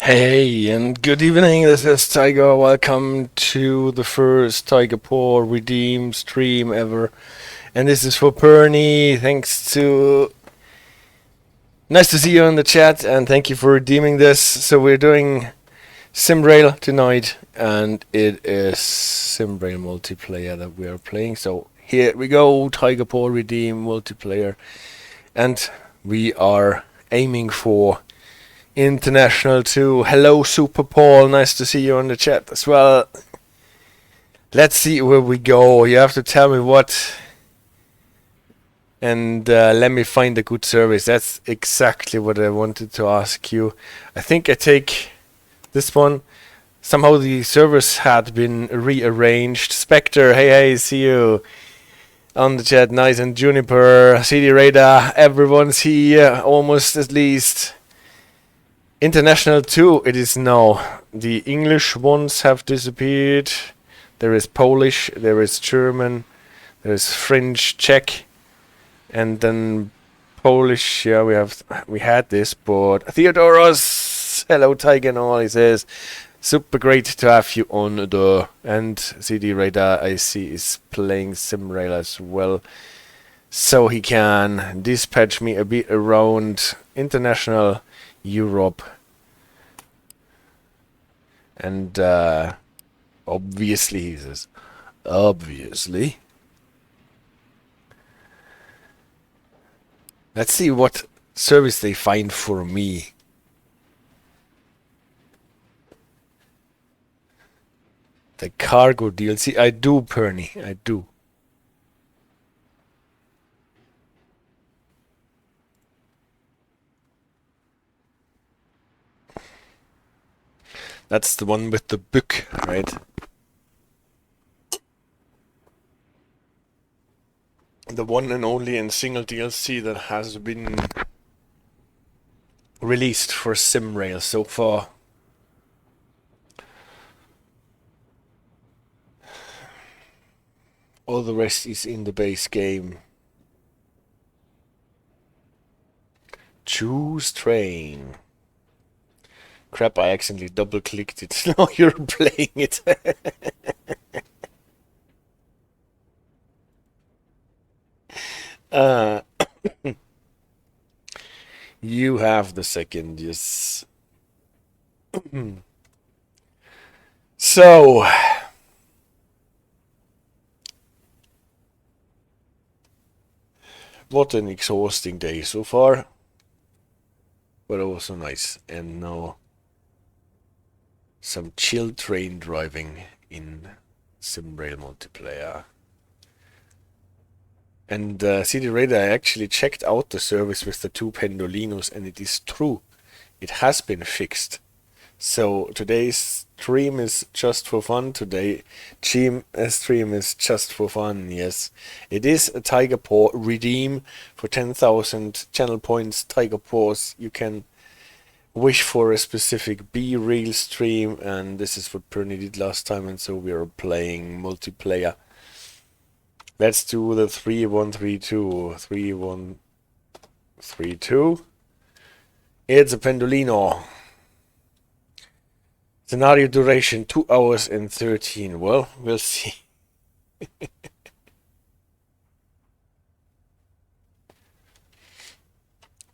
Hey, and good evening. This is Tiger. Welcome to the first Tygerpaw Redeem stream ever. And this is for Pernyy. Thanks to. Nice to see you in the chat, and thank you for redeeming this. So, we're doing SimRail tonight, and it is SimRail multiplayer that we are playing. So, here we go Tygerpaw Redeem multiplayer. And we are aiming for International 2. Hello, Super Paul. Nice to see you on the chat as well. Let's see where we go. You have to tell me what. And let me find a good service. That's exactly what I wanted to ask you. I think I take this one. Somehow the service had been rearranged. Spectre, hey, see you on the chat. Nice. And Juniper, CDRejdar, everyone's here. Almost at least. International 2 it is now. The English ones have disappeared. There is Polish, there is German, there is French, Czech, and then Polish. Yeah, we had this, but Theodoros, hello Tiger and all, he says, super great to have you on the, and CDRejdar I see is playing SimRail as well, so he can dispatch me a bit around international Europe. And obviously, he says, obviously. Let's see what service they find for me. The cargo DLC. I do, Pernyy. I do. That's the one with the book, right? The one and only and single DLC that has been released for SimRail so far. All the rest is in the base game. Choose train. Crap, I accidentally double-clicked it. Now you're playing it. You have the second, yes. So, what an exhausting day so far, but also nice. And now some chill train driving in SimRail multiplayer. And CDRejdar, I actually checked out the service with the two Pendolinos, and it is true. It has been fixed. So today's stream is just for fun. Today's stream is just for fun, yes. It is a Tygerpaw redeem for 10,000 channel points. Tygerpaws, you can wish for a specific B-reel stream, and this is what Pernyy did last time, and so we are playing multiplayer. Let's do the 3132. 3132. It's a Pendolino. Scenario duration 2 hours and 13. Well, we'll see.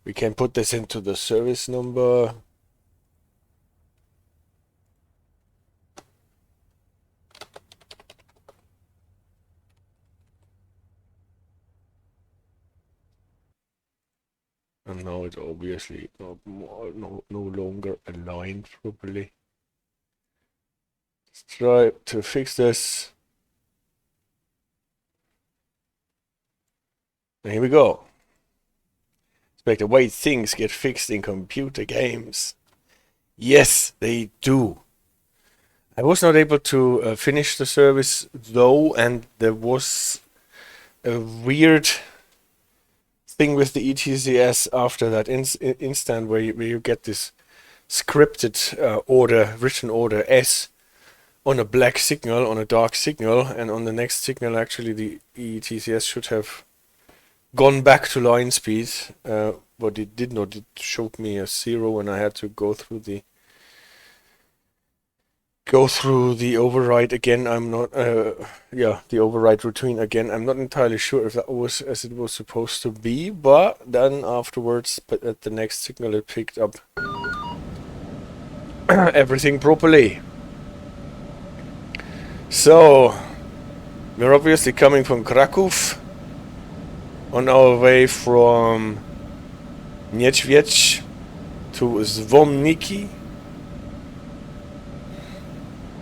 We can put this into the service number. And now it's obviously no longer aligned properly. Let's try to fix this. And here we go. Expect the way things get fixed in computer games. Yes, they do. I was not able to finish the service though, and there was a weird thing with the ETCS after that instant where you get this scripted order, written order S on a black signal, on a dark signal, and on the next signal actually the ETCS should have gone back to line speed, but it did not. It showed me a 0 and I had to go through the go through the override again. I'm not, yeah, the override routine again. I'm not entirely sure if that was as it was supposed to be, but then afterwards, but at the next signal, it picked up everything properly. So, we're obviously coming from Kraków, on our way from Niedźwiedź to Słomniki.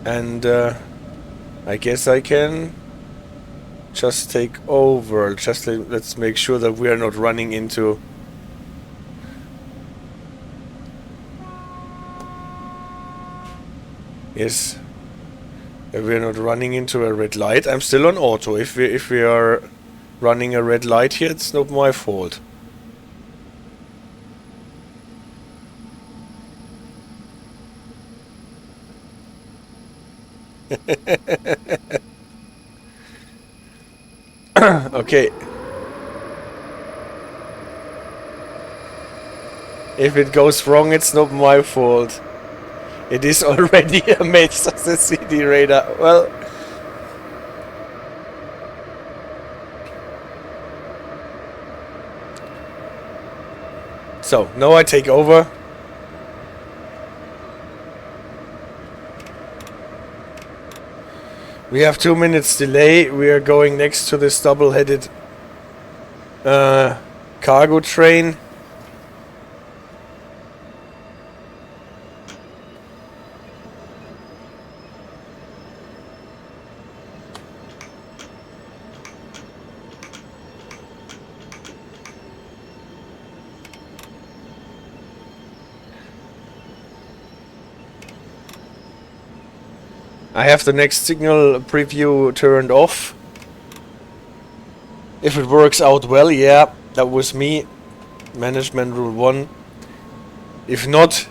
And I guess I can just take over. Just let's make sure that we are not running into yes, that we are not running into a red light. I'm still on auto. If we are running a red light here, it's not my fault. Okay. If it goes wrong, it's not my fault. It is already a mess of the CDRejdar. Well, so now I take over. We have 2 minutes delay. We are going next to this double-headed cargo train. I have the next signal preview turned off. If it works out well, yeah, that was me. Management rule 1. If not,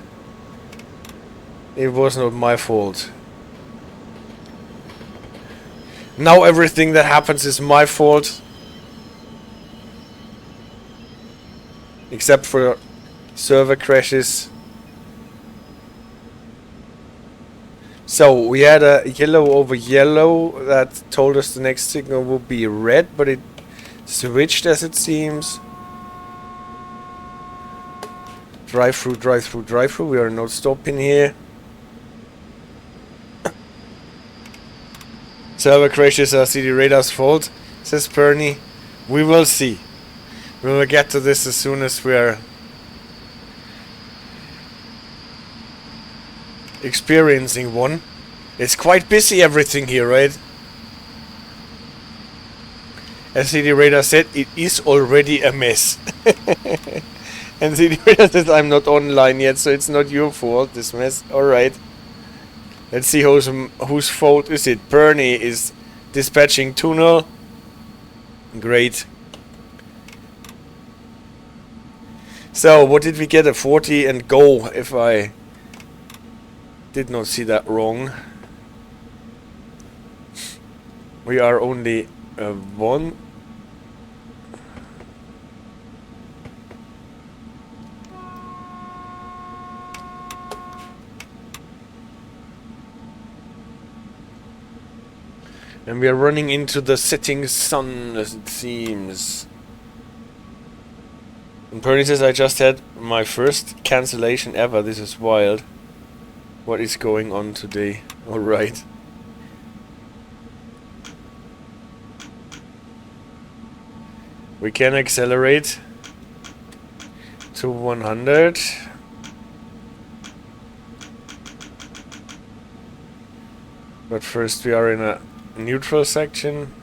it was not my fault. Now everything that happens is my fault. Except for server crashes. So we had a yellow over yellow that told us the next signal would be red, but it switched as it seems. Drive through, drive through, drive through. We are not stopping here. Server crashes are CDReidar's fault, says Pernyy. We will see. We will get to this as soon as we are experiencing one. It's quite busy everything here, right? As CDRejdar said, it is already a mess. And CDRejdar says I'm not online yet, so it's not your fault, this mess. Alright. Let's see whose fault is it. Pernyy is dispatching Tunel. Great. So, what did we get? A 40 and go, if I did not see that wrong. We are only one. And we are running into the setting sun, as it seems. And Pernyy says, I just had my first cancellation ever. This is wild. What is going on today? Alright. We can accelerate to 100. But first we are in a neutral section.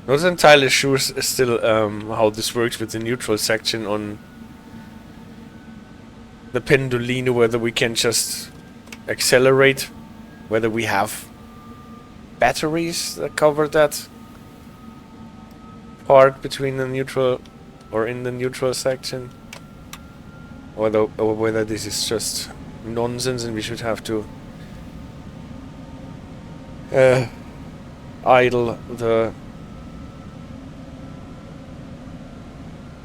Not entirely sure still how this works with the neutral section on the Pendolino, whether we can just accelerate, whether we have batteries that cover that part between the neutral or in the neutral section, or whether this is just nonsense and we should have to idle the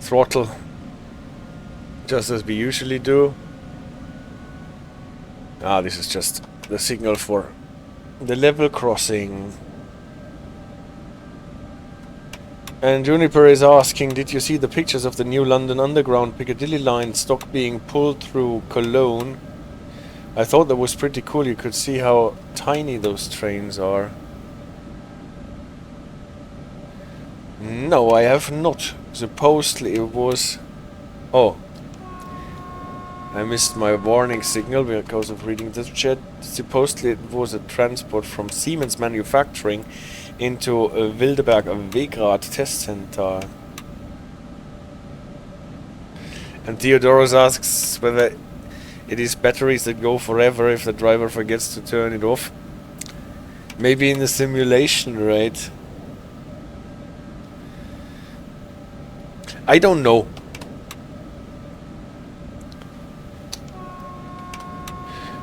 throttle just as we usually do. Ah, this is just the signal for the level crossing. And Juniper is asking, did you see the pictures of the new London Underground Piccadilly line stock being pulled through Cologne? I thought that was pretty cool. You could see how tiny those trains are. No, I have not. Supposedly it was... Oh. I missed my warning signal because of reading this chat. Supposedly it was a transport from Siemens Manufacturing into Wildeberg Wegrad Test Center. And Theodoros asks whether it is batteries that go forever if the driver forgets to turn it off. Maybe in the simulation, right? I don't know.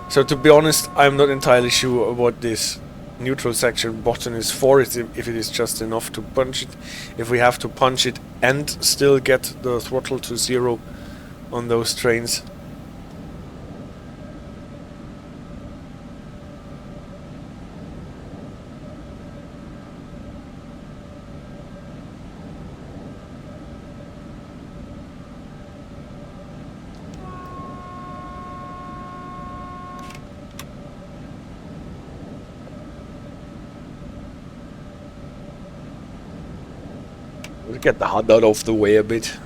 So to be honest, I'm not entirely sure what this neutral section button is for, if it is just enough to punch it, if we have to punch it and still get the throttle to 0 on those trains. Get the hot out of the way a bit.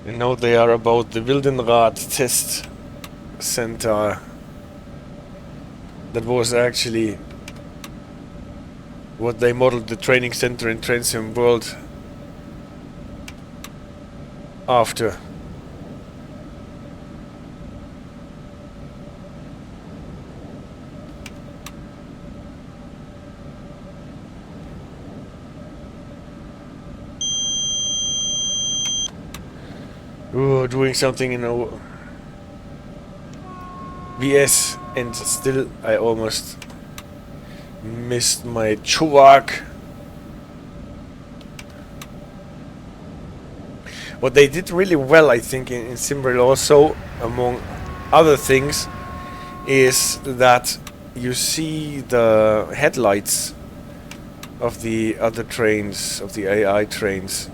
You know, they are about the Wildenrad test center. That was actually what they modeled the training center in Transient World after. Ooh, doing something in a VS, and still I almost missed my chuvak. What they did really well, I think, in SimRail also, among other things, is that you see the headlights of the other trains, of the AI trains,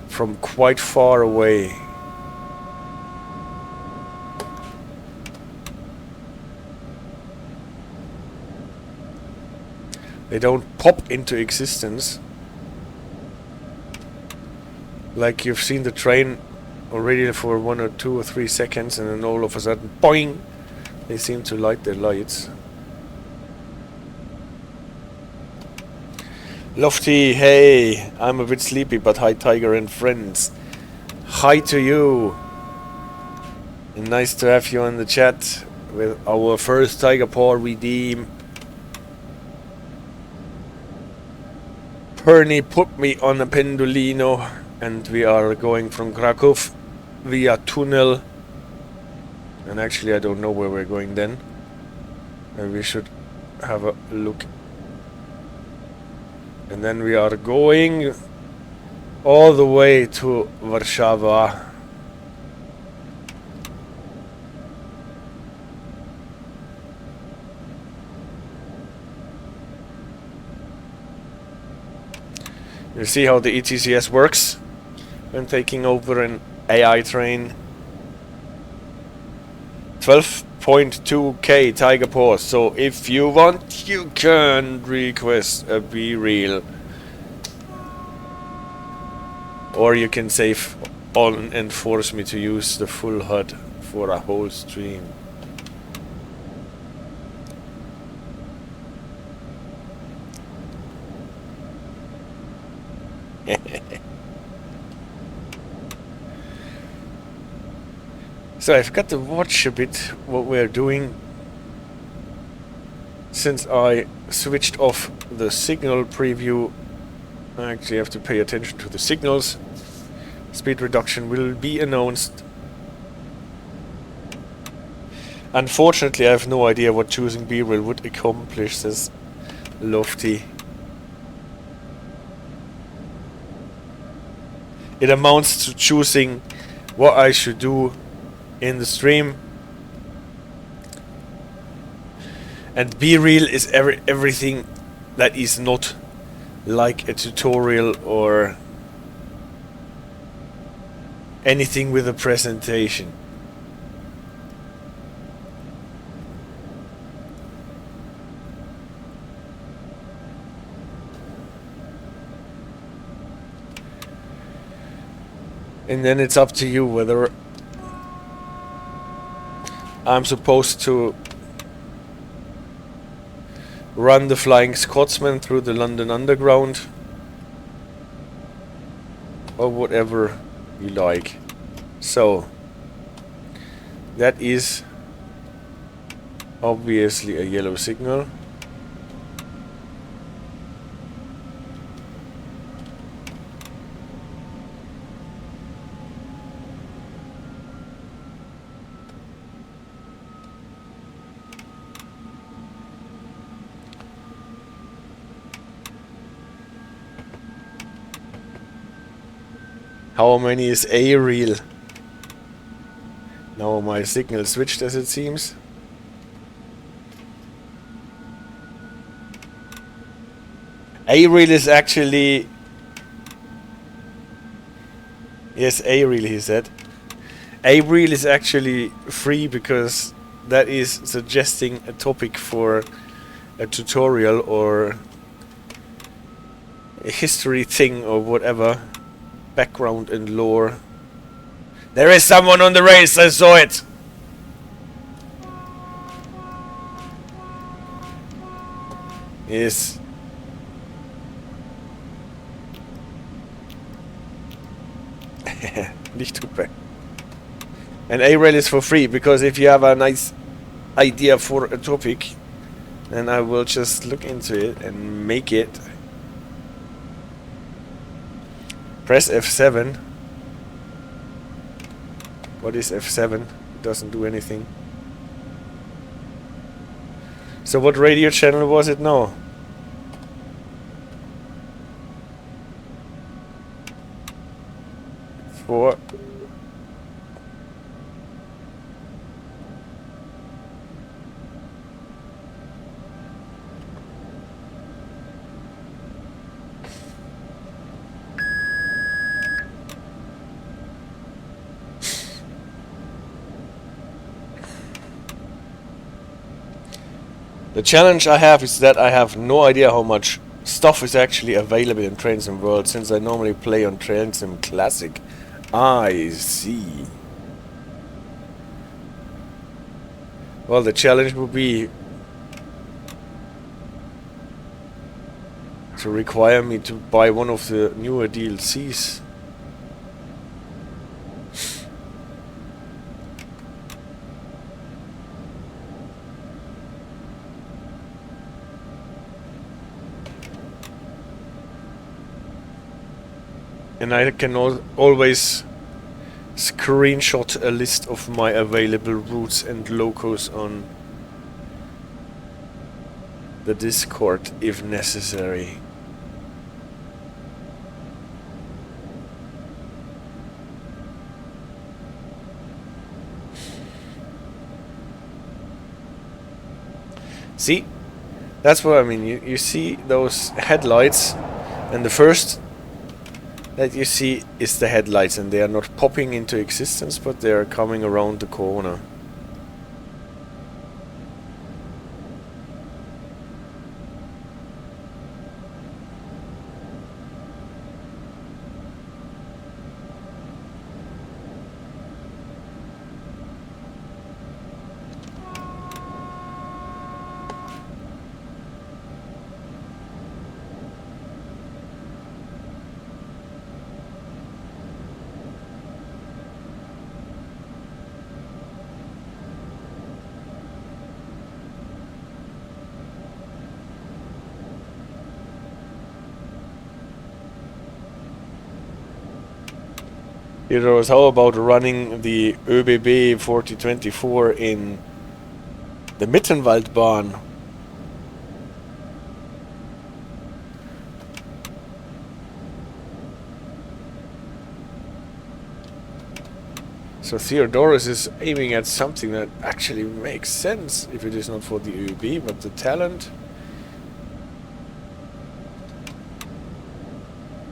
from quite far away. They don't pop into existence like you've seen the train already for 1 or 2 or 3 seconds, and then all of a sudden, boing, they seem to light their lights. Lofty, hey, I'm a bit sleepy, but hi Tiger and friends. Hi to you. And nice to have you on the chat with our first Tygerpaw redeem. Pernyy put me on a Pendolino, and we are going from Krakow via Tunel. And actually I don't know where we're going then. And we should have a look. And then we are going all the way to Warszawa. You see how the ETCS works when taking over an AI train. 12.2k Tygerpaw. So if you want, you can request a BeReal, or you can save on and force me to use the full HUD for a whole stream. So I've got to watch a bit what we're doing. Since I switched off the signal preview, I actually have to pay attention to the signals. Speed reduction will be announced. Unfortunately, I have no idea what choosing B-Rail would accomplish, says Lofty. It amounts to choosing what I should do in the stream. And B-Reel is everything that is not like a tutorial or anything with a presentation. And then it's up to you whether I'm supposed to run the Flying Scotsman through the London Underground or whatever you like. So that is obviously a yellow signal. How many is A-Reel? Now my signal switched, as it seems. A-Reel is actually... Yes, A-Reel, he said. A-Reel is actually free because that is suggesting a topic for a tutorial or a history thing or whatever. Background and lore. There is someone on the race, I saw it! Yes. Lichthupe. And A-Rail is for free, because if you have a nice idea for a topic, then I will just look into it and make it. Press F7. What is F7? It doesn't do anything. So what radio channel was it now? For the challenge I have is that I have no idea how much stuff is actually available in Train Sim World, since I normally play on Train Sim Classic. I see. Well, the challenge would be to require me to buy one of the newer DLCs. And I can always screenshot a list of my available routes and locos on the Discord if necessary. See? That's what I mean. You see those headlights, and the first that you see is the headlights, and they are not popping into existence, but they are coming around the corner. Heroes, how about running the ÖBB 4024 in the Mittenwaldbahn? So Theodorus is aiming at something that actually makes sense, if it is not for the ÖBB, but the talent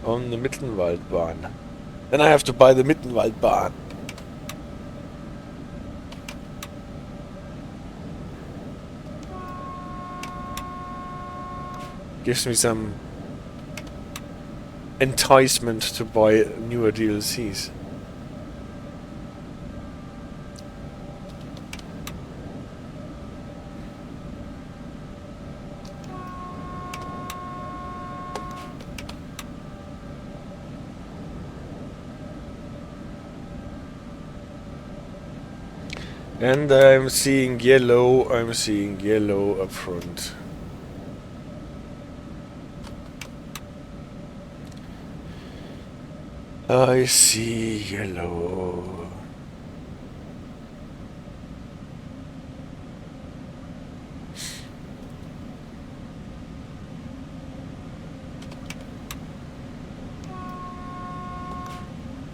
on the Mittenwaldbahn. Then I have to buy the Mittenwaldbahn. Gives me some enticement to buy newer DLCs. And I'm seeing yellow up front. I see yellow.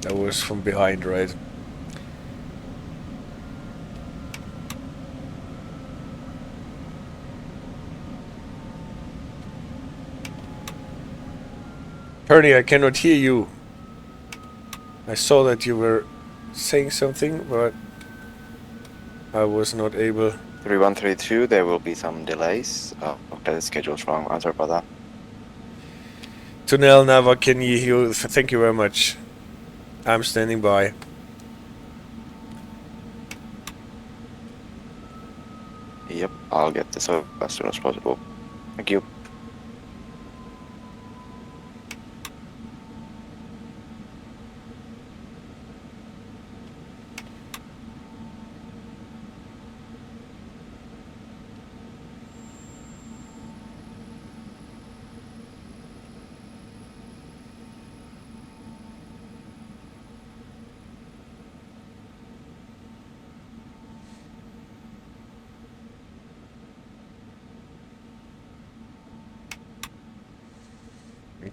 That was from behind, right? Pernyy, I cannot hear you. I saw that you were saying something, but I was not able. 3132, there will be some delays. The schedule's wrong. I'm sorry about that. Tunel, Nava, can you hear? Thank you very much. I'm standing by. Yep, I'll get this up as soon as possible. Thank you.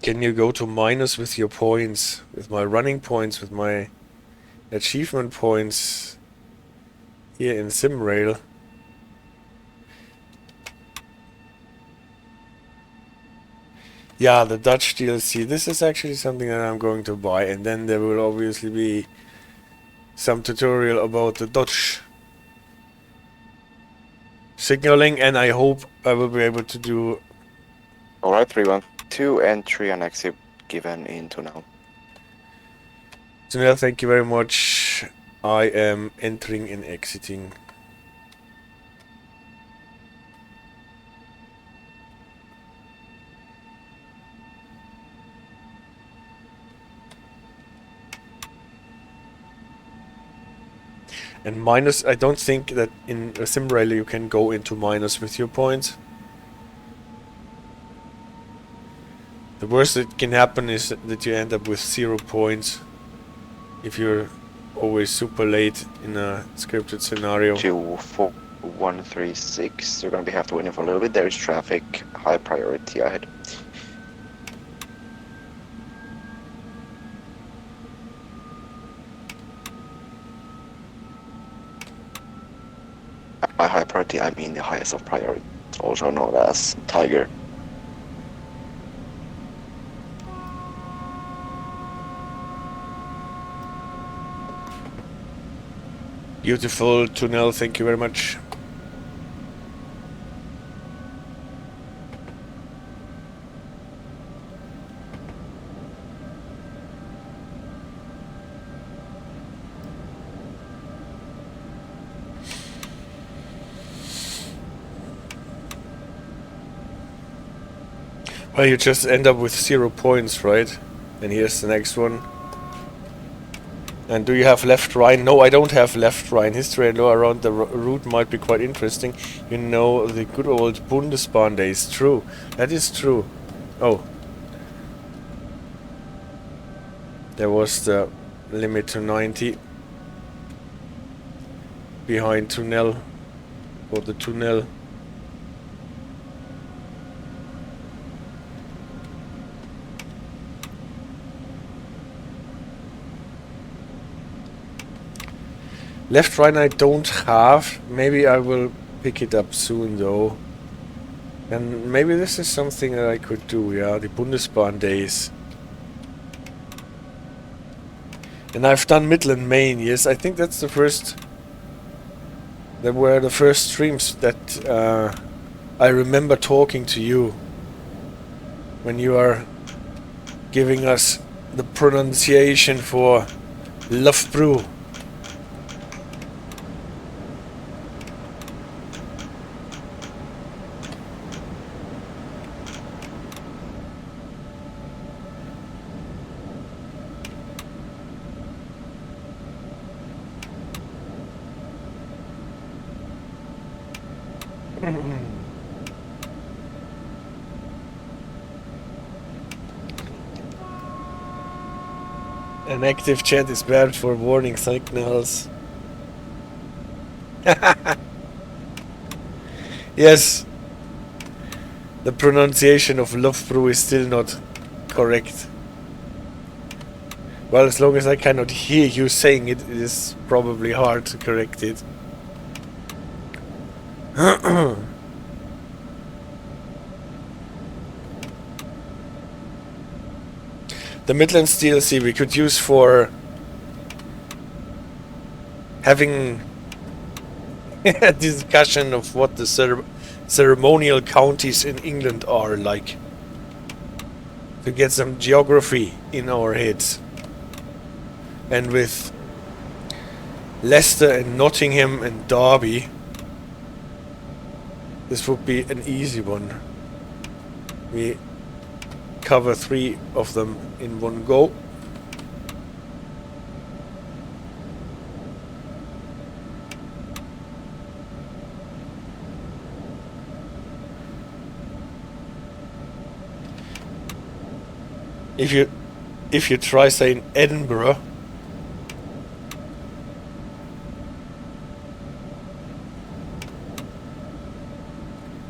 Can you go to minus with your points, with my running points, with my achievement points here in SimRail? Yeah, the Dutch DLC. This is actually something that I'm going to buy, and then there will obviously be some tutorial about the Dutch signaling, and I hope I will be able to do. Alright, 312 and 3 on exit given in Tunel. Tunel, thank you very much. I am entering and exiting. And minus, I don't think that in a SimRail you can go into minus with your points. The worst that can happen is that you end up with 0 points if you're always super late in a scripted scenario. 24136, you're gonna have to wait for a little bit. There is traffic, high priority ahead. By high priority, I mean the highest of priority, also known as Tiger. Beautiful Tunel, thank you very much. Well, you just end up with 0 points, right? And here's the next one. And do you have left Rhine? No, I don't have left Rhine. History and law around the route might be quite interesting. You know, the good old Bundesbahn days. True. That is true. Oh. There was the limit to 90. Behind Tunel, or the Tunel. Left right I don't have. Maybe I will pick it up soon though. And maybe this is something that I could do, yeah, the Bundesbahn days. And I've done Midland Main, yes, I think that's the first... That were the first streams that I remember talking to you. When you are giving us the pronunciation for Loughborough. An active chat is bad for warning signals. Yes. The pronunciation of Loughborough is still not correct. Well, as long as I cannot hear you saying it, it is probably hard to correct it. The Midlands DLC we could use for having a discussion of what the ceremonial counties in England are like. To get some geography in our heads. And with Leicester and Nottingham and Derby, this would be an easy one. We cover 3 of them in one go. If you try saying Edinburgh,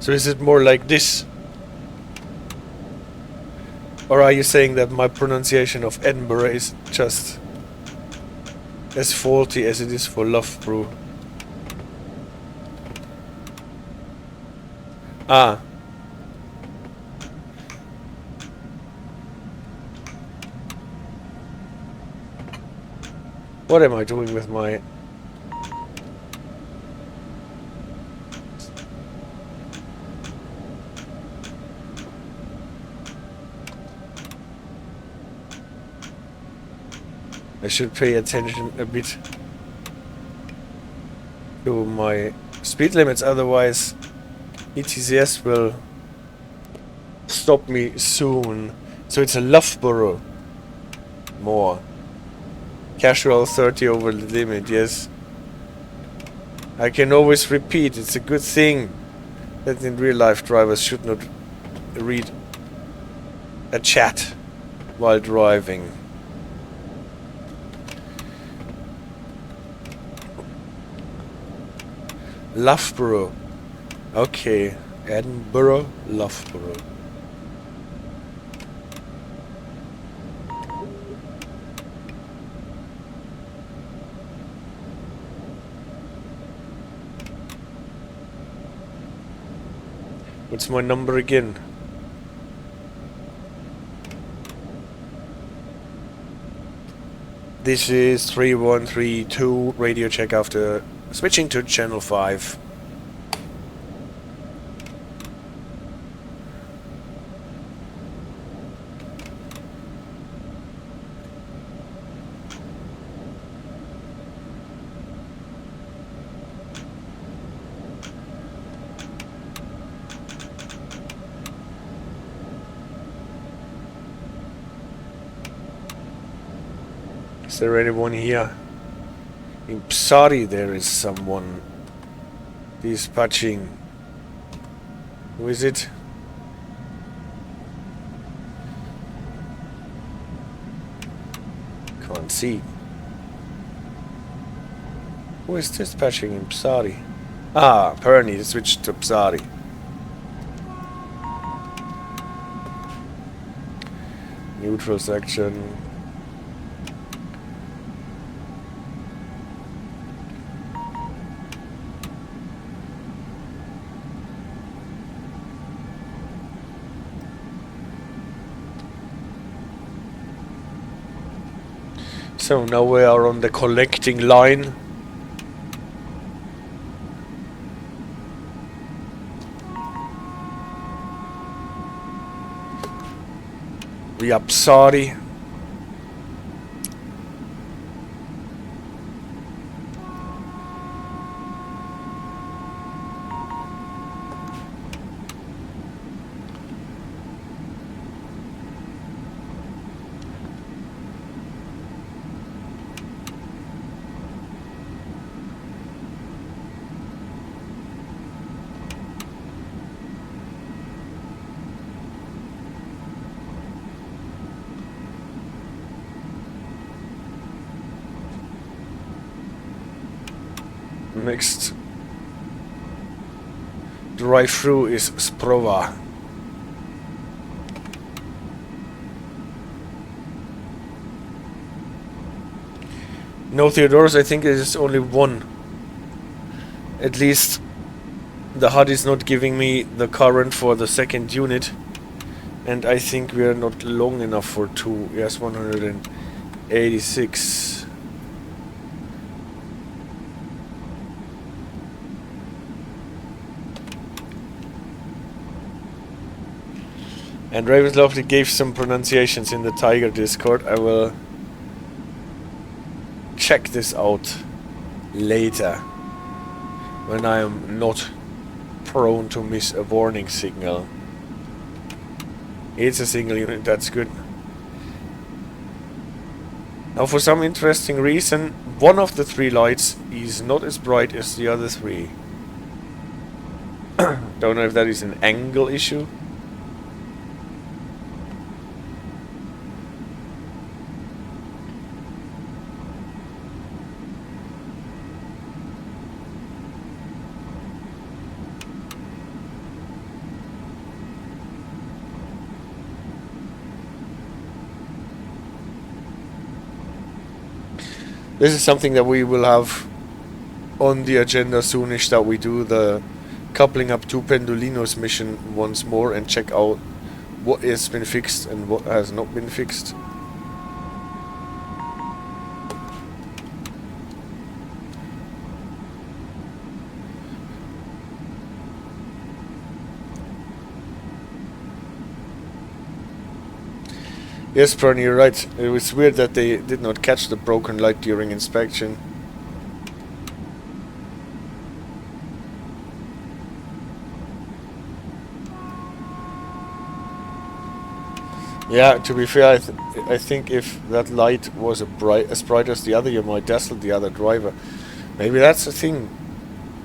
so is it more like this? Or are you saying that my pronunciation of Edinburgh is just as faulty as it is for Loughborough? Ah. What am I doing with my... I should pay attention a bit to my speed limits, otherwise ETCS will stop me soon. So it's a Loughborough more. Casual 30 over the limit, yes. I can always repeat, it's a good thing that in real life drivers should not read a chat while driving. Loughborough. Okay. Edinburgh, Loughborough. What's my number again? This is 3132 radio check after switching to channel 5. Is there anyone here? In Psary there is someone dispatching. Who is it? Can't see. Who is dispatching in Psary? Ah, Pernyy switched to Psary. Neutral section. So now we are on the collecting line. We are Psary. Next drive through is Sprowa. No Theodorus, I think there is only one. At least the HUD is not giving me the current for the second unit. And I think we are not long enough for two. Yes, 186. And Raven's Lovely gave some pronunciations in the Tiger Discord. I will check this out later when I am not prone to miss a warning signal. It's a single unit, that's good. Now for some interesting reason, one of the three lights is not as bright as the other three. Don't know if that is an angle issue. This is something that we will have on the agenda soonish, that we do the coupling up two Pendulinos mission once more and check out what has been fixed and what has not been fixed. Yes, Pernyy, you're right. It was weird that they did not catch the broken light during inspection. Yeah, to be fair, I think if that light was as bright as the other, you might dazzle the other driver. Maybe that's the thing.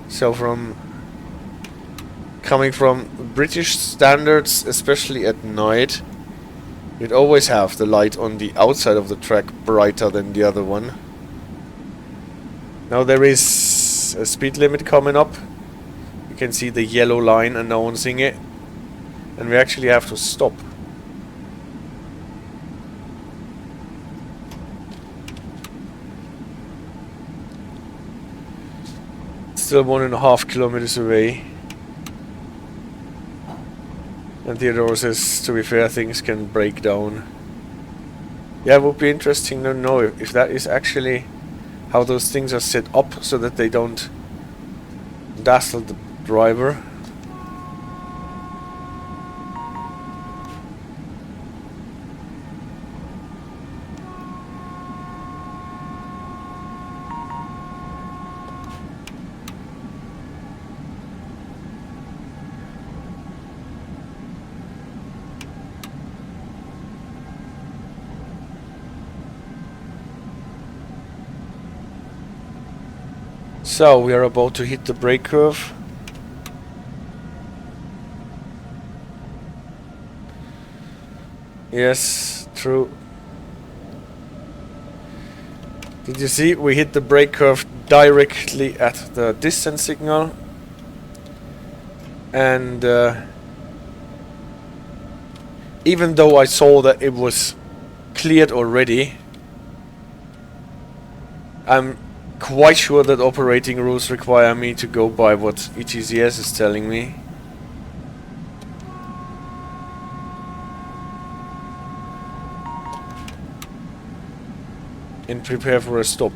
So coming from British standards, especially at night, you'd always have the light on the outside of the track brighter than the other one. Now there is a speed limit coming up. You can see the yellow line announcing it. And we actually have to stop. Still 1.5 kilometers away. And Theodore says, to be fair, things can break down. Yeah, it would be interesting to know if that is actually how those things are set up so that they don't dazzle the driver. So, we are about to hit the brake curve. Yes, true. Did you see? We hit the brake curve directly at the distance signal, and even though I saw that it was cleared already, I'm quite sure that operating rules require me to go by what ETCS is telling me. And prepare for a stop.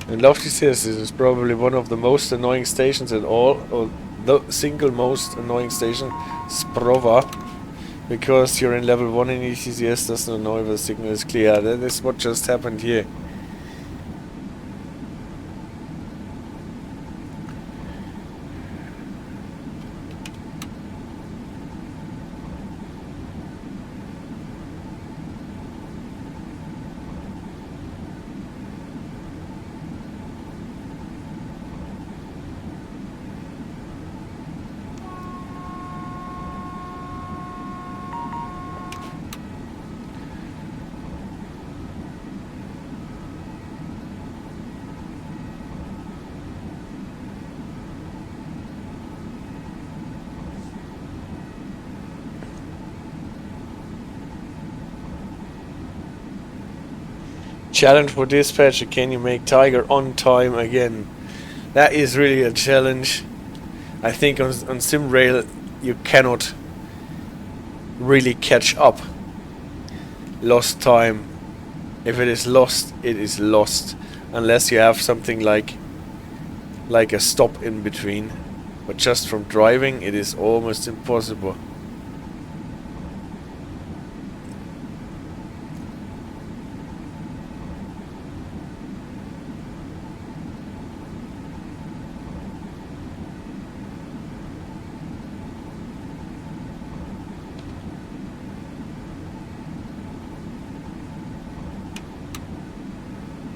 And Lofty says this is probably one of the most annoying stations at all, or the single most annoying station, Sprowa, because you're in level 1 and ETCS doesn't know if the signal is clear. That is what just happened here. Challenge for dispatcher, can you make Tiger on time again? That is really a challenge. I think on SimRail you cannot really catch up lost time. If it is lost, it is lost, unless you have something like a stop in between. But just from driving it is almost impossible.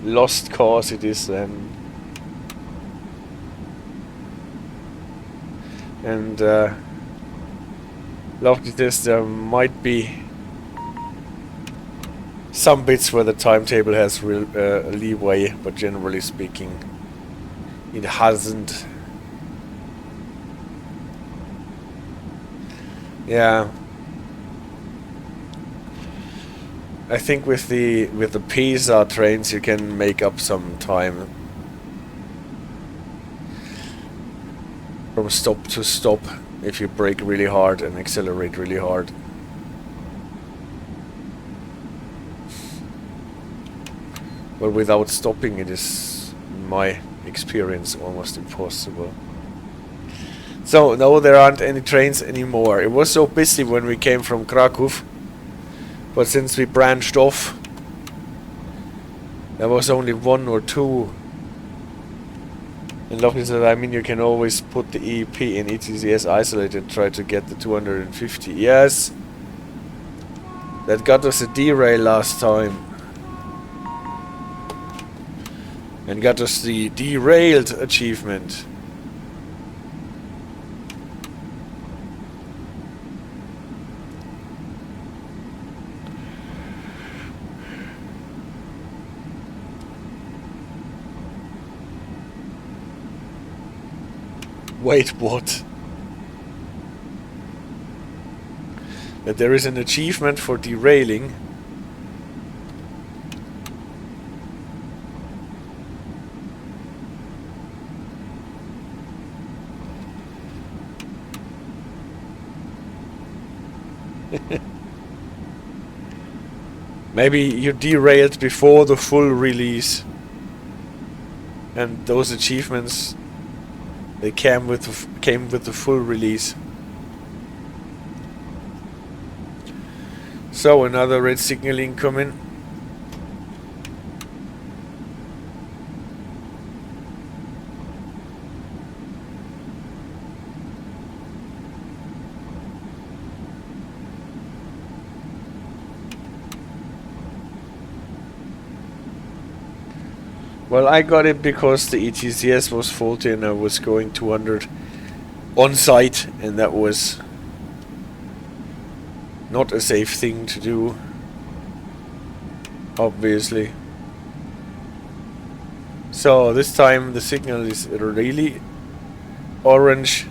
Lost cause it is then. And lovely this, there might be some bits where the timetable has real leeway, but generally speaking it hasn't. Yeah, I think with the Pisa trains you can make up some time from stop to stop if you brake really hard and accelerate really hard. But without stopping it is, in my experience, almost impossible. So no, there aren't any trains anymore. It was so busy when we came from Krakow. But since we branched off, there was only one or two. And luckily that, I mean, you can always put the EP in ETCS isolated and try to get the 250. Yes, that got us a derail last time. And got us the derailed achievement. Wait, what? That there is an achievement for derailing? Maybe you derailed before the full release, and those achievements, they came with the full release. So another red signal incoming. Well, I got it because the ETCS was faulty and I was going 200 on site, and that was not a safe thing to do, obviously. So this time the signal is really orange.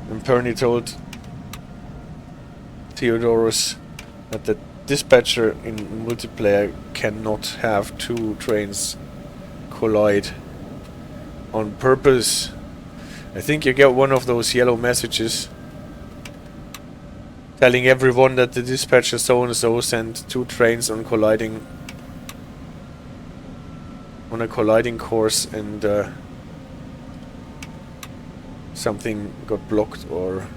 And Pernyy told Theodorus that the dispatcher in multiplayer cannot have two trains collide on purpose. I think you get one of those yellow messages telling everyone that the dispatcher so-and-so sent two trains on a colliding course, and something got blocked or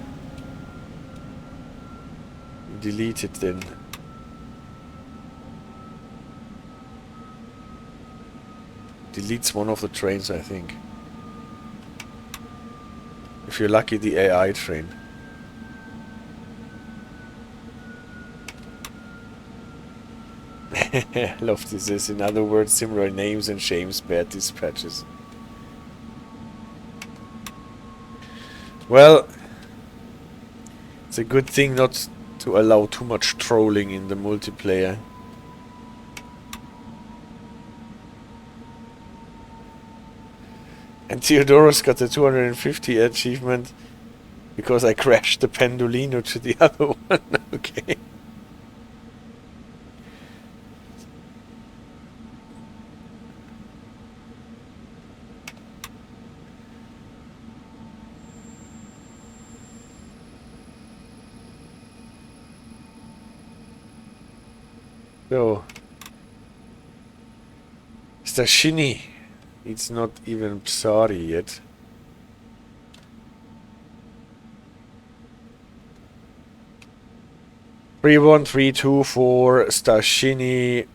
deleted then. Deletes one of the trains, I think. If you're lucky, the AI train. Love this. In other words, SimRail names and shames bad dispatches. Well, it's a good thing not to allow too much trolling in the multiplayer. And Theodorus got the 250 achievement because I crashed the Pendolino to the other one. Okay. So, Starzyny. It's not even Psary yet. Three 1 3 2 4 Starzyny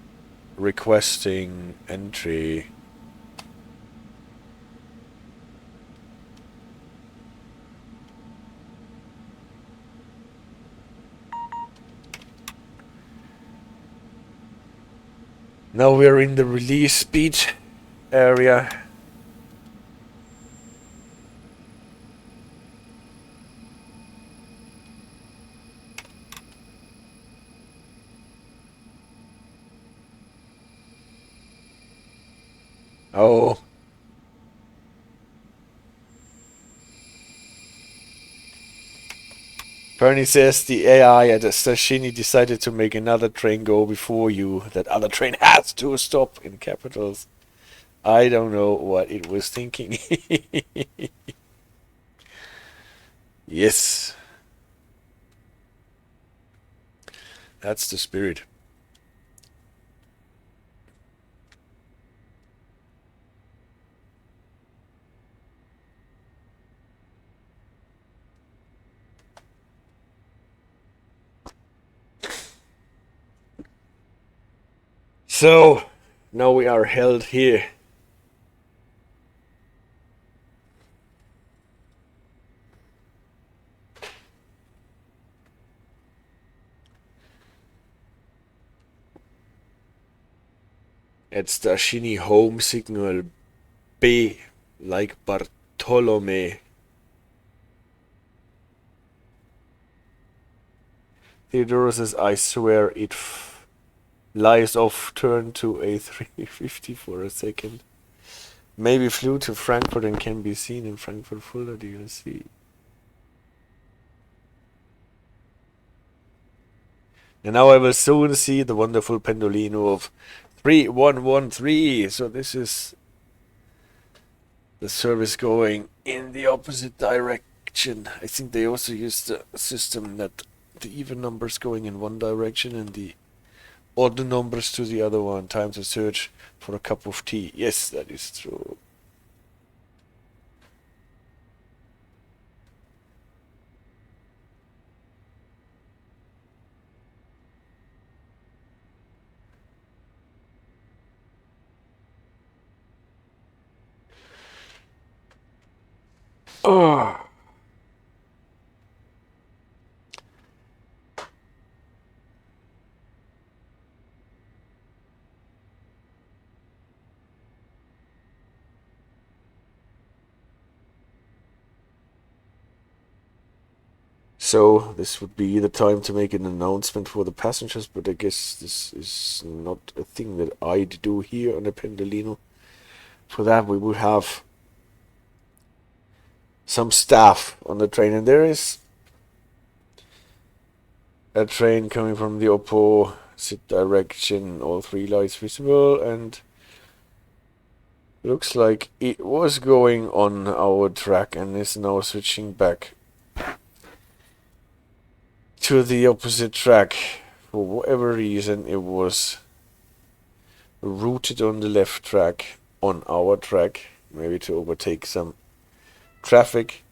requesting entry. Now we're in the release speed area. Oh. Pernyy says the AI at Starzyny decided to make another train go before you. That other train has to stop, in capitals. I don't know what it was thinking. Yes. That's the spirit. So, now we are held here. At Starzyny home signal B, like Bartolome. Theodorus says, I swear it lies off turn to A350 for a second. Maybe flew to Frankfurt and can be seen in Frankfurt Fulda DLC. And now I will soon see the wonderful Pendolino of 3113. So this is the service going in the opposite direction. I think they also use the system that the even numbers going in one direction and the odd numbers to the other one. Time to search for a cup of tea. Yes, that is true. Oh. So this would be the time to make an announcement for the passengers, but I guess this is not a thing that I'd do here on the Pendolino. For that we would have some staff on the train, and there is a train coming from the opposite direction, all three lights visible, and looks like it was going on our track and is now switching back to the opposite track. For whatever reason, it was routed on the left track, on our track, maybe to overtake some traffic.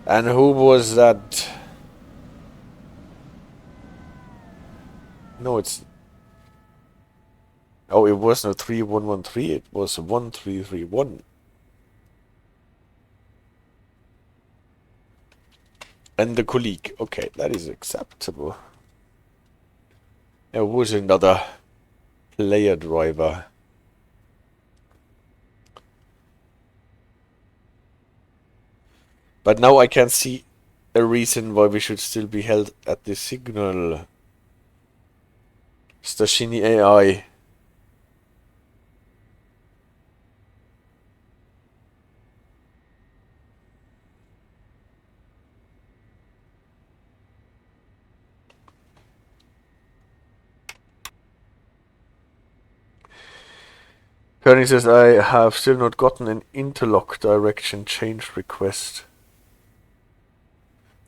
And who was that? No, it's... Oh, it was not 3113, it was 1331. And the colleague. Okay, that is acceptable. There was another player driver. But now I can see a reason why we should still be held at the signal. Starzyny AI. Pernyy says, I have still not gotten an interlock direction change request.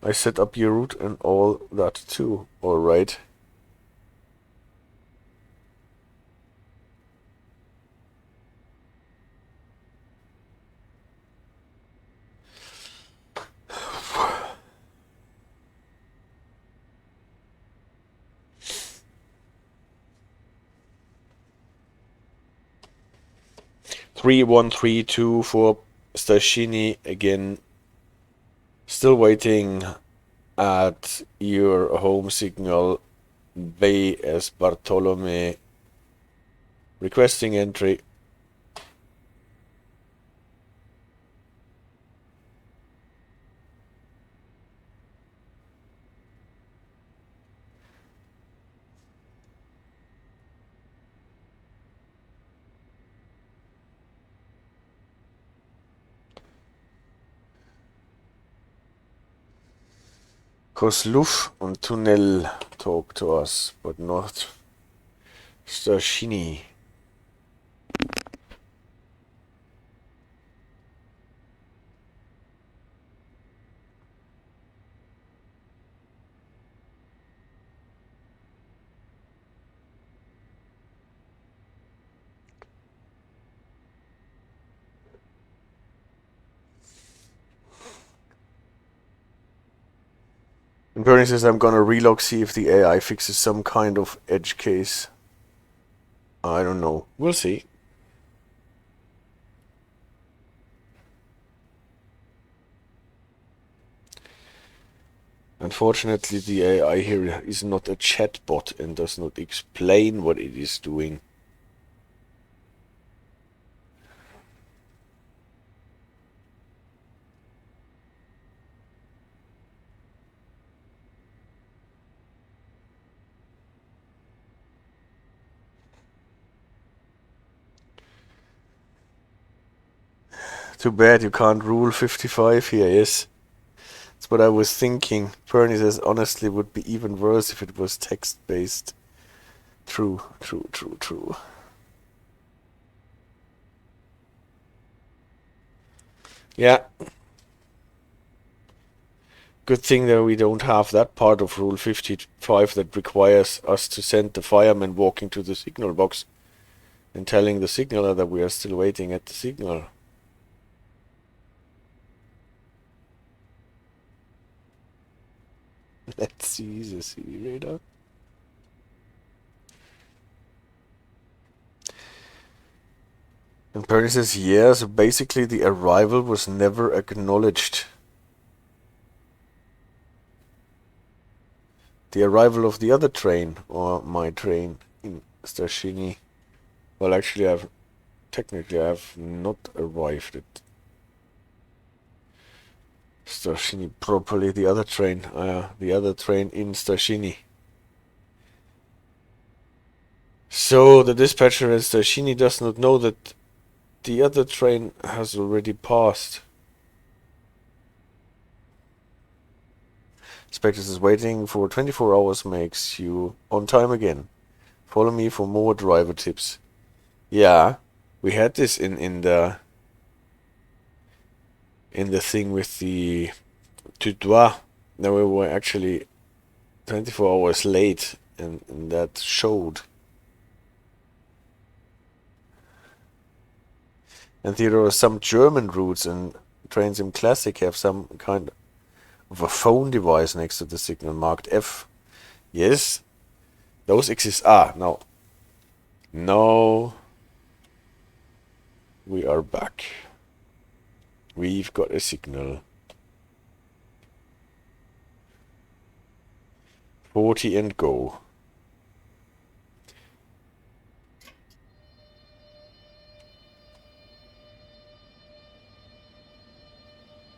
I set up your route and all that too. Alright. Three, 1, 3, 2 for Starzyny again. Still waiting at your home signal, Bay as Bartolome. Requesting entry. Kozlów und Tunel talk to us, but not Starzyny. And Pernyy says, I'm gonna relog, see if the AI fixes some kind of edge case. I don't know. We'll see. Unfortunately, the AI here is not a chatbot and does not explain what it is doing. Too bad you can't rule 55 here, yes. That's what I was thinking. Pernyy says, honestly, it would be even worse if it was text-based. True, true, true, true. Yeah. Good thing that we don't have that part of Rule 55 that requires us to send the fireman walking to the signal box and telling the signaler that we are still waiting at the signal. Let's see the CDRejdar. And Pernyy says, yeah, so basically the arrival was never acknowledged. The arrival of the other train, or my train in Starzyny. Well, actually, I have not arrived at Starzyny properly, the other train in Starzyny. So the dispatcher in Starzyny does not know that the other train has already passed. Spectres is waiting for 24 hours makes you on time again. Follow me for more driver tips. Yeah, we had this in the thing with the tutoir. Now we were actually 24 hours late, and that showed. And there are some German routes, and Trains in Classic have some kind of a phone device next to the signal marked F. Yes, those exist. Now we are back. We've got a signal. 40 and go.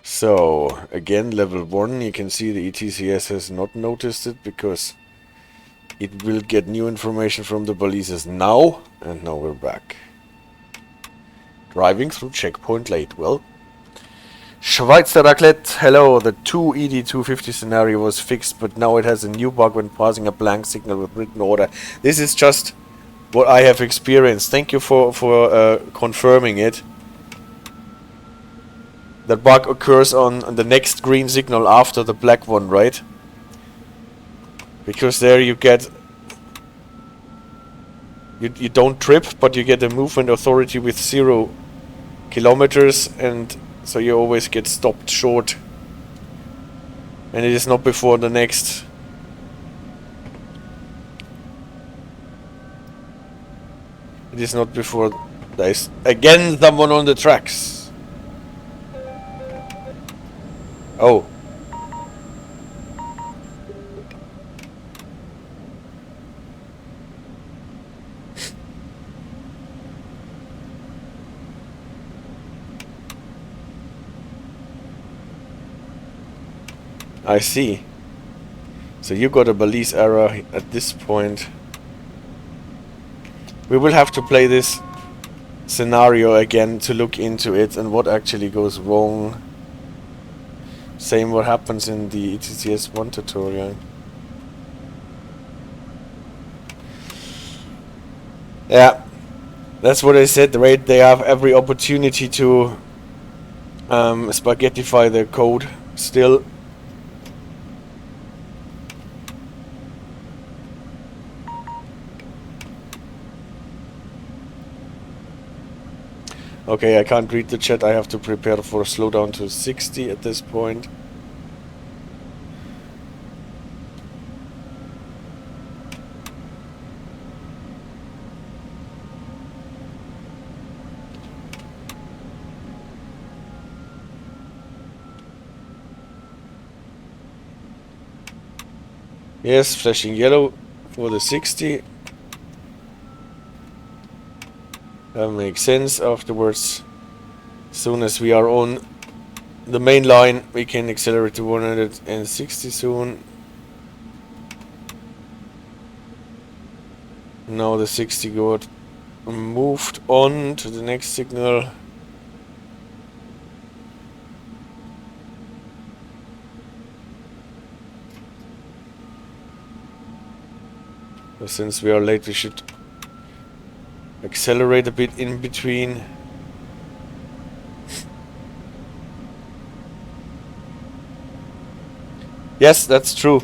So, again, level 1, you can see the ETCS has not noticed it because it will get new information from the balizers now, and now we're back. Driving through checkpoint late. Well, Schweizer Raclette, hello, the 2 ED250 scenario was fixed, but now it has a new bug when passing a blank signal with written order. This is just what I have experienced. Thank you for confirming it. That bug occurs on the next green signal after the black one, right? Because there you get... You don't trip, but you get a movement authority with 0 kilometers, and so you always get stopped short. And it is not before the next... It is not before there's again someone on the tracks. Oh. I see. So you got a balise error at this point. We will have to play this scenario again to look into it and what actually goes wrong. Same what happens in the ETCS 1 tutorial. Yeah, that's what I said, right? They have every opportunity to spaghettify their code still. Okay, I can't read the chat. I have to prepare for a slowdown to 60 at this point. Yes, flashing yellow for the 60. That makes sense. Afterwards, as soon as we are on the main line, we can accelerate to 160 soon. Now the 60 got moved on to the next signal. So since we are late, we should accelerate a bit in between. Yes, that's true.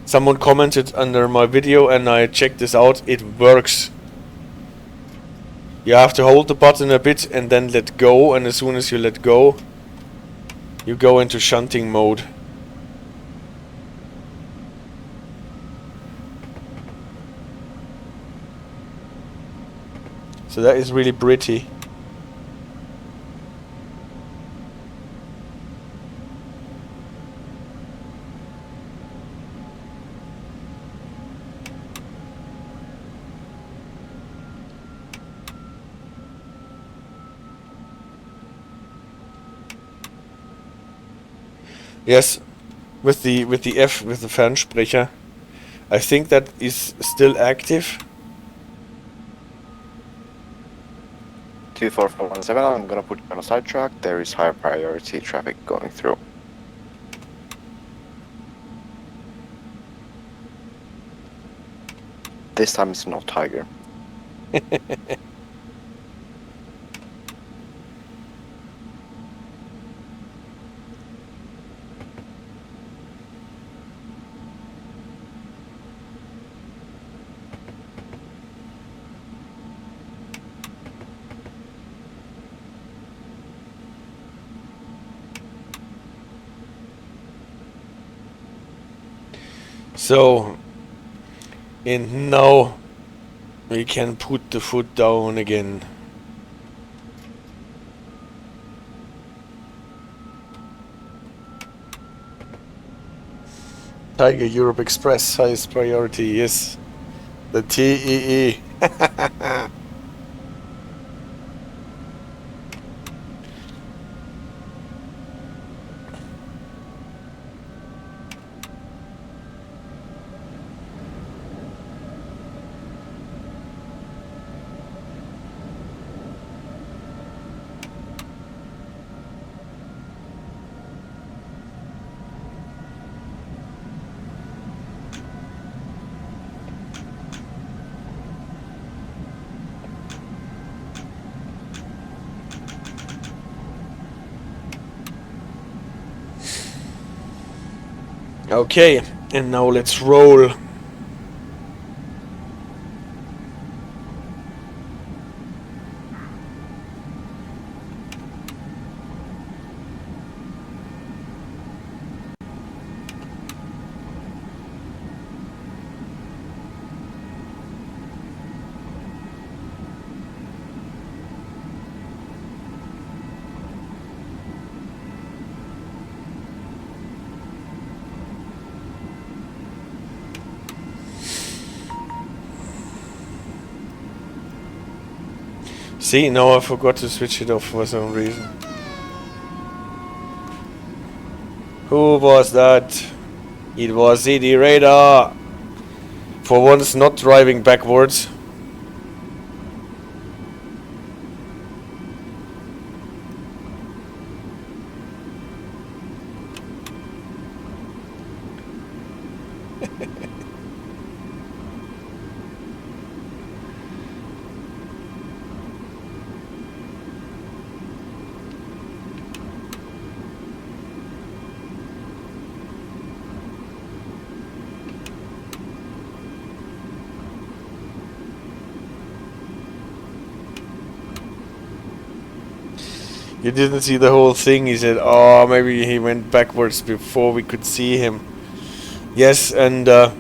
Someone commented under my video and I checked this out. It works. You have to hold the button a bit and then let go, and as soon as you let go, you go into shunting mode. So that is really pretty. Yes, with the F, with the Fernsprecher. I think that is still active. 24417, I'm gonna put you on a sidetrack. There is high priority traffic going through. This time it's not Tiger. So, and now we can put the foot down again. Tiger Europe Express, highest priority, yes. The TEE. Okay, and now let's roll. See, now I forgot to switch it off for some reason. Who was that? It was CDRejdar. For once not driving backwards. You didn't see the whole thing. He said, oh, maybe he went backwards before we could see him. Yes, and the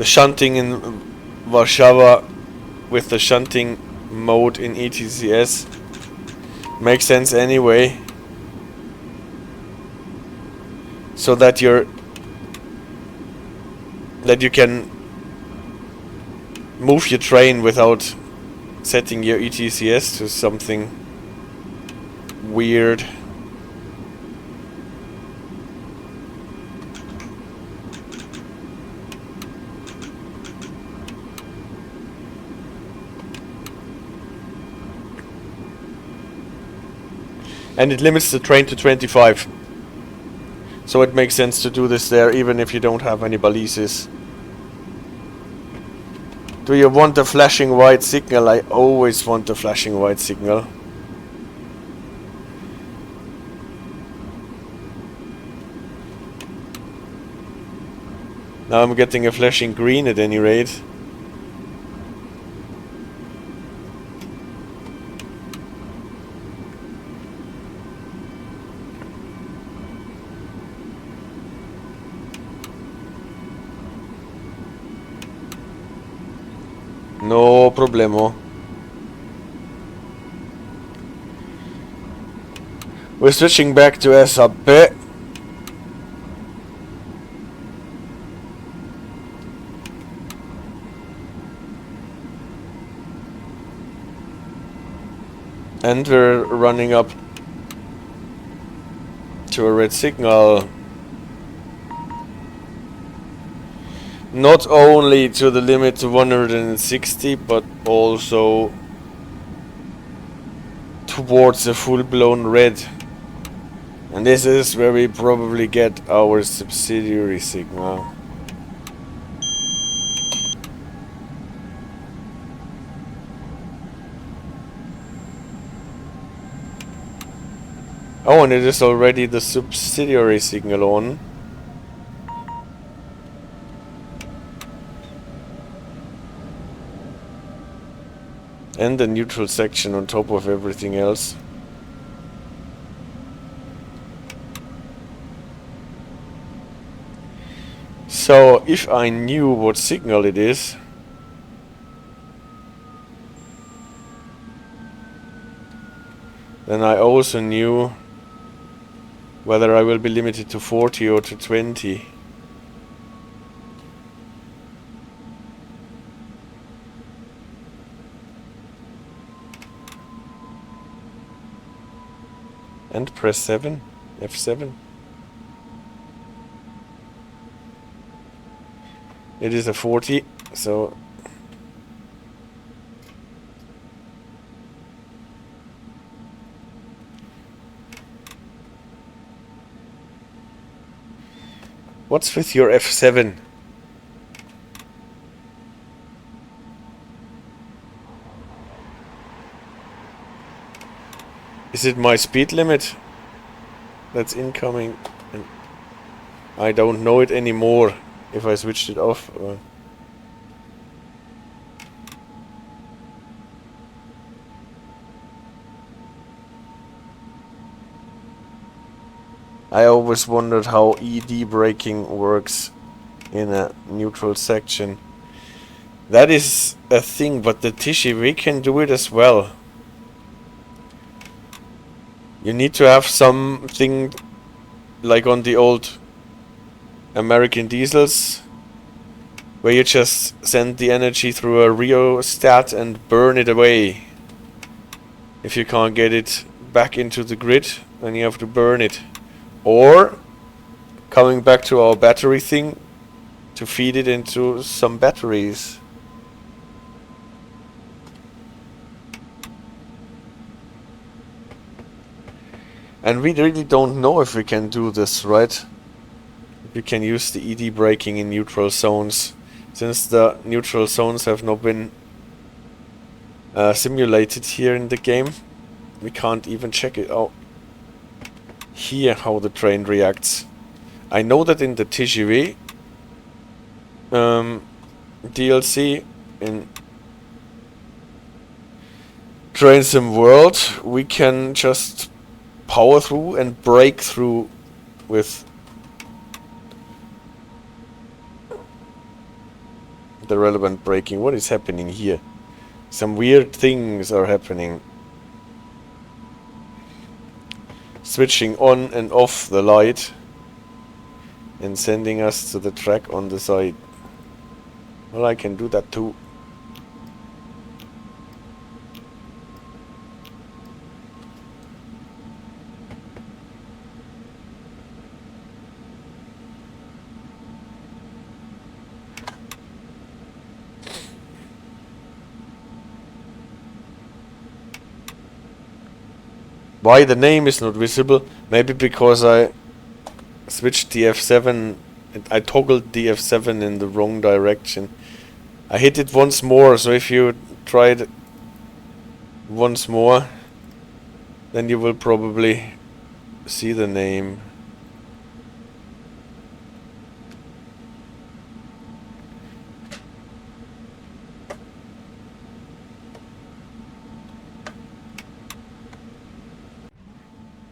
shunting in Warszawa with the shunting mode in ETCS makes sense anyway. So that you can move your train without setting your ETCS to something weird. And it limits the train to 25. So it makes sense to do this there even if you don't have any balises. Do you want a flashing white signal? I always want a flashing white signal. Now I'm getting a flashing green at any rate. No problemo. We're switching back to SAP. And we're running up to a red signal. Not only to the limit to 160, but also towards a full-blown red. And this is where we probably get our subsidiary signal. Oh, and it is already the subsidiary signal on. And the neutral section on top of everything else. So, if I knew what signal it is, then I also knew whether I will be limited to 40 or to 20. And press 7, F7. It is a 40, so what's with your F7? Is it my speed limit that's incoming? And I don't know it anymore if I switched it off. I always wondered how ED braking works in a neutral section. That is a thing, but the TGV can do it as well. You need to have something like on the old American diesels, where you just send the energy through a rheostat and burn it away. If you can't get it back into the grid, then you have to burn it. Or, coming back to our battery thing, to feed it into some batteries. And we really don't know if we can do this, right? We can use the ED braking in neutral zones. Since the neutral zones have not been simulated here in the game, we can't even check it out here how the train reacts. I know that in the TGV DLC in Train Sim World, we can just power through and break through with the relevant braking. What is happening here? Some weird things are happening. Switching on and off the light and sending us to the track on the side. Well, I can do that too. Why the name is not visible? Maybe because I switched the F7. I toggled the F7 in the wrong direction. I hit it once more, so if you try it once more, then you will probably see the name.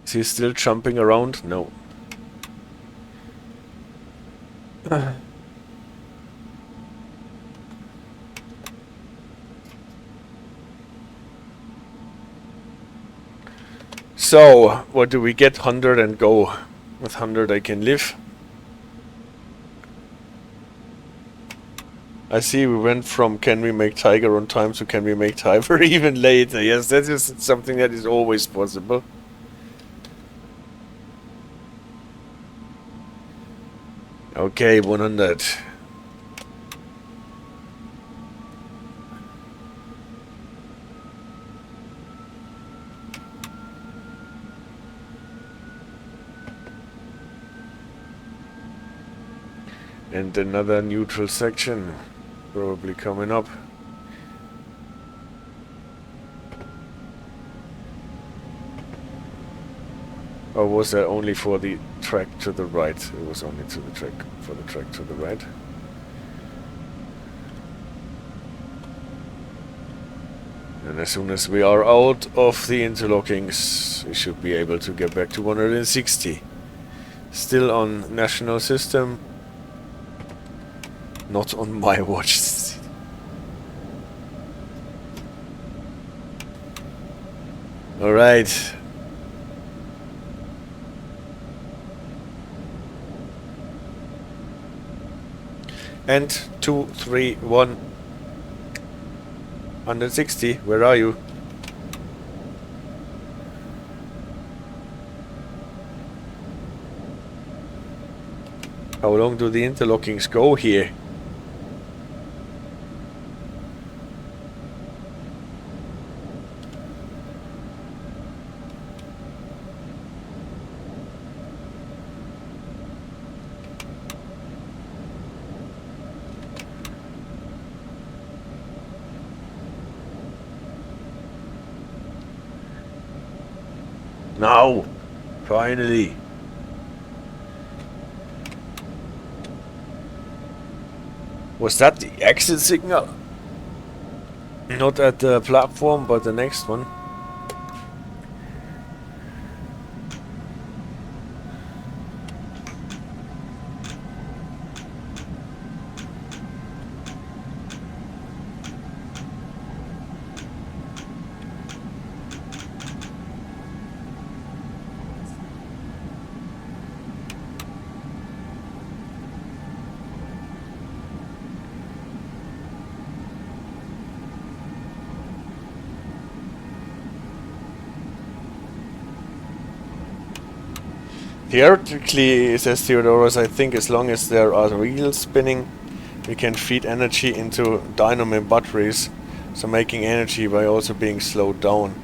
Is he still jumping around? No. So, what do we get? 100 and go. With 100 I can live. I see we went from can we make Tiger on time to can we make Tiger even later. Yes, that is something that is always possible. Okay, 100. And another neutral section probably coming up. Or was that only for the track to the right? It was only to the track for the track to the right. And as soon as we are out of the interlockings, we should be able to get back to 160. Still on national system. Not on my watch. Alright. And 2, 3, 1. 160. Where are you? How long do the interlockings go here? Now! Finally! Was that the exit signal? Not at the platform, but the next one. Theoretically, says Theodorus, I think as long as there are wheels spinning, we can feed energy into dynamo batteries, so making energy by also being slowed down.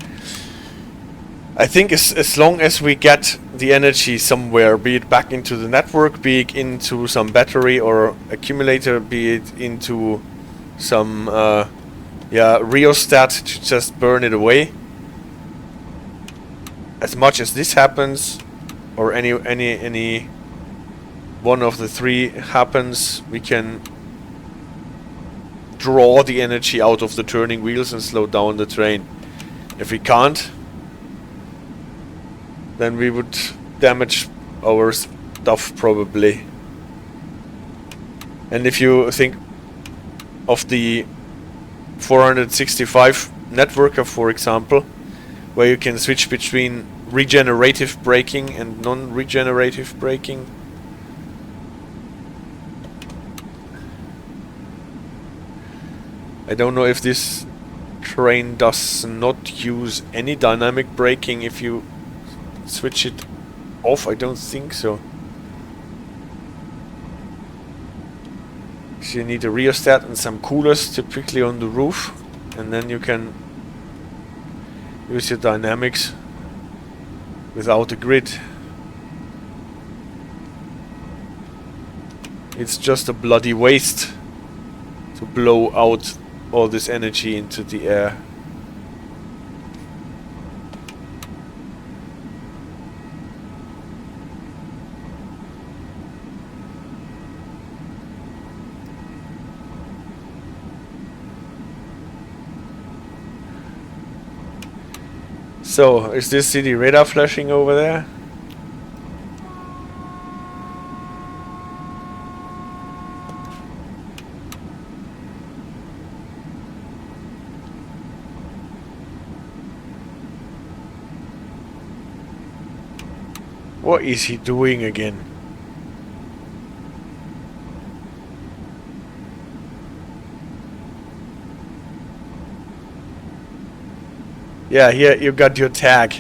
I think as long as we get the energy somewhere, be it back into the network, be it into some battery or accumulator, be it into some rheostat to just burn it away. As much as this happens, or any one of the three happens, we can draw the energy out of the turning wheels and slow down the train. If we can't, then we would damage our stuff probably. And if you think of the 465 networker, for example, where you can switch between regenerative braking and non-regenerative braking. I don't know if this train does not use any dynamic braking if you switch it off. I don't think so. So you need a rheostat and some coolers typically on the roof, and then you can use your dynamics without a grid. It's just a bloody waste to blow out all this energy into the air. So, is this CDRejdar flashing over there? What is he doing again? Yeah, here you got your tag.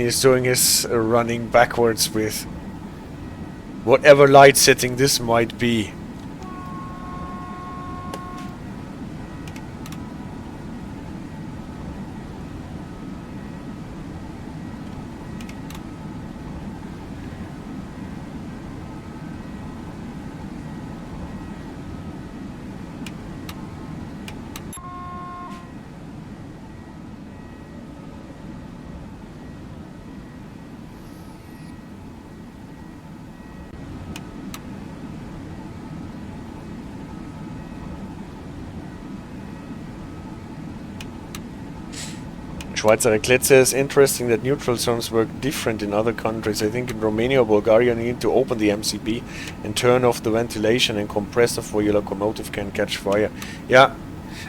he's doing his running backwards with whatever light setting this might be. Schweizer Eclipse says, interesting that neutral zones work different in other countries. I think in Romania or Bulgaria you need to open the MCB and turn off the ventilation and compressor for your locomotive can catch fire. Yeah,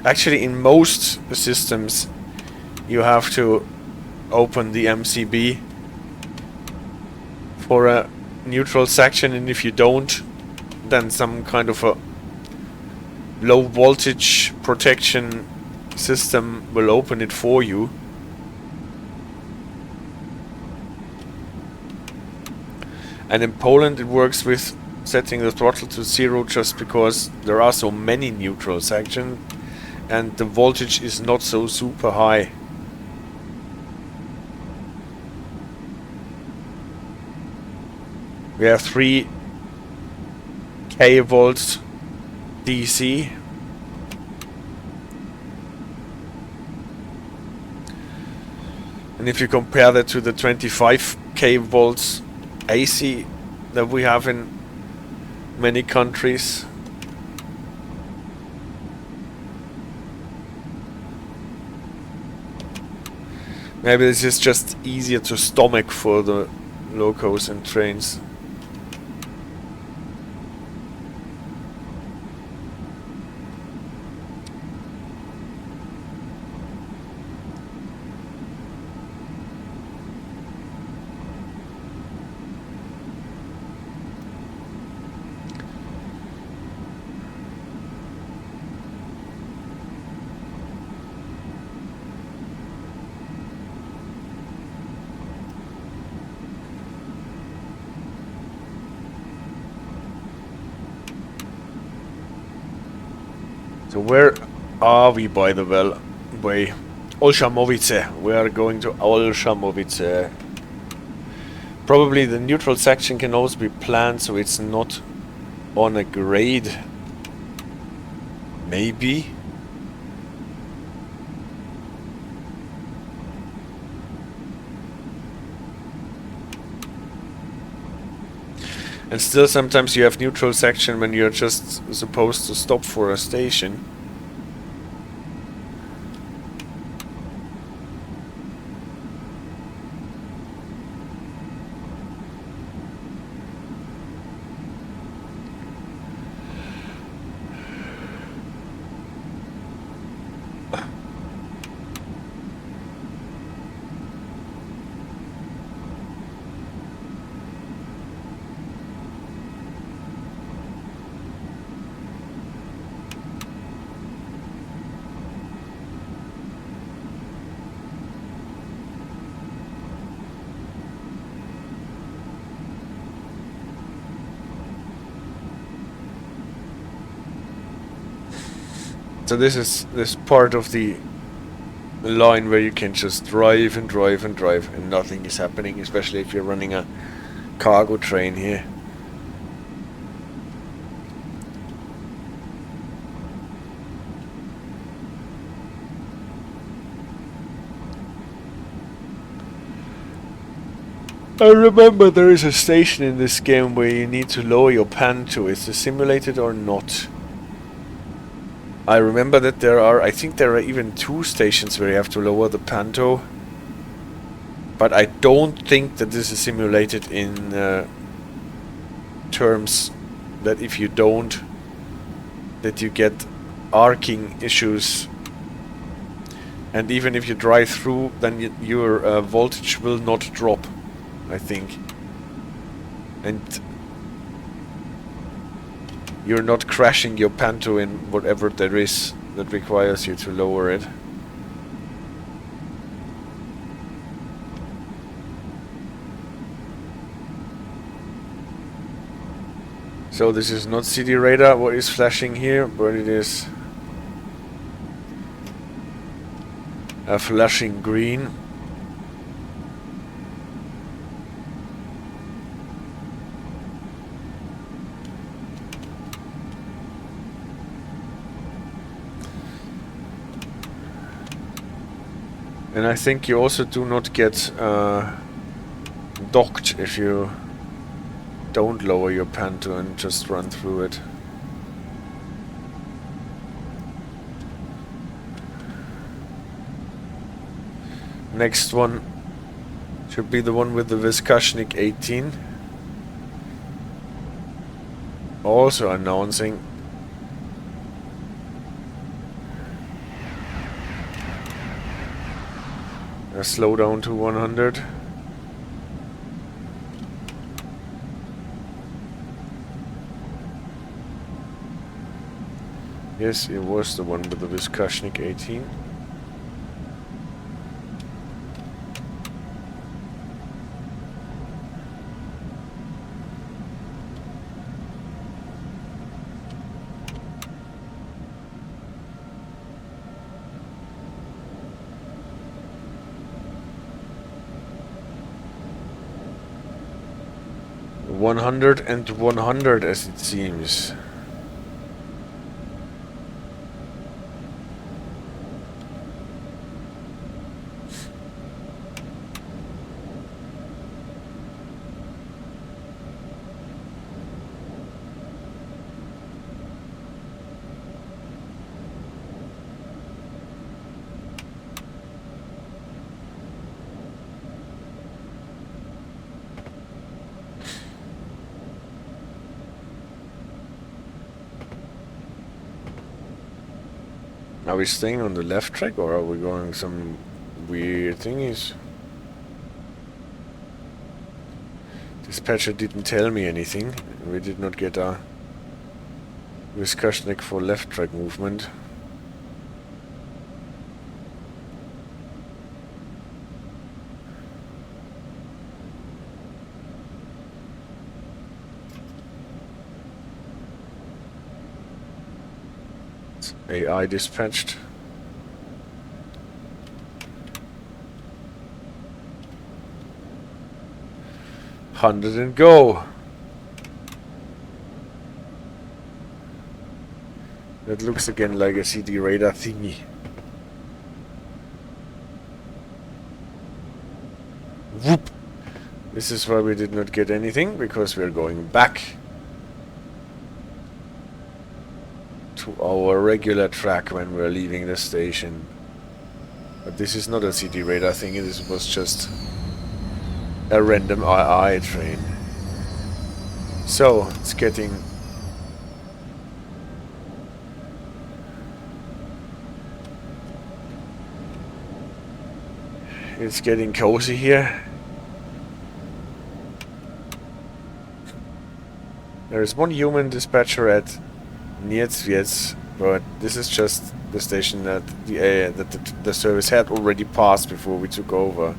actually in most systems you have to open the MCB for a neutral section, and if you don't, then some kind of a low voltage protection system will open it for you. And in Poland it works with setting the throttle to 0 just because there are so many neutral sections and the voltage is not so super high. We have 3 kV DC. And if you compare that to the 25 kV AC that we have in many countries, maybe this is just easier to stomach for the locos and trains. So where are we, by the way? Olszamowice. We are going to Olszamowice. Probably the neutral section can also be planned so it's not on a grade. Maybe. And still sometimes you have neutral section when you're just supposed to stop for a station. So this is this part of the line where you can just drive and drive and drive and nothing is happening, especially if you're running a cargo train here. I remember there is a station in this game where you need to lower your panto. Is it simulated or not? I remember that there are, I think there are even 2 stations where you have to lower the panto. But I don't think that this is simulated in terms that if you don't, that you get arcing issues. And even if you drive through, then your voltage will not drop, I think. And you're not crashing your panto in whatever there is that requires you to lower it. So this is not CDRejdar, what is flashing here, but it is a flashing green. And I think you also do not get docked if you don't lower your panto and just run through it. Next one should be the one with the Viscashnik 18. Also announcing a slowdown to 100. Yes, it was the one with the Viscashnik 18. and 100 as it seems. Are we staying on the left track or are we going some weird thingies? Dispatcher didn't tell me anything. We did not get a Viscashnik for left track movement. AI dispatched. Hundred and go. That looks again like a CDRejdar thingy. Whoop. This is why we did not get anything, because we are going back to our regular track when we're leaving the station. But this is not a CDRejdar thing, this was just a random II train. So, it's getting cozy here. There is one human dispatcher at Nietzwiec, but this is just the station that the service had already passed before we took over.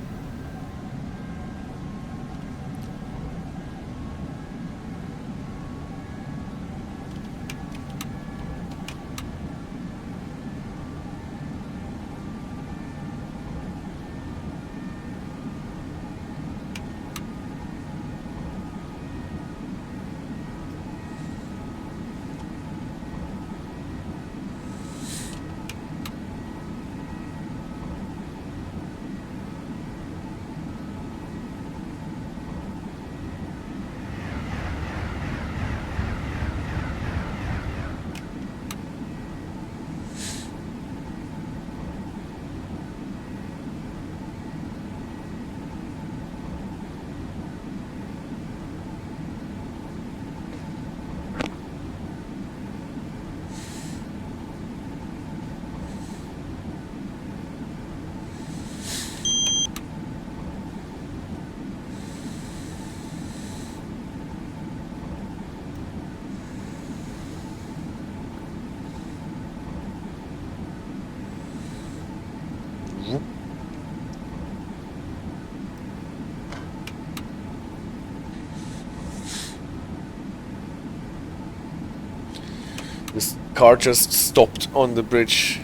This car just stopped on the bridge.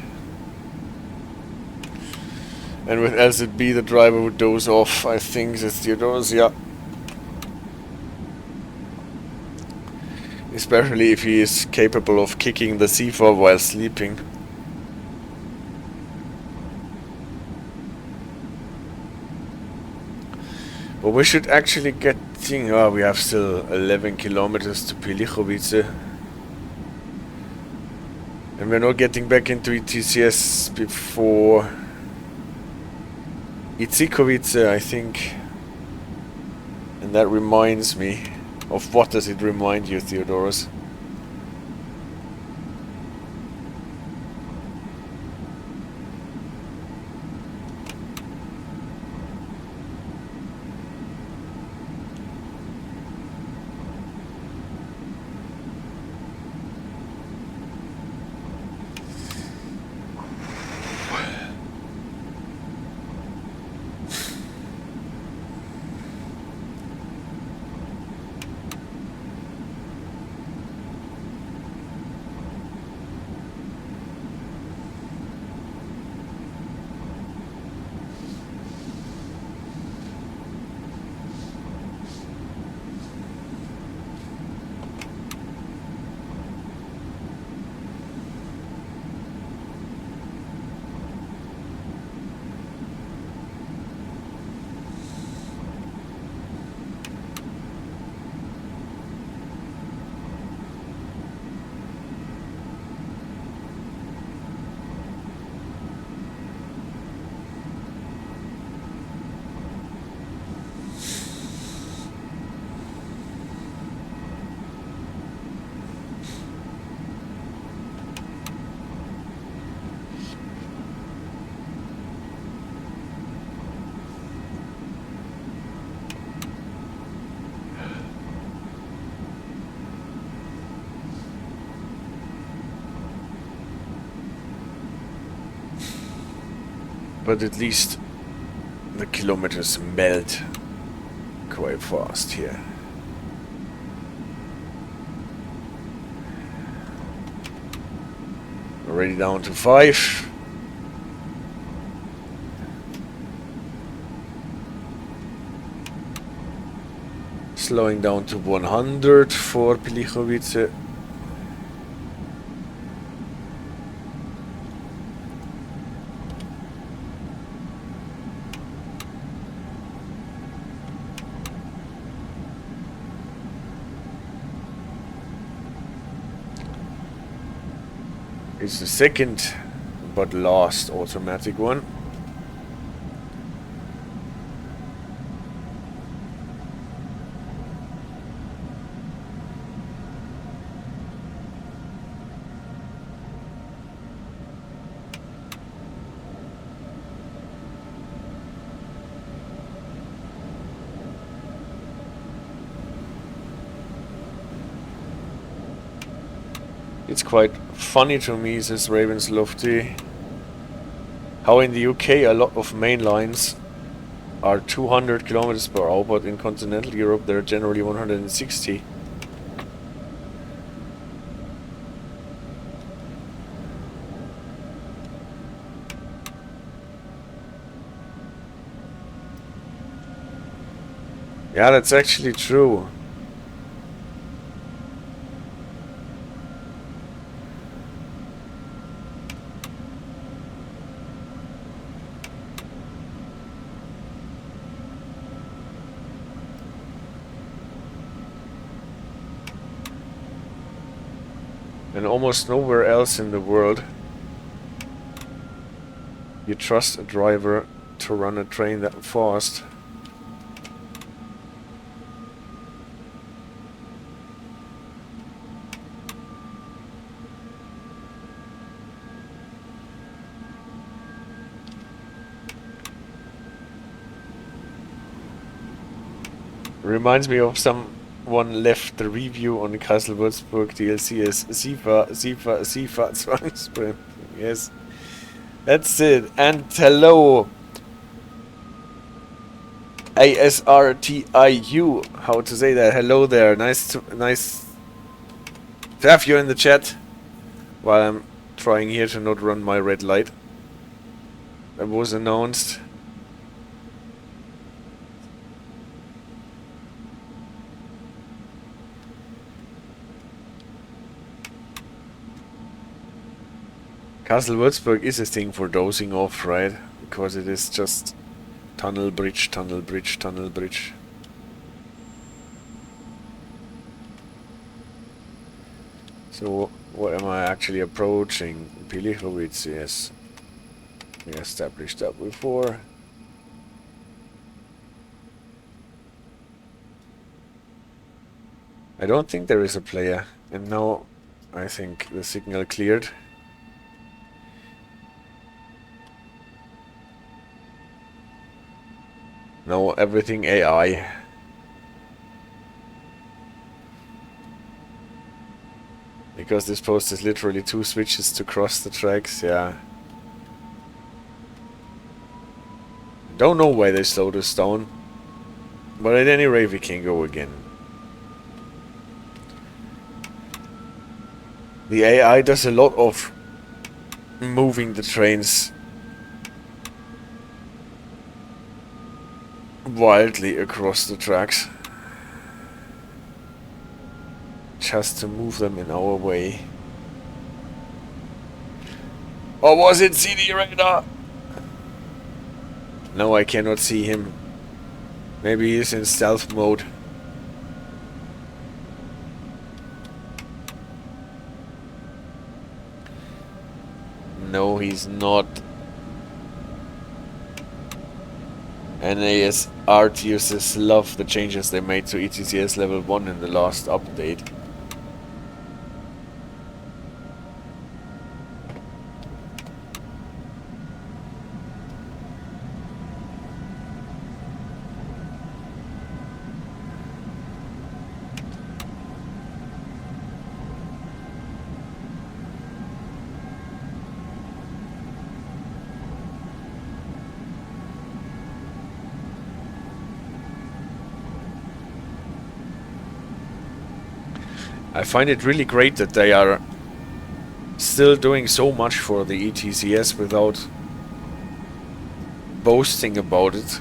And with LZB, the driver would doze off. I think that's Theodoros, yeah. Especially if he is capable of kicking the C4 while sleeping. But we should actually get... Oh, we have still 11 kilometers to Pilichowice. And we're not getting back into ETCS before... Idzikovice, I think. And that reminds me. Of what does it remind you, Theodoros? But at least the kilometers melt quite fast here. Already down to 5. Slowing down to 100 for Pilichowice. It's the second but last automatic one. It's quite funny to me, says Ravenslofty, how in the UK a lot of main lines are 200 kilometers per hour, but in continental Europe they're generally 160. Yeah, that's actually true. And almost nowhere else in the world you trust a driver to run a train that fast. Reminds me of someone left the review on the Castle Würzburg DLC as Sifa Zwangssprint. Yes, that's it. And hello, ASRTIU. How to say that? Hello there. Nice to have you in the chat. while I'm trying here to not run my red light that was announced. Castle Würzburg is a thing for dozing off, right? Because it is just tunnel, bridge, tunnel, bridge, tunnel, bridge. So, what am I actually approaching? Pilichowice, yes. We established that before. I don't think there is a player. And now I think the signal cleared. Now everything AI. Because this post is literally 2 switches to cross the tracks, yeah. Don't know why they slowed us down. But at any rate we can go again. The AI does a lot of moving the trains wildly across the tracks. Just to move them in our way. Or was it CDRejdar? No, I cannot see him. Maybe he's in stealth mode. No, he's not. NAS art users love the changes they made to ETCS level 1 in the last update. I find it really great that they are still doing so much for the ETCS without boasting about it.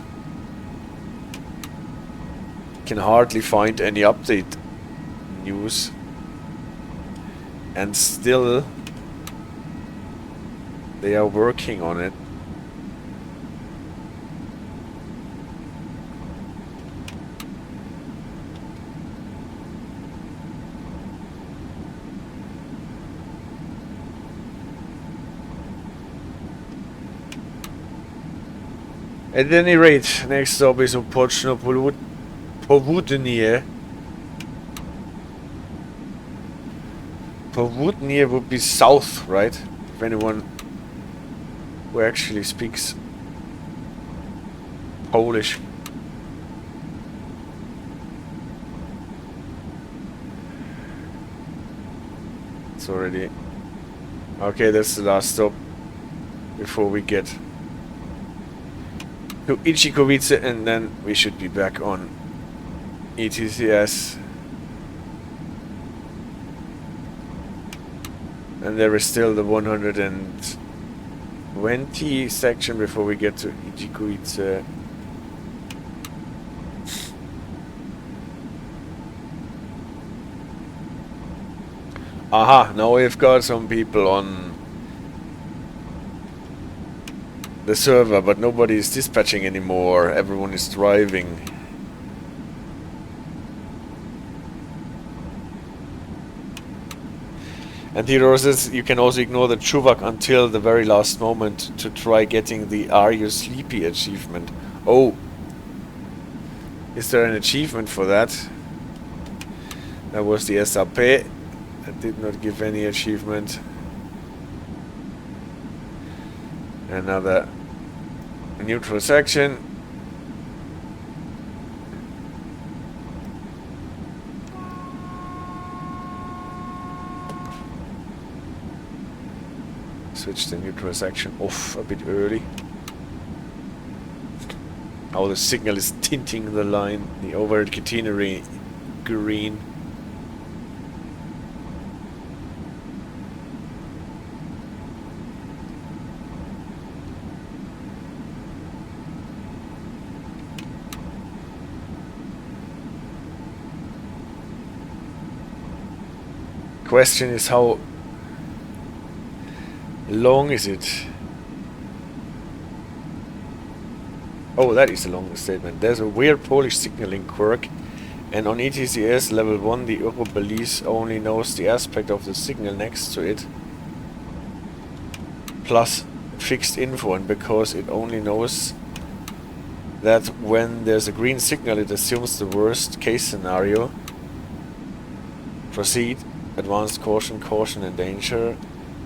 Can hardly find any update news, and still they are working on it. At any rate, next stop is Południe. Południe would be south, right? If anyone who actually speaks Polish. It's already... Okay, that's the last stop before we get to Idzikowice, and then we should be back on ETCS. And there is still the 120 section before we get to Idzikowice. Aha, now we've got some people on the server, but nobody is dispatching anymore. Everyone is driving. And here also, you can also ignore the Chuvak until the very last moment to try getting the Are You Sleepy achievement. Oh, is there an achievement for that? That was the SAP. That did not give any achievement. Another neutral section. Switch the neutral section off a bit early. How the signal is tinting the line, the overhead catenary green. question is how long is it? Oh, that is a long statement. There's a weird Polish signaling quirk, and on ETCS level 1 the Europolice only knows the aspect of the signal next to it plus fixed info, and because it only knows that when there's a green signal it assumes the worst case scenario. Proceed, advanced caution, caution and danger.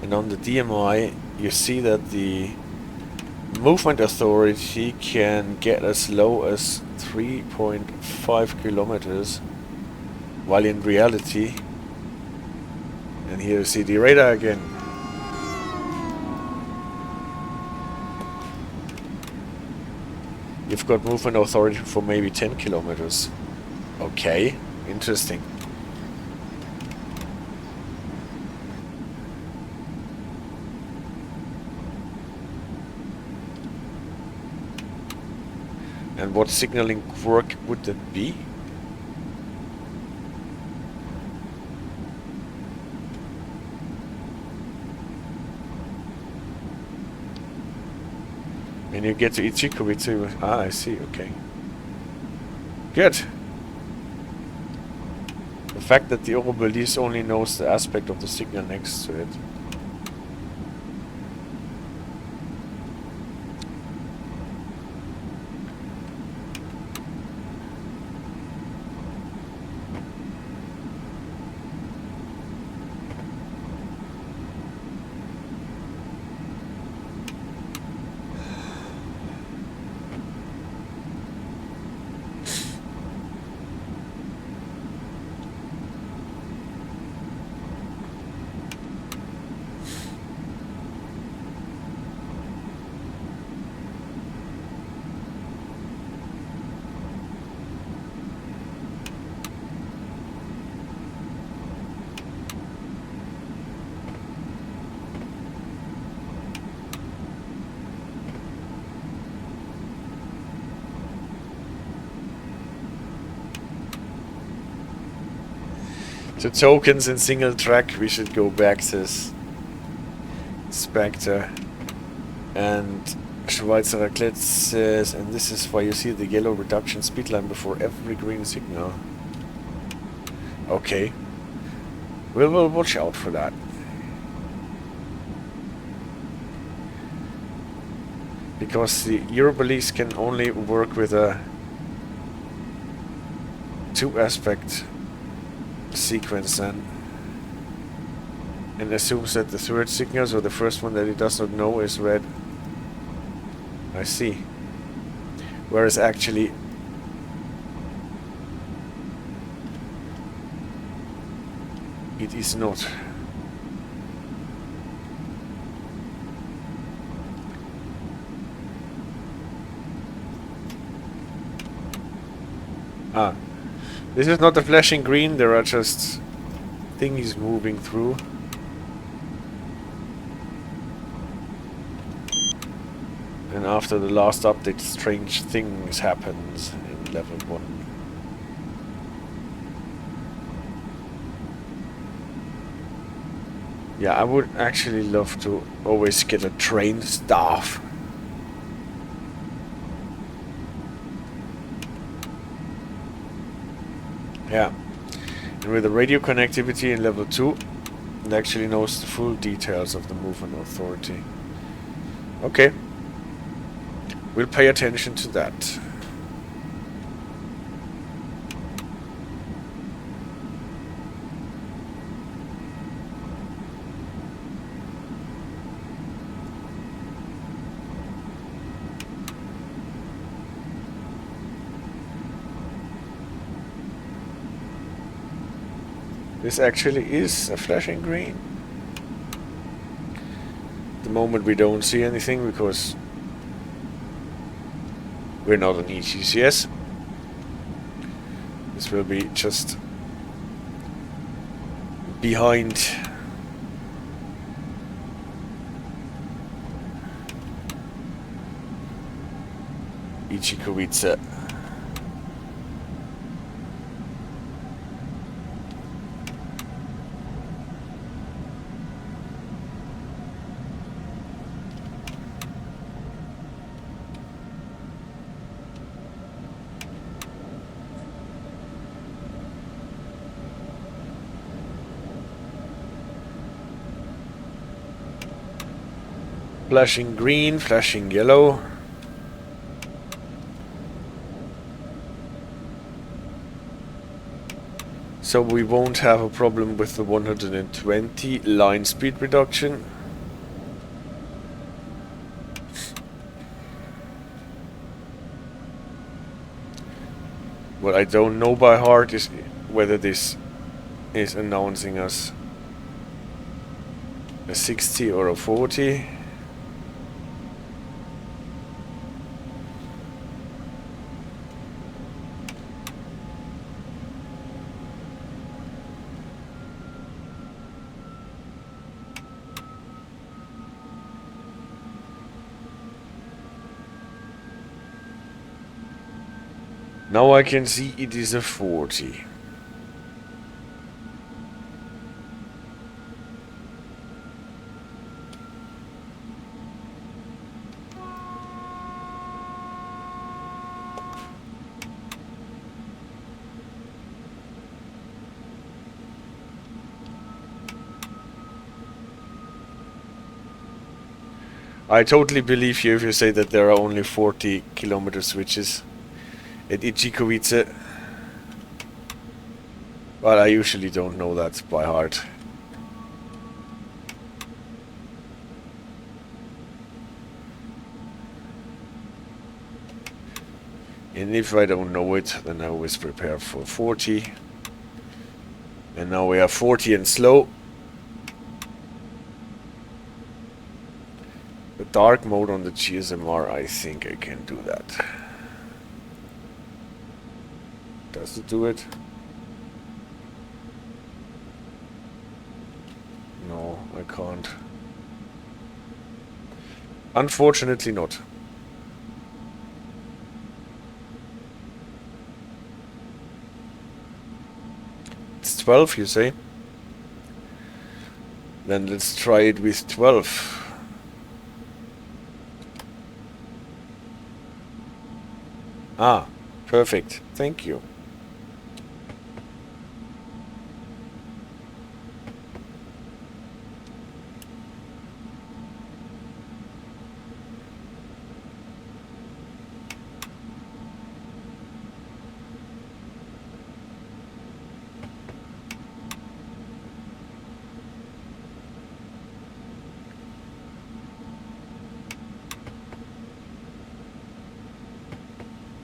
And on the DMI you see that the movement authority can get as low as 3.5 kilometers, while in reality, and here you see the radar again. You've got movement authority for maybe 10 kilometers. Okay, interesting. And what signaling quirk would that be? When you get to Idzikowice, I see, okay. Good. The fact that the Europolice only knows the aspect of the signal next to it. So tokens in single track, we should go back to this Spectre. And Schweizer Raclette says, and this is why you see the yellow reduction speed line before every green signal. Okay. We'll watch out for that. Because the Europolice can only work with a two-aspect sequence then, and assumes that the third signal, so the first one that it does not know, is red. I see. Whereas actually it is not. Ah. This is not a flashing green, there are just things moving through. And after the last update, strange things happened in level 1. Yeah, I would actually love to always get a train staff. Yeah, and with the radio connectivity in level 2, it actually knows the full details of the movement authority. Okay, we'll pay attention to that. This actually is a flashing green. At the moment we don't see anything because we're not on ETCS. This will be just behind Idzikowice. Flashing green, flashing yellow. So we won't have a problem with the 120 line speed reduction. What I don't know by heart is whether this is announcing us a 60 or a 40. Now I can see it is a 40. I totally believe you if you say that there are only 40-kilometer switches at Idzikowice, but I usually don't know that by heart. And if I don't know it, then I always prepare for 40. And now we have 40 and slow. The dark mode on the GSM-R, I think I can do that. Does it do it? No, I can't. Unfortunately not. It's 12, you say? Then let's try it with 12. Ah, perfect. Thank you.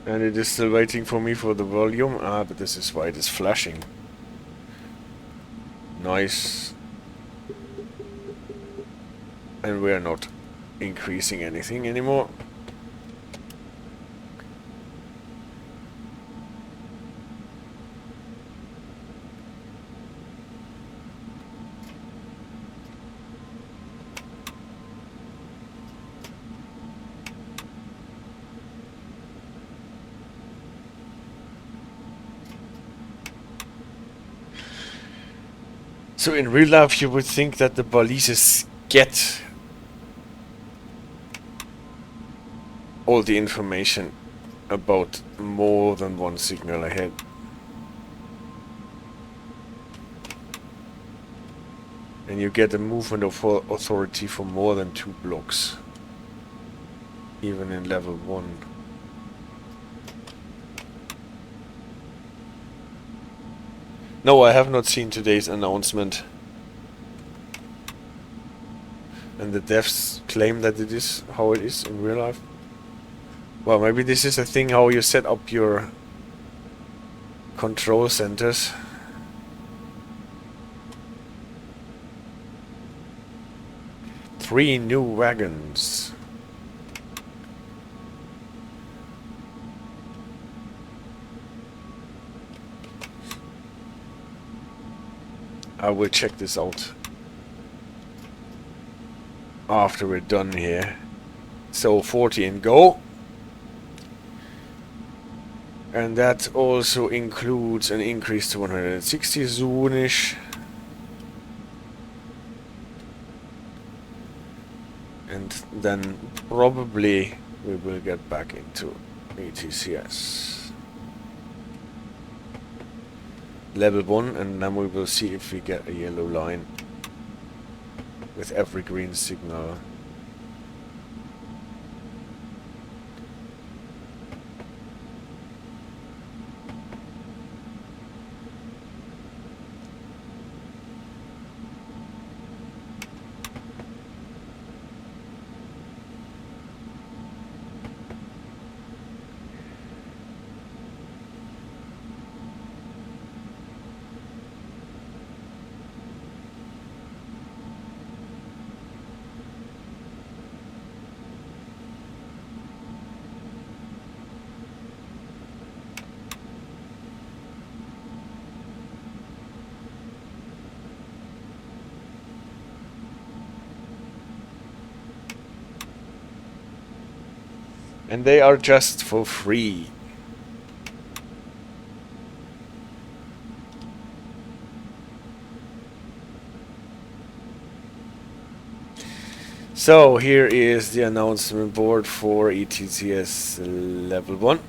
And it is still waiting for me for the volume. Ah, but this is why it is flashing. Nice. And we are not increasing anything anymore. So in real life you would think that the balises get all the information about more than one signal ahead. And you get a movement of authority for more than 2 blocks. Even in level 1. No, I have not seen today's announcement. And the devs claim that it is how it is in real life. Well, maybe this is a thing how you set up your control centers. Three new wagons. I will check this out after we're done here. So 40 and go. And that also includes an increase to 160 soonish. And then probably we will get back into ATCS. Level 1, and then we will see if we get a yellow line with every green signal. And they are just for free. So here is the announcement board for ETCS level 1.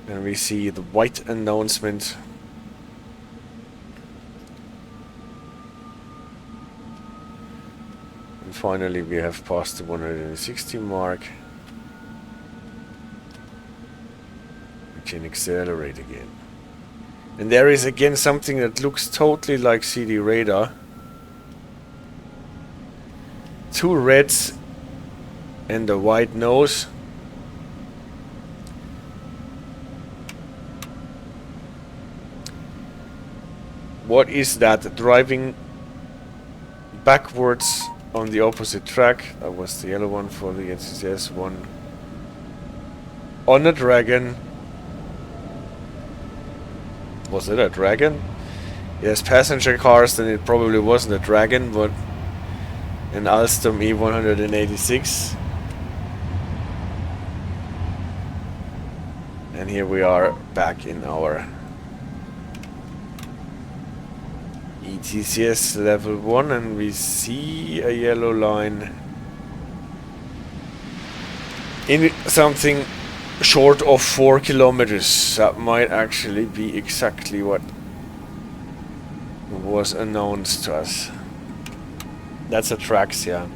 And we see the white announcement. And finally we have passed the 160 mark. We can accelerate again. And there is again something that looks totally like CDRejdar. 2 reds and a white nose. What is that? Driving backwards on the opposite track. That was the yellow one for the NCCS one. On a dragon. Was it a dragon? Yes, passenger cars, then it probably wasn't a dragon, but an Alstom E186. And here we are back in our ETCS level 1, and we see a yellow line in something short of 4 kilometers. That might actually be exactly what was announced to us. That's a Traxia.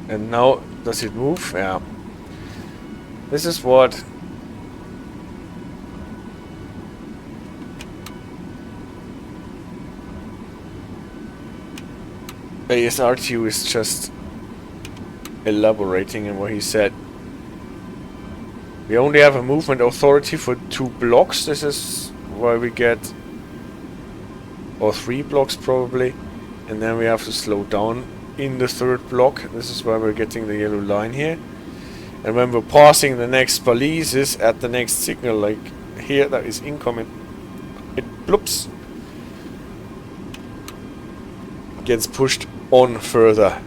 And now, does it move? Yeah. This is what ASRTU is just elaborating on what he said. We only have a movement authority for 2 blocks. This is why we get, or 3 blocks probably, and then we have to slow down in the 3rd block. This is why we're getting the yellow line here. And when we're passing the next balises at the next signal, like here, that is incoming, it bloops, gets pushed on further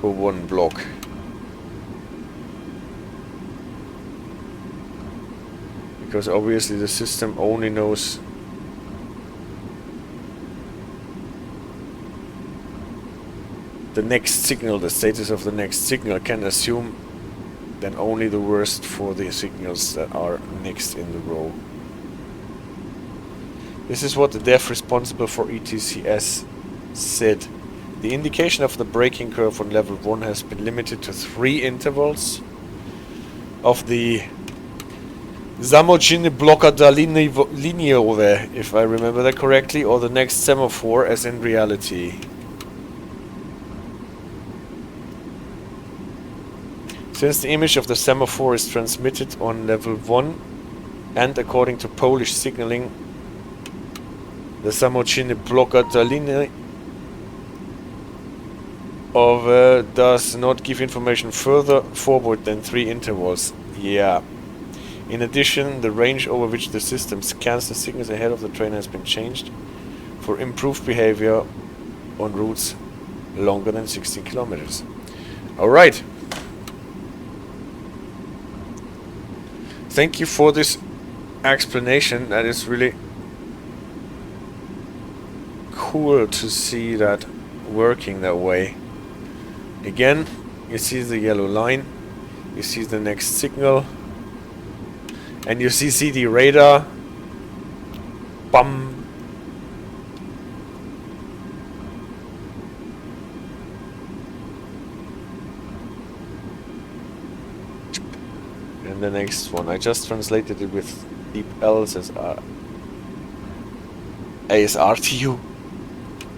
for 1 block. Because obviously the system only knows the next signal, the status of the next signal, can assume then only the worst for the signals that are next in the row. This is what the dev responsible for ETCS said. The indication of the braking curve on level 1 has been limited to 3 intervals of the Zamociny Blocker da Liniowe, if I remember that correctly, or the next semaphore, as in reality. Since the image of the semaphore is transmitted on level 1 and according to Polish signaling, the Zamociny Blocker da Liniowe does not give information further forward than 3 intervals. Yeah. In addition, the range over which the system scans the signals ahead of the train has been changed for improved behavior on routes longer than 16 kilometers. Alright. Thank you for this explanation. That is really cool to see that working that way. Again, you see the yellow line, you see the next signal, and you see CDRejdar Bum. And the next one, I just translated it with deep L's as ASR to you,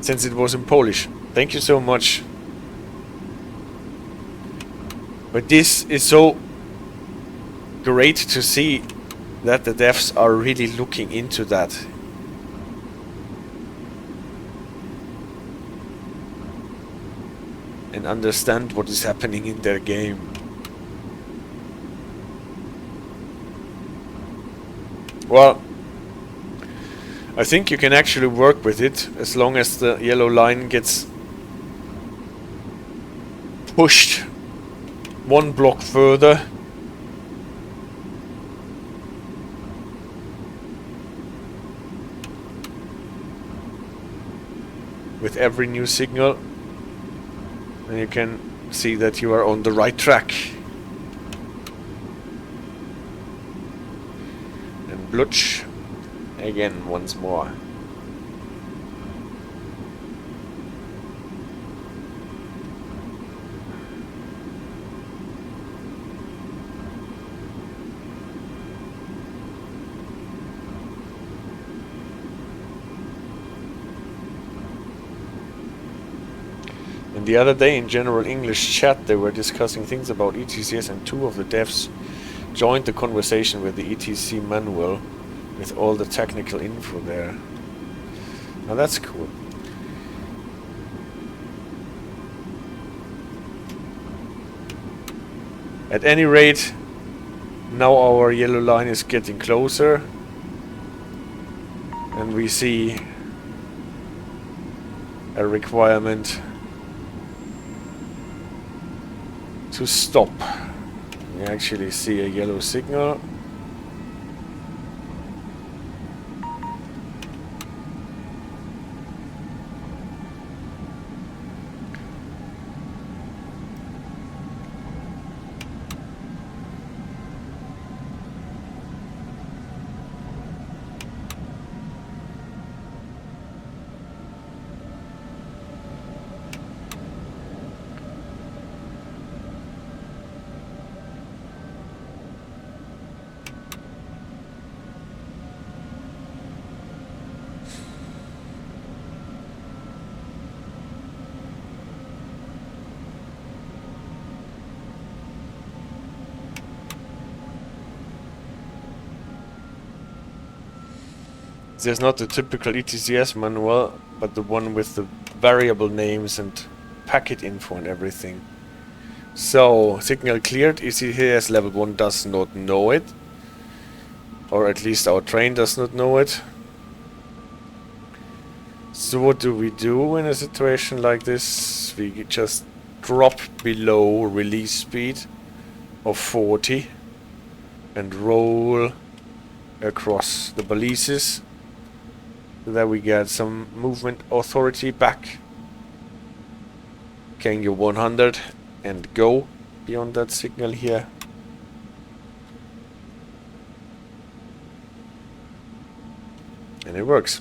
since it was in Polish. Thank you so much. But this is so great to see that the devs are really looking into that. And understand what is happening in their game. Well, I think you can actually work with it as long as the yellow line gets pushed one block further. With every new signal, and you can see that you are on the right track. And Blutch again once more. And the other day in general English chat they were discussing things about ETCS, and two of the devs joined the conversation with the ETC manual with all the technical info there. Now that's cool. At any rate, now our yellow line is getting closer, and we see a requirement to stop. We actually see a yellow signal. There's not the typical ETCS manual, but the one with the variable names and packet info and everything. So, signal cleared, ETCS level 1 does not know it. Or at least our train does not know it. So what do we do in a situation like this? We just drop below release speed of 40 and roll across the balises. So that we get some movement authority back. Can you 100 and go beyond that signal here? And it works.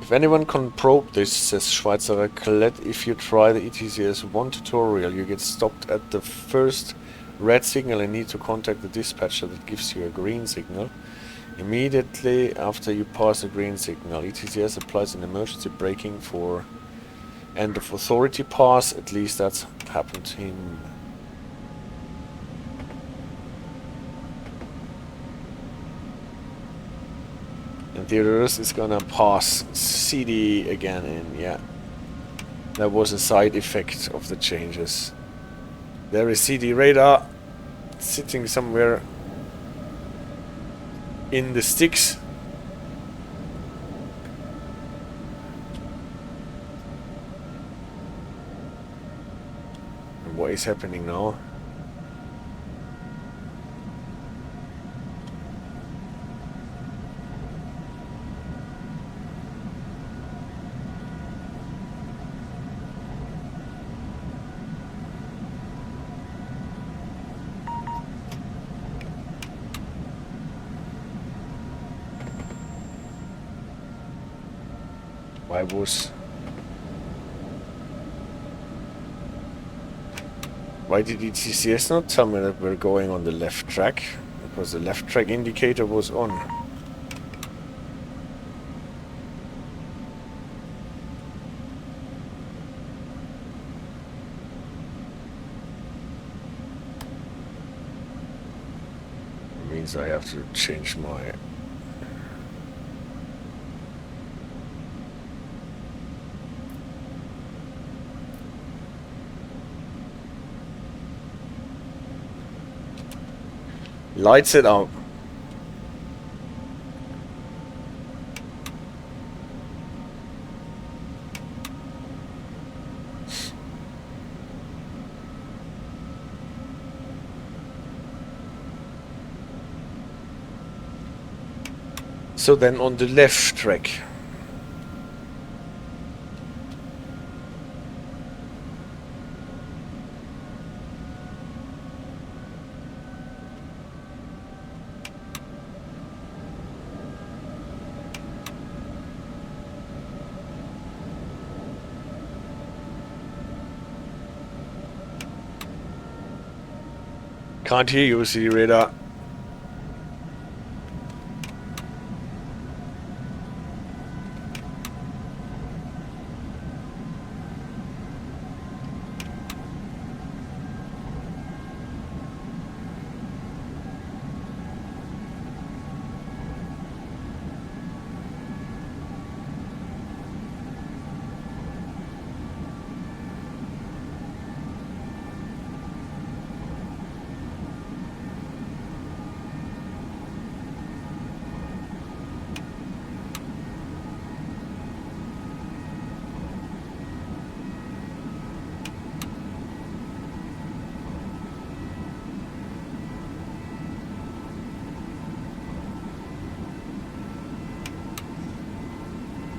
If anyone can probe this, says Schweizer Raclette, if you try the ETCS1 tutorial, you get stopped at the first red signal and need to contact the dispatcher that gives you a green signal. Immediately after you pass the green signal, ETCS applies an emergency braking for end of authority pass. At least that's happened to him. And the others is gonna pass CD again in, yeah. That was a side effect of the changes. There is CDRejdar sitting somewhere in the sticks. And what is happening now? Why did ETCS not tell me that we're going on the left track? Because the left track indicator was on. Means I have to change my lights it up. So then on the left track. Can't hear you, CDRejdar.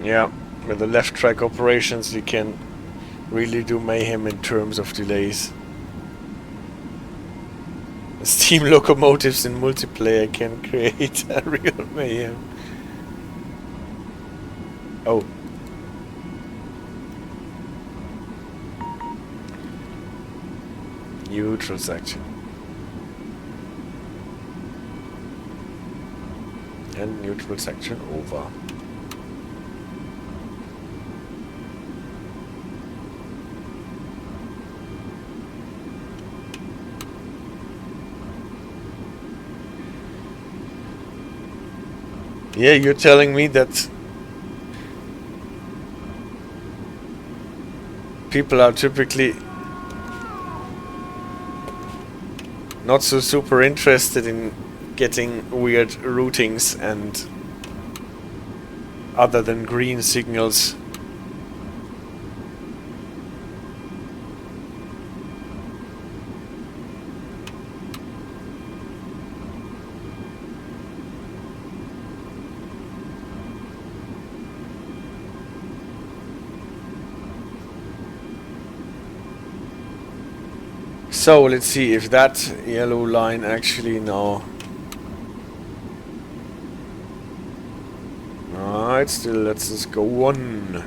Yeah, with the left track operations you can really do mayhem in terms of delays. Steam locomotives in multiplayer can create a real mayhem. Oh. Neutral section. And neutral section over. Yeah, you're telling me that people are typically not so super interested in getting weird routings and other than green signals. So let's see if that yellow line actually now. Alright, still let's just go on.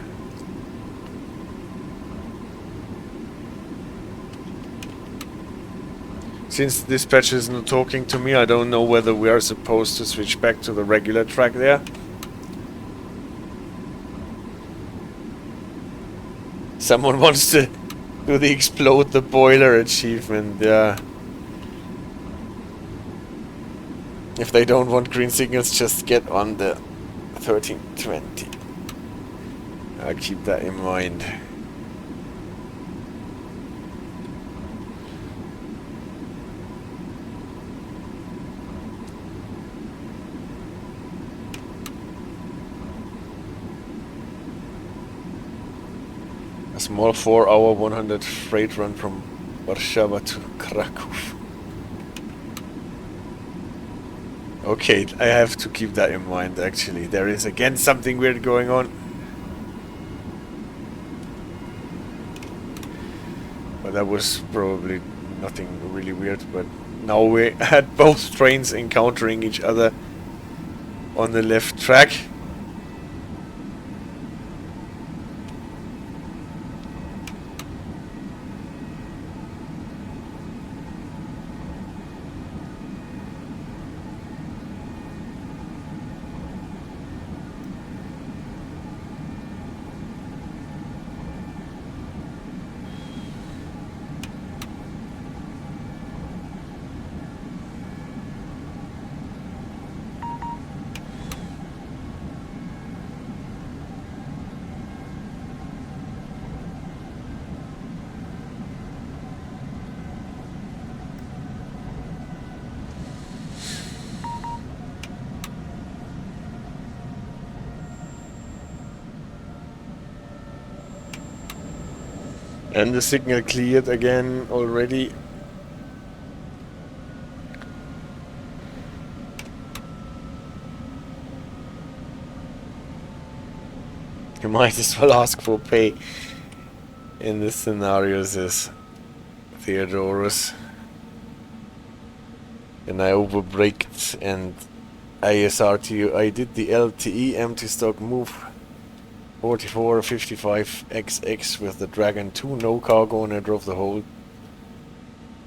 Since dispatch is not talking to me, I don't know whether we are supposed to switch back to the regular track there. Someone wants to do the explode the boiler achievement, yeah. If they don't want green signals, just get on the 1320. I'll keep that in mind. A small 4-hour 100 freight run from Warszawa to Kraków. Okay, I have to keep that in mind actually. There is again something weird going on. But that was probably nothing really weird, but now we had both trains encountering each other on the left track. And the signal cleared again already. You might as well ask for pay in this scenario, says Theodorus. And I overbraked and ISRTU. I did the LTE empty stock move 4455XX with the Dragon 2, no cargo, and I drove the whole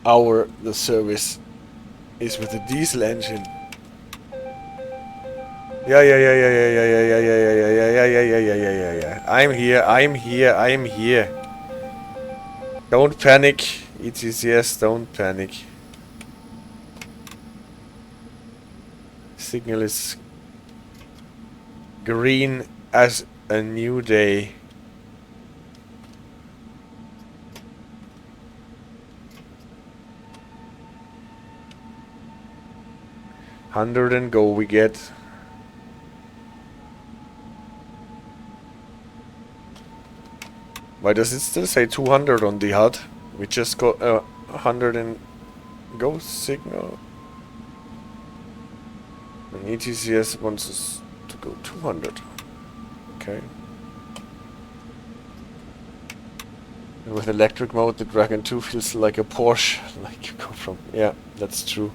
hour. The service is with a diesel engine. Yeah. I'm here. Don't panic. It is yes, don't panic. Signal is green as a new day. $100 and go we get. Why does it still say 200 on the HUD? We just got a 100 and go signal. And ETCS wants us to go 200. Okay. And with electric mode, the Dragon 2 feels like a Porsche. Like you go from... Yeah, that's true.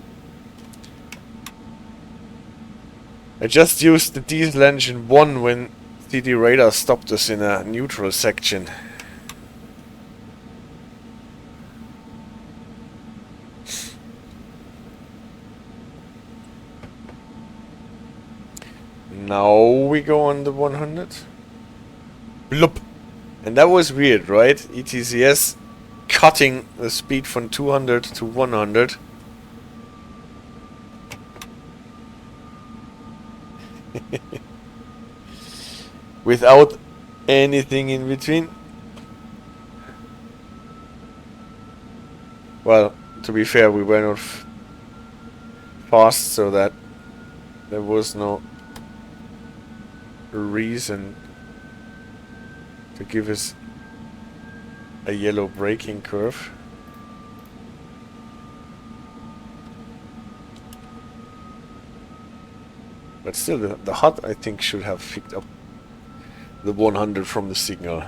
I just used the diesel engine 1 when CDRejdar stopped us in a neutral section. Now we go on the 100. Bloop. And that was weird, right? ETCS cutting the speed from 200 to 100. Without anything in between. Well, to be fair, we went off fast, so that there was no reason to give us a yellow braking curve. But still, the HUD, I think, should have picked up the 100 from the signal.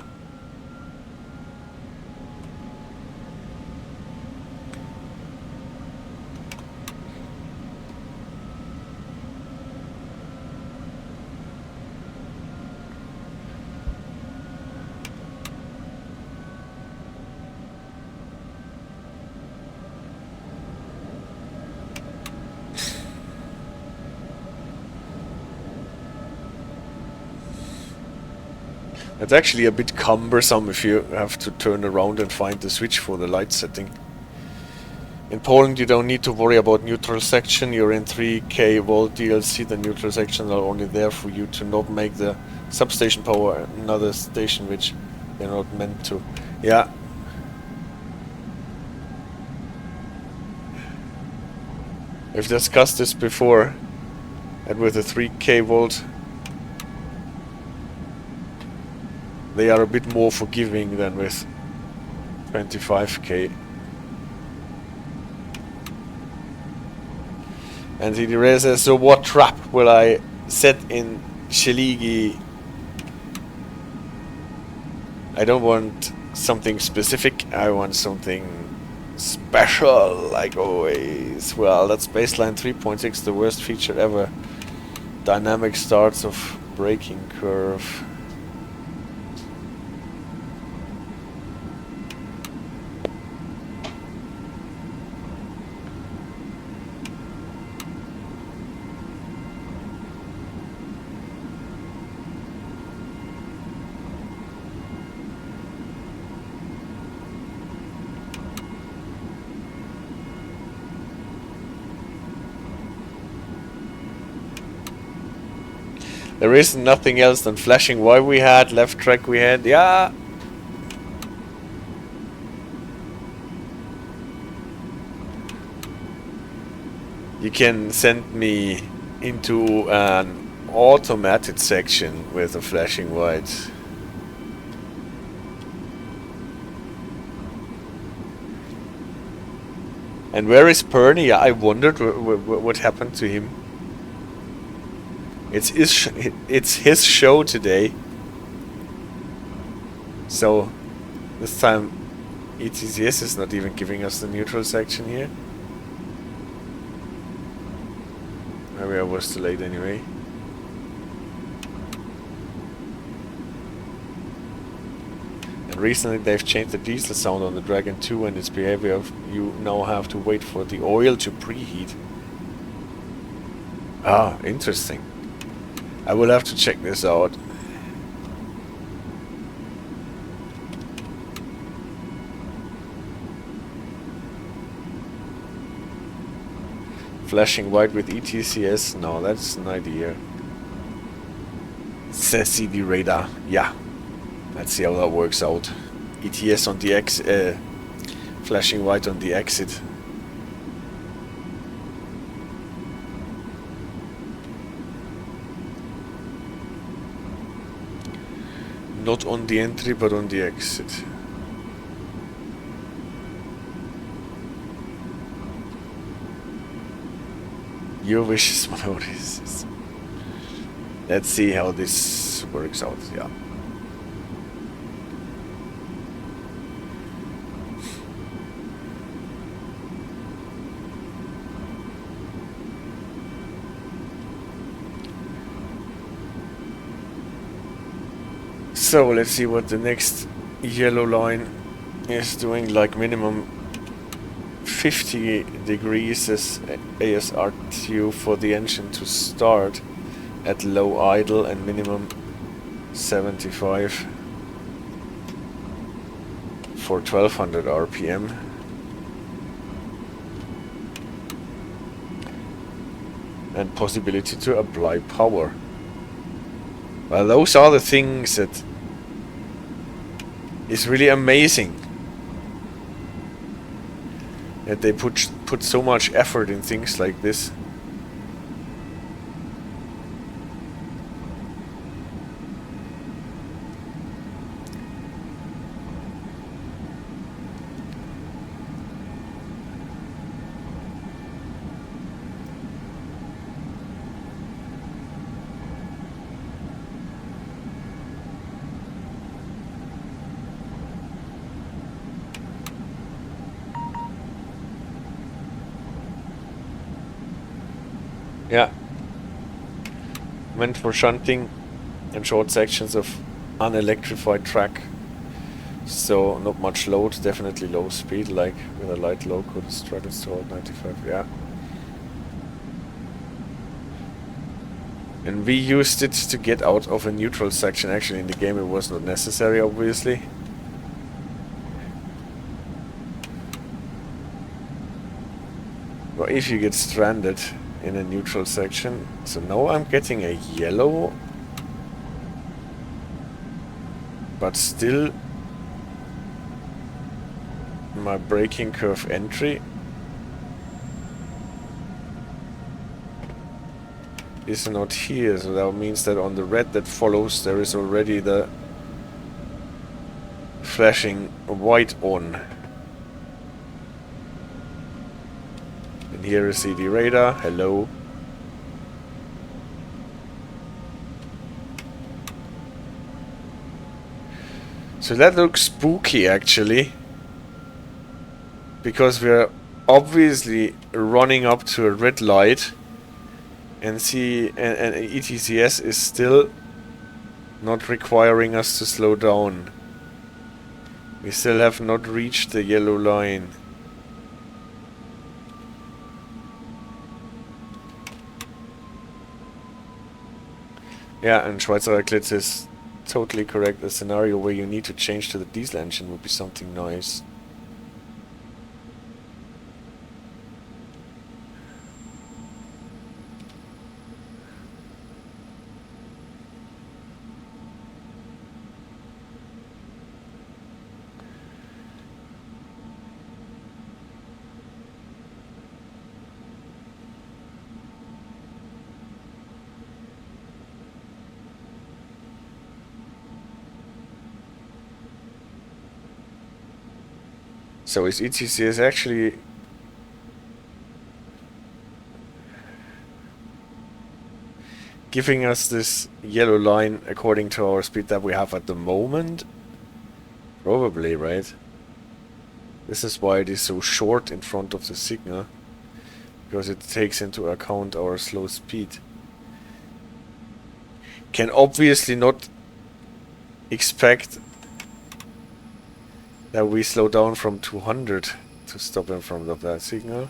It's actually a bit cumbersome if you have to turn around and find the switch for the light setting. In Poland you don't need to worry about neutral section, you're in 3K volt DLC, the neutral sections are only there for you to not make the substation power another station which you're not meant to. Yeah. We've discussed this before, and with the 3K volt they are a bit more forgiving than with 25K. And CDRejdar says, so what trap will I set in Szeligi? I don't want something specific, I want something special, like always. Well, that's baseline 3.6, the worst feature ever. Dynamic starts of braking curve. There is nothing else than flashing why we had, left track we had, yeah. You can send me into an automated section with a flashing white. And where is Pernyy? I wondered what happened to him. It's his show today. So this time ETCS is not even giving us the neutral section here. Maybe I was too late anyway. And recently they've changed the diesel sound on the Dragon 2 and its behavior. You now have to wait for the oil to preheat. Ah, interesting. I will have to check this out. Flashing white with ETCS? No, that's an idea. Says CDRejdar. Yeah. Let's see how that works out. ETS on the flashing white on the exit. Not on the entry, but on the exit. Your wish is my wishes. Let's see how this works out, yeah. So let's see what the next yellow line is doing, like minimum 50 degrees as ASRTU for the engine to start at low idle and minimum 75 for 1200 RPM. And possibility to apply power. Well, those are the things that is really amazing. That they put so much effort in things like this. Yeah, meant for shunting and short sections of unelectrified track, so not much load, definitely low speed, like with a light loco, the strut installed 95, yeah. And we used it to get out of a neutral section. Actually in the game it was not necessary, obviously. But if you get stranded in a neutral section. So now I'm getting a yellow, but still my braking curve entry is not here, so that means that on the red that follows there is already the flashing white on. And here is CDRejdar, hello. So that looks spooky actually, because we're obviously running up to a red light and ETCS is still not requiring us to slow down. We still have not reached the yellow line. Yeah, and Schweizer Eclipse is totally correct. A scenario where you need to change to the diesel engine would be something nice. So is ETCS actually giving us this yellow line according to our speed that we have at the moment? Probably, right? This is why it is so short in front of the signal, because it takes into account our slow speed. Can obviously not expect that we slow down from 200 to stop in front of that signal.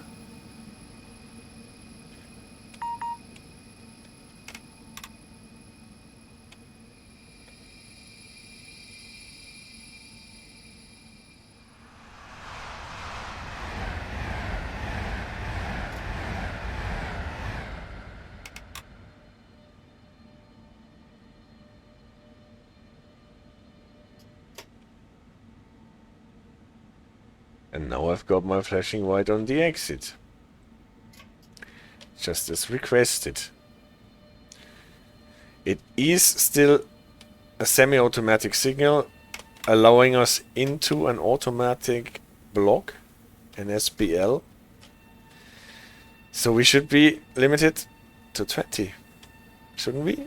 And now I've got my flashing white on the exit. Just as requested. It is still a semi-automatic signal, allowing us into an automatic block, an SBL. So we should be limited to 20, shouldn't we?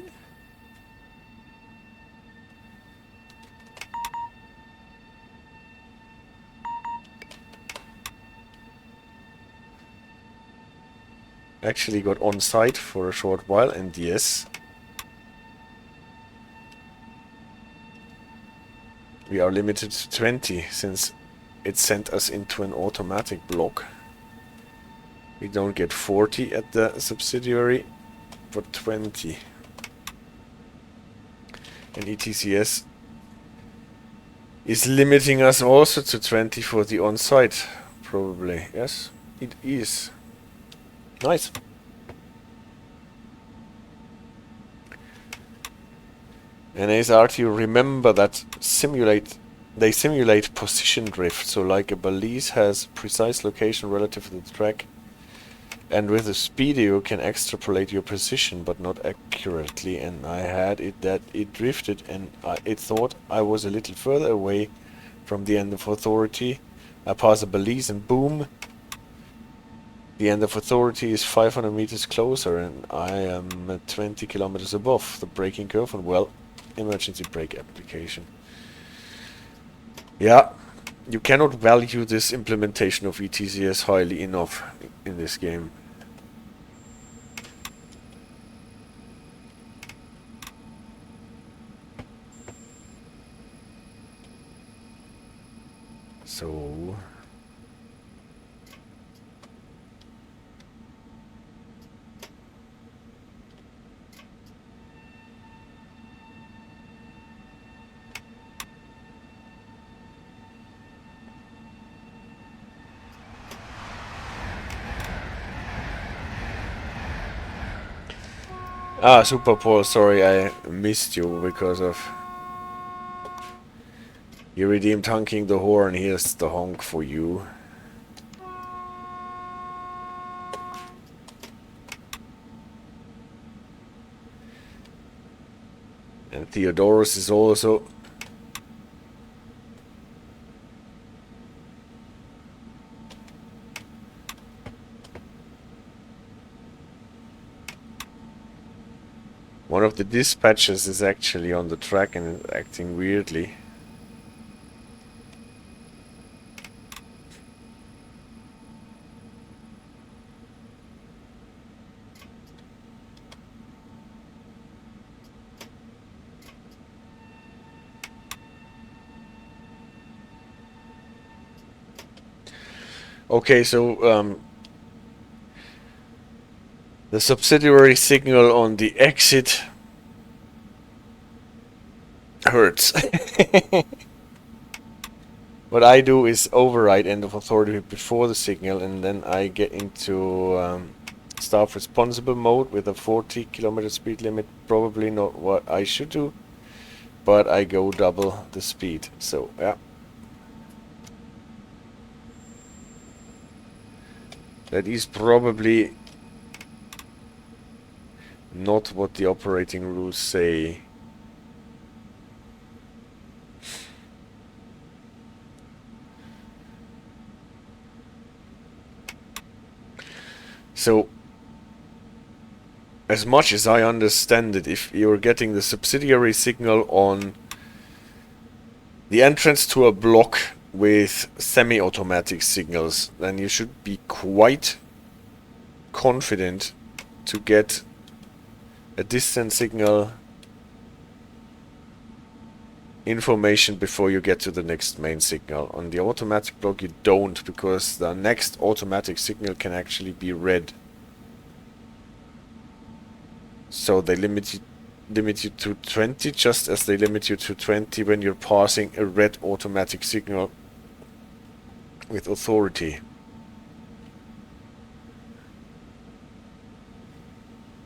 Actually got on site for a short while, and yes, we are limited to 20 since it sent us into an automatic block. We don't get 40 at the subsidiary, but 20. And ETCS is limiting us also to 20 for the on-site, probably. Yes, it is. Nice. And as you remember that they simulate position drift, so like a balise has precise location relative to the track, and with a speeder you can extrapolate your position but not accurately, and I had it that it drifted and it thought I was a little further away from the end of authority. I pass a balise and boom, the end of authority is 500 meters closer and I am 20 kilometers above the braking curve, and well, emergency brake application. Yeah, you cannot value this implementation of ETCS highly enough in this game. So Super Paul, sorry I missed you because of you redeemed honking the horn. Here's the honk for you. And Theodorus is also one of the dispatchers is actually on the track and is acting weirdly. Okay, so the subsidiary signal on the exit hurts. What I do is override end of authority before the signal, and then I get into staff responsible mode with a 40 kilometer speed limit. Probably not what I should do, but I go double the speed. So yeah. That is probably not what the operating rules say. So as much as I understand it, if you're getting the subsidiary signal on the entrance to a block with semi-automatic signals, then you should be quite confident to get a distant signal information before you get to the next main signal. On the automatic block you don't, because the next automatic signal can actually be read. So they limit you to 20, just as they limit you to 20 when you're passing a red automatic signal with authority.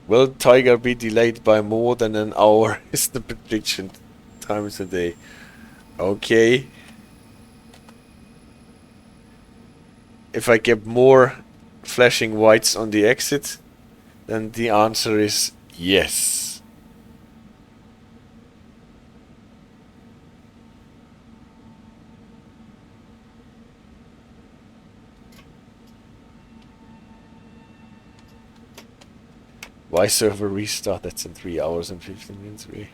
Will Tiger be delayed by more than an hour is the prediction times a day. Okay. If I get more flashing whites on the exit, then the answer is yes. Why server restart? That's in 3 hours and 15 minutes. Really.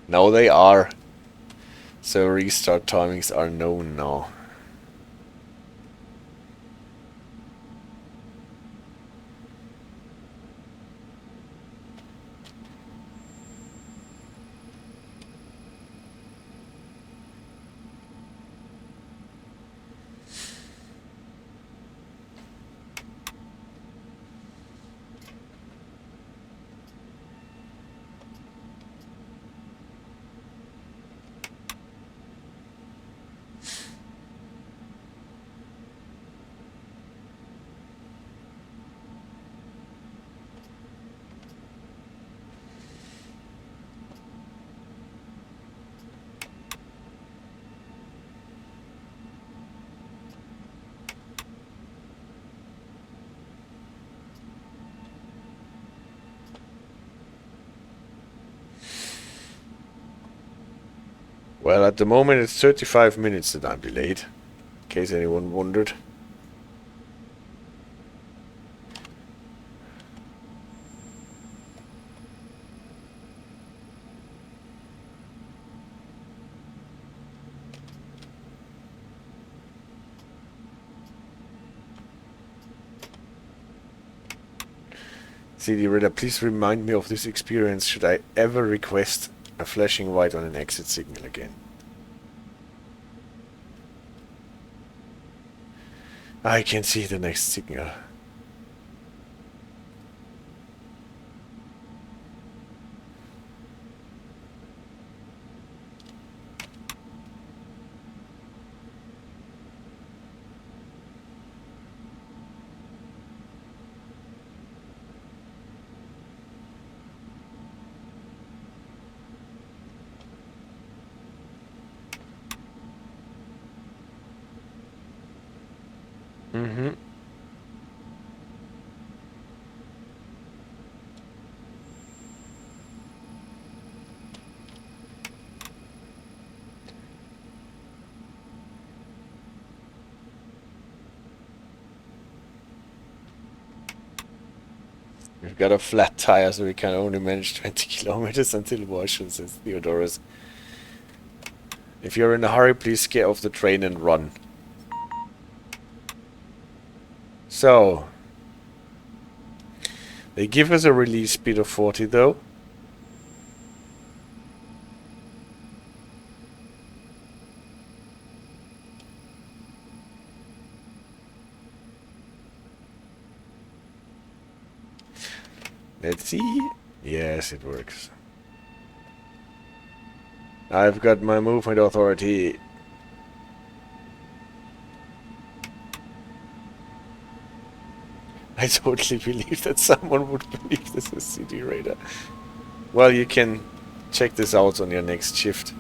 No, they are. So restart timings are known now. Well, at the moment it's 35 minutes that I'm delayed, in case anyone wondered. CDRejdar, please remind me of this experience should I ever request a flashing white on an exit signal again. I can see the next signal. We've got a flat tire, so we can only manage 20 kilometers until Warshaw, says Theodorus. If you're in a hurry, please get off the train and run. So, they give us a release speed of 40 though. Let's see. Yes, it works. I've got my movement authority. I totally believe that someone would believe this is CDRejdar. Well, you can check this out on your next shift.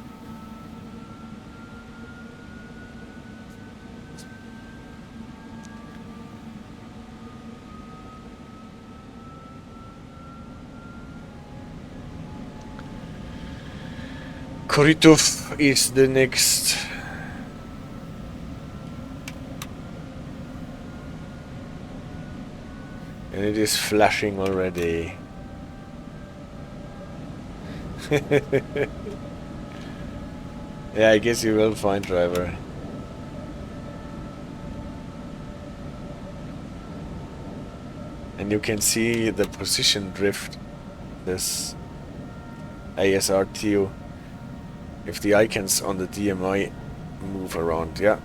Korytów is the next. And it is flashing already. Yeah, I guess you will find driver. And you can see the position drift, this ASRTU, if the icons on the DMI move around, yeah.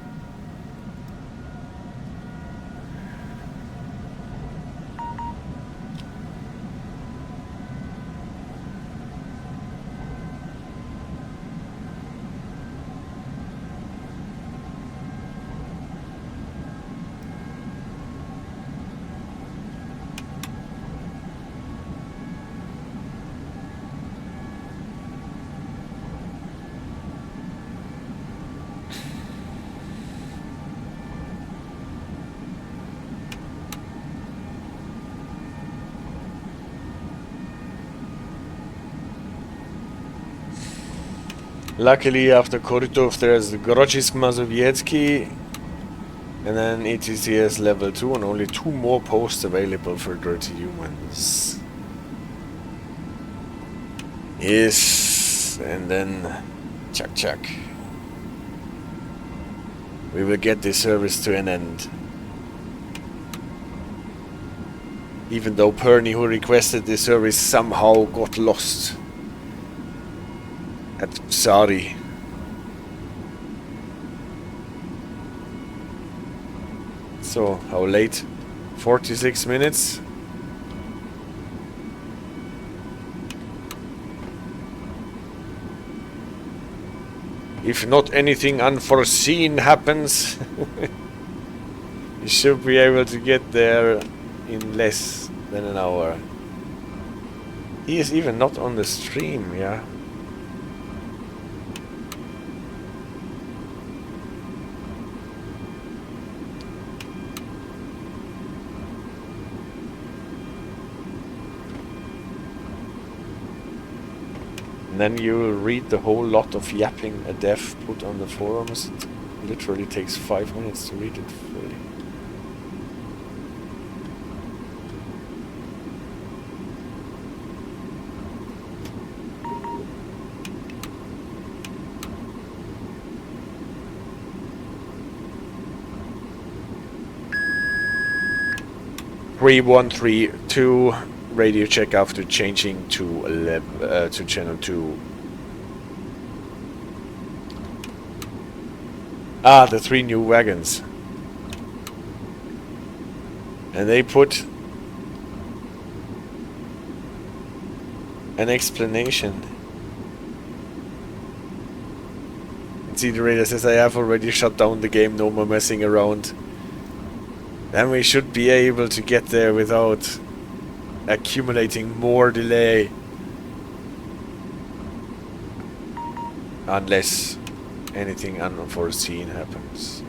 Luckily, after Korytów, there's the Grodzisk Mozowiecki, and then ETCS level 2, and only 2 more posts available for dirty humans. Yes, and then Chuck. We will get this service to an end. Even though Pernyy, who requested this service, somehow got lost at Psary. So, how late? 46 minutes? If not anything unforeseen happens, you should be able to get there in less than an hour. He is even not on the stream, yeah. And then you will read the whole lot of yapping a dev put on the forums. It literally takes 5 minutes to read it fully. (3132) radio check after changing to channel 2. Ah, the 3 new wagons. And they put an explanation. CDRejdar says, I have already shut down the game, no more messing around. Then we should be able to get there without accumulating more delay. Unless anything unforeseen happens.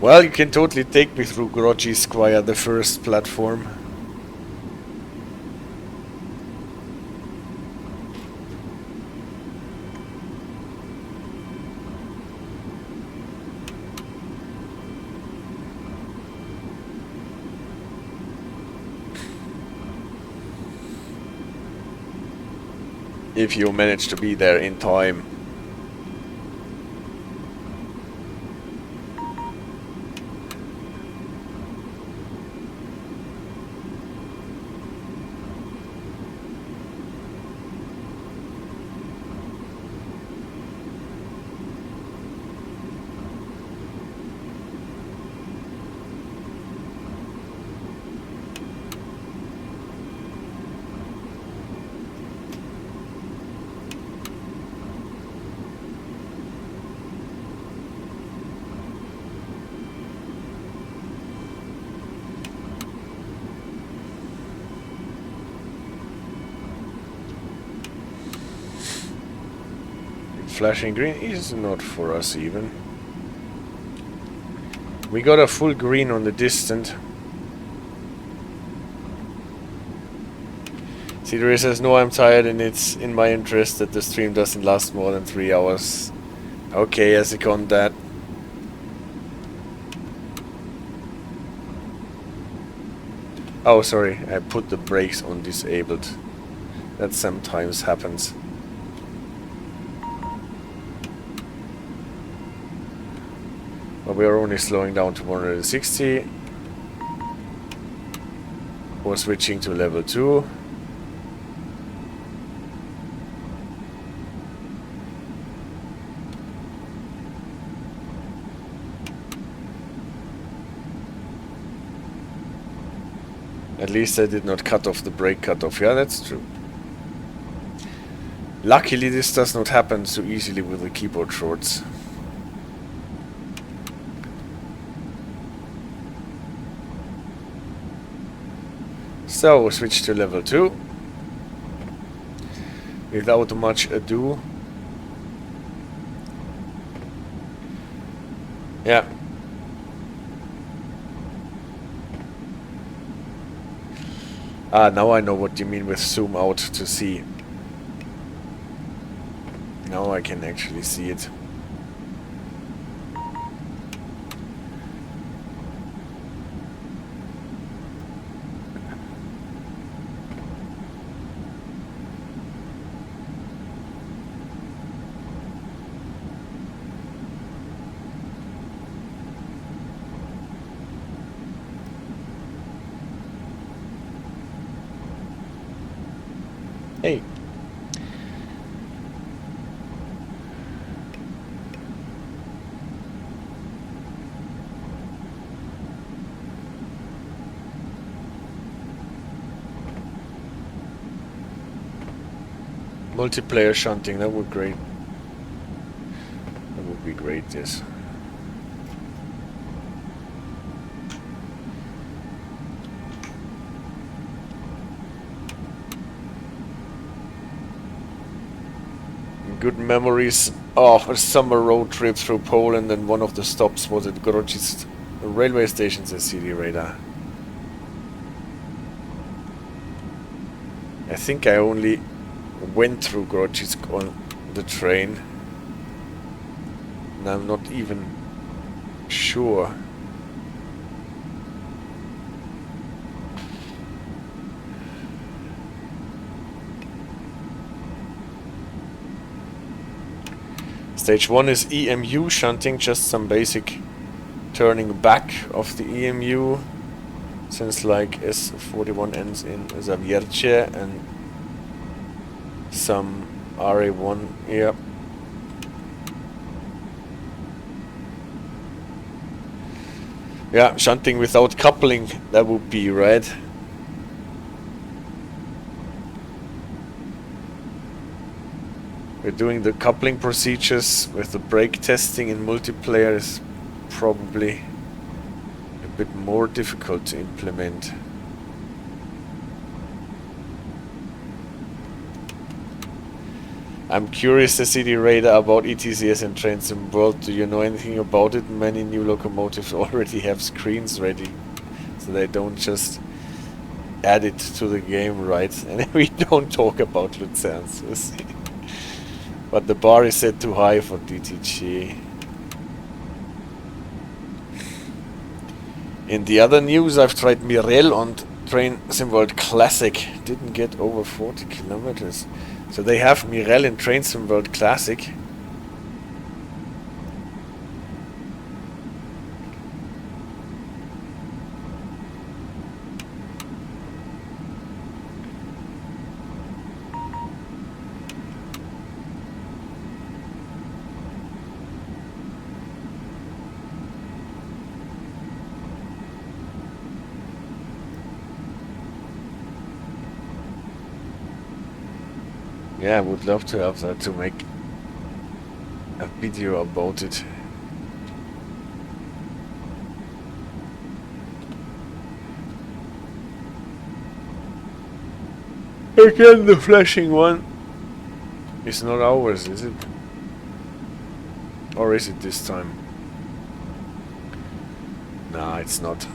Well, you can totally take me through Grodzisk via the first platform. If you manage to be there in time. flashing green is not for us even. We got a full green on the distant. CDRejdar says, no, I'm tired and it's in my interest that the stream doesn't last more than 3 hours. Okay, I second that. Oh, sorry, I put the brakes on disabled. That sometimes happens. But we are only slowing down to 160. We're switching to level 2. At least I did not cut off the brake cutoff. Yeah, that's true. Luckily this does not happen so easily with the keyboard shorts. So, switch to level 2. Without much ado. Yeah. Ah, now I know what you mean with zoom out to see. Now I can actually see it. Hey. Multiplayer shunting, that would great. That would be great, yes. Good memories of a summer road trip through Poland, and one of the stops was at Grodzisk railway stations at CDRejdar. I think I only went through Grodzisk on the train, and I'm not even sure. Stage 1 is EMU shunting, just some basic turning back of the EMU, since like S41 ends in Zawiercie, and some RA1, yeah. Yeah, shunting without coupling, that would be right. We're doing the coupling procedures with the brake testing in multiplayer is probably a bit more difficult to implement. I'm curious to see the radar about ETCS and Trains in World. Do you know anything about it? Many new locomotives already have screens ready, so they don't just add it to the game, right? And we don't talk about Luzern. But the bar is set too high for DTG. In the other news, I've tried SimRail on Train SimWorld Classic. Didn't get over 40 kilometers. So they have SimRail in Train SimWorld Classic. Yeah, I would love to have that, to make a video about it. Again, the flashing one is not ours, is it? Or is it this time? Nah, it's not.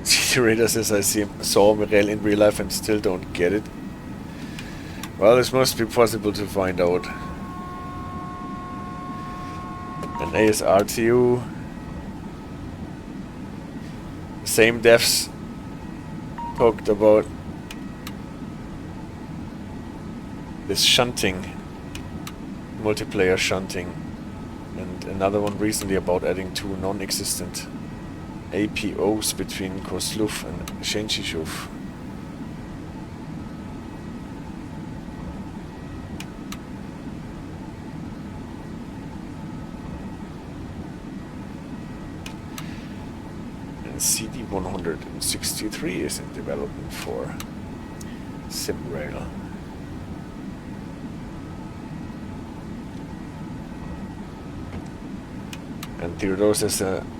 CDRejdar says I saw SimRail in real life and still don't get it. Well, this must be possible to find out. And ASRTU. Same devs talked about this shunting, multiplayer shunting, and another one recently about adding 2 non-existent APOs between Kozlów and Szeligi. And CD163 is in development for SimRail. And Theodoros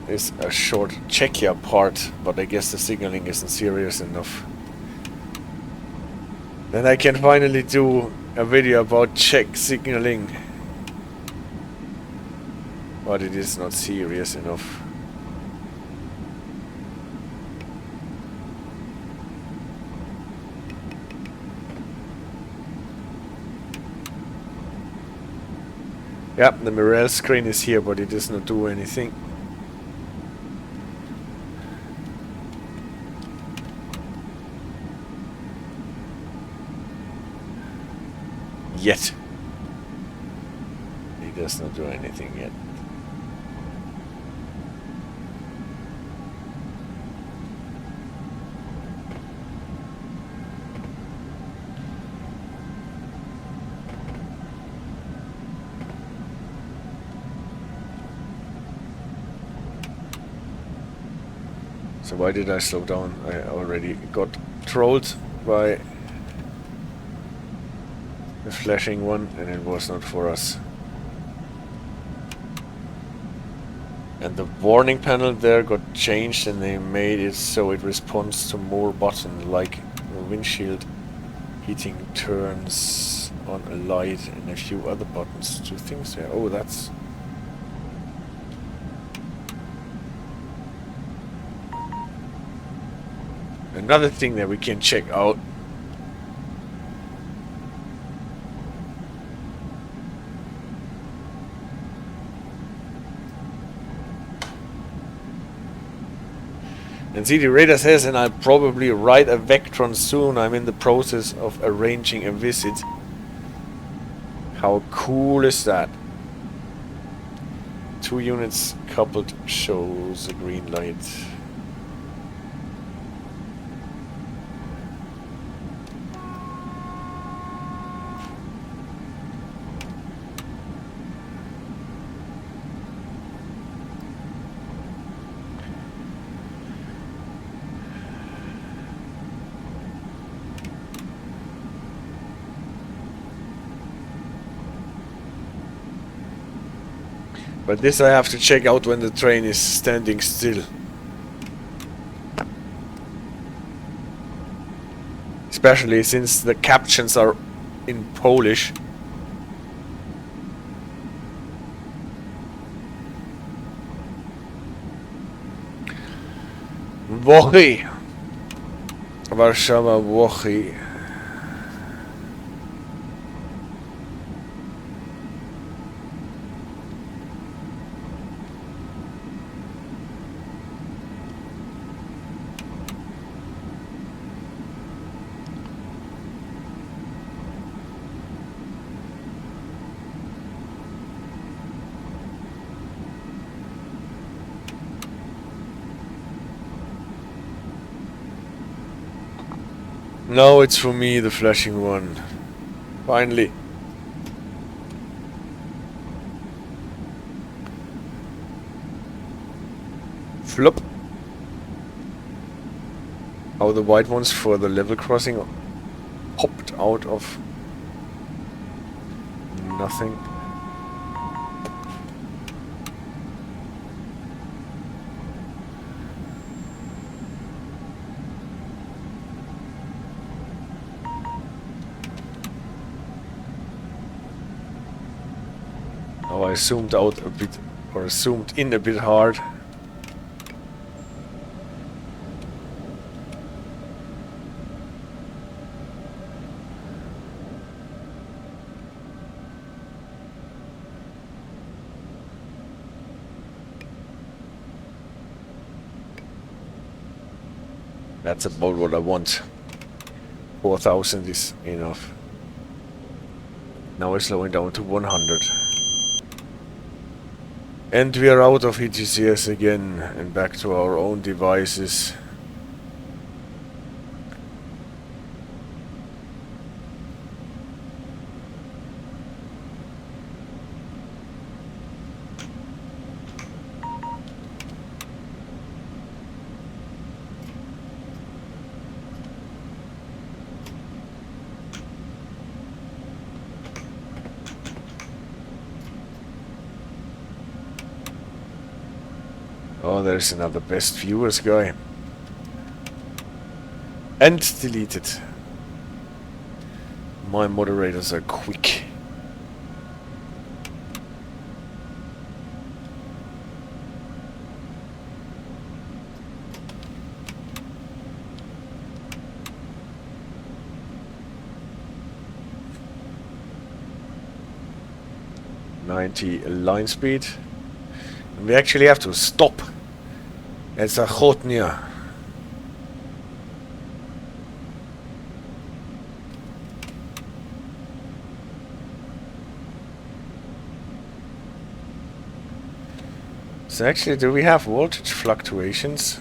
is a short Czechia part, but I guess the signaling isn't serious enough. Then I can finally do a video about Czech signaling. But it is not serious enough. Yep, the Morel screen is here, but it does not do anything. Yet. It does not do anything yet. So why did I slow down? I already got trolled by the flashing one, and it was not for us. And the warning panel there got changed, and they made it so it responds to more buttons, like the windshield heating turns on a light and a few other buttons. 2 things there. Oh, that's... another thing that we can check out. And CDRejdar says, and I'll probably write a Vectron soon. I'm in the process of arranging a visit. How cool is that? 2 units coupled shows a green light. But this I have to check out when the train is standing still. Especially since the captions are in Polish. Włochy. Warszawa, Włochy. No, it's for me, the flashing one. Finally. Flop. Oh, the white ones for the level crossing popped out of nothing. Oh, I zoomed out a bit, or zoomed in a bit hard. That's about what I want. 4,000 is enough. Now we're slowing down to 100. And we are out of ETCS again and back to our own devices. Oh, there's another best viewers guy. And deleted. My moderators are quick. .90 line speed. And we actually have to stop at Zachodnia. So actually, do we have voltage fluctuations?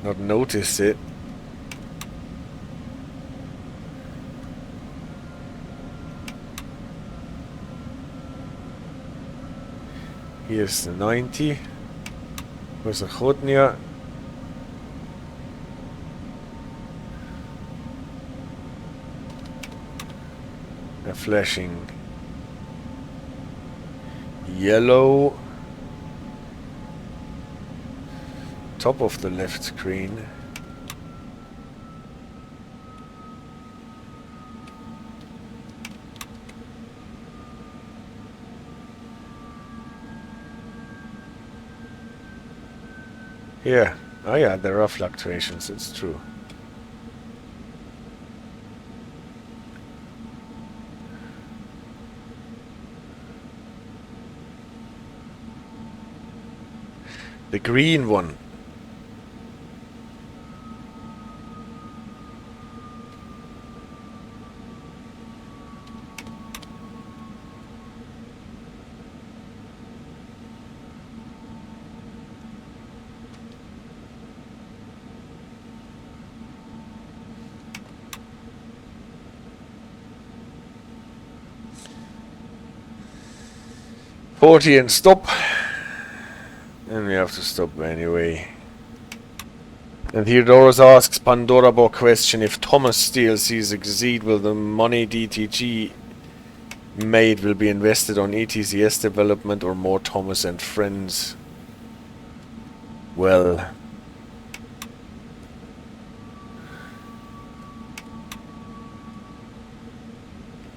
Not noticed it. Here's the 90. Where's the Schodnia? A flashing yellow. Top of the left screen. Yeah. Oh yeah, there are fluctuations, it's true. The green one. .40 and stop. And we have to stop anyway. And Theodorus asks Pandora Box question: if Thomas DLC succeed, will the money DTG made will be invested on ETCS development or more Thomas and friends? Well,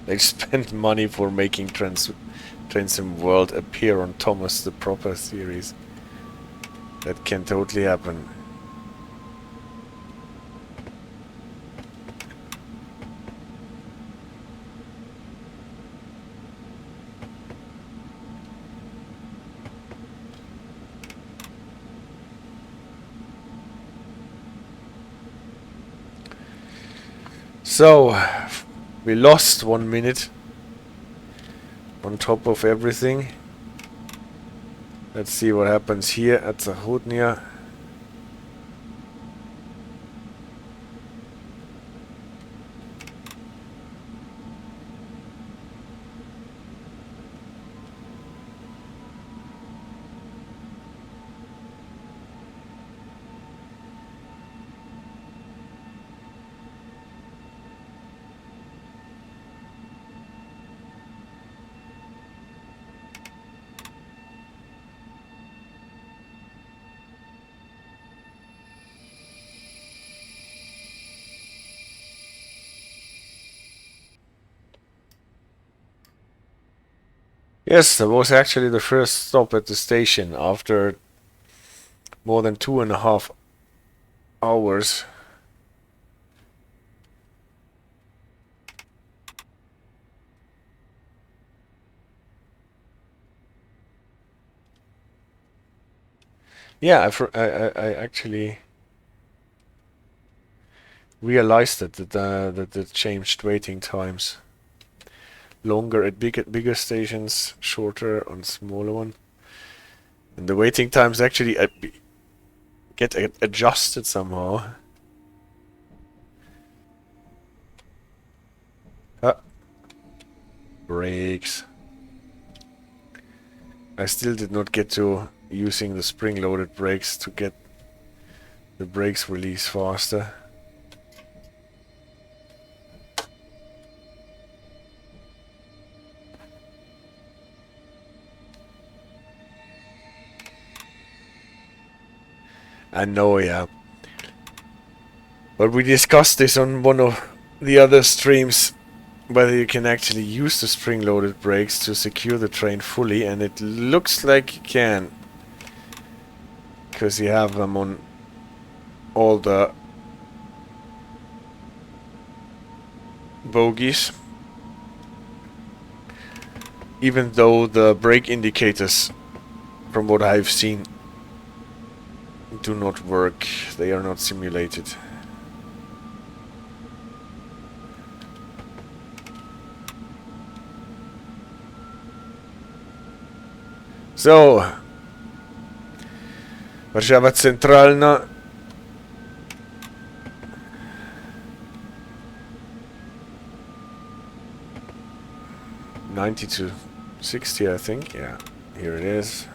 they spent money for making Transcend World appear on Thomas the Proper series. That can totally happen. So, we lost 1 minute on top of everything. Let's see what happens here at Zachodnia. Yes, that was actually the first stop at the station after more than 2.5 hours. Yeah, I actually realized that it changed waiting times. Longer at bigger stations, shorter on smaller one. And the waiting times actually get adjusted somehow. Brakes. I still did not get to using the spring-loaded brakes to get the brakes release faster. I know, yeah. But we discussed this on one of the other streams, whether you can actually use the spring-loaded brakes to secure the train fully, and it looks like you can. Because you have them on all the bogies. Even though the brake indicators, from what I've seen, do not work. They are not simulated. So, Warszawa Centralna. $90 to $60, I think. Yeah, here it is.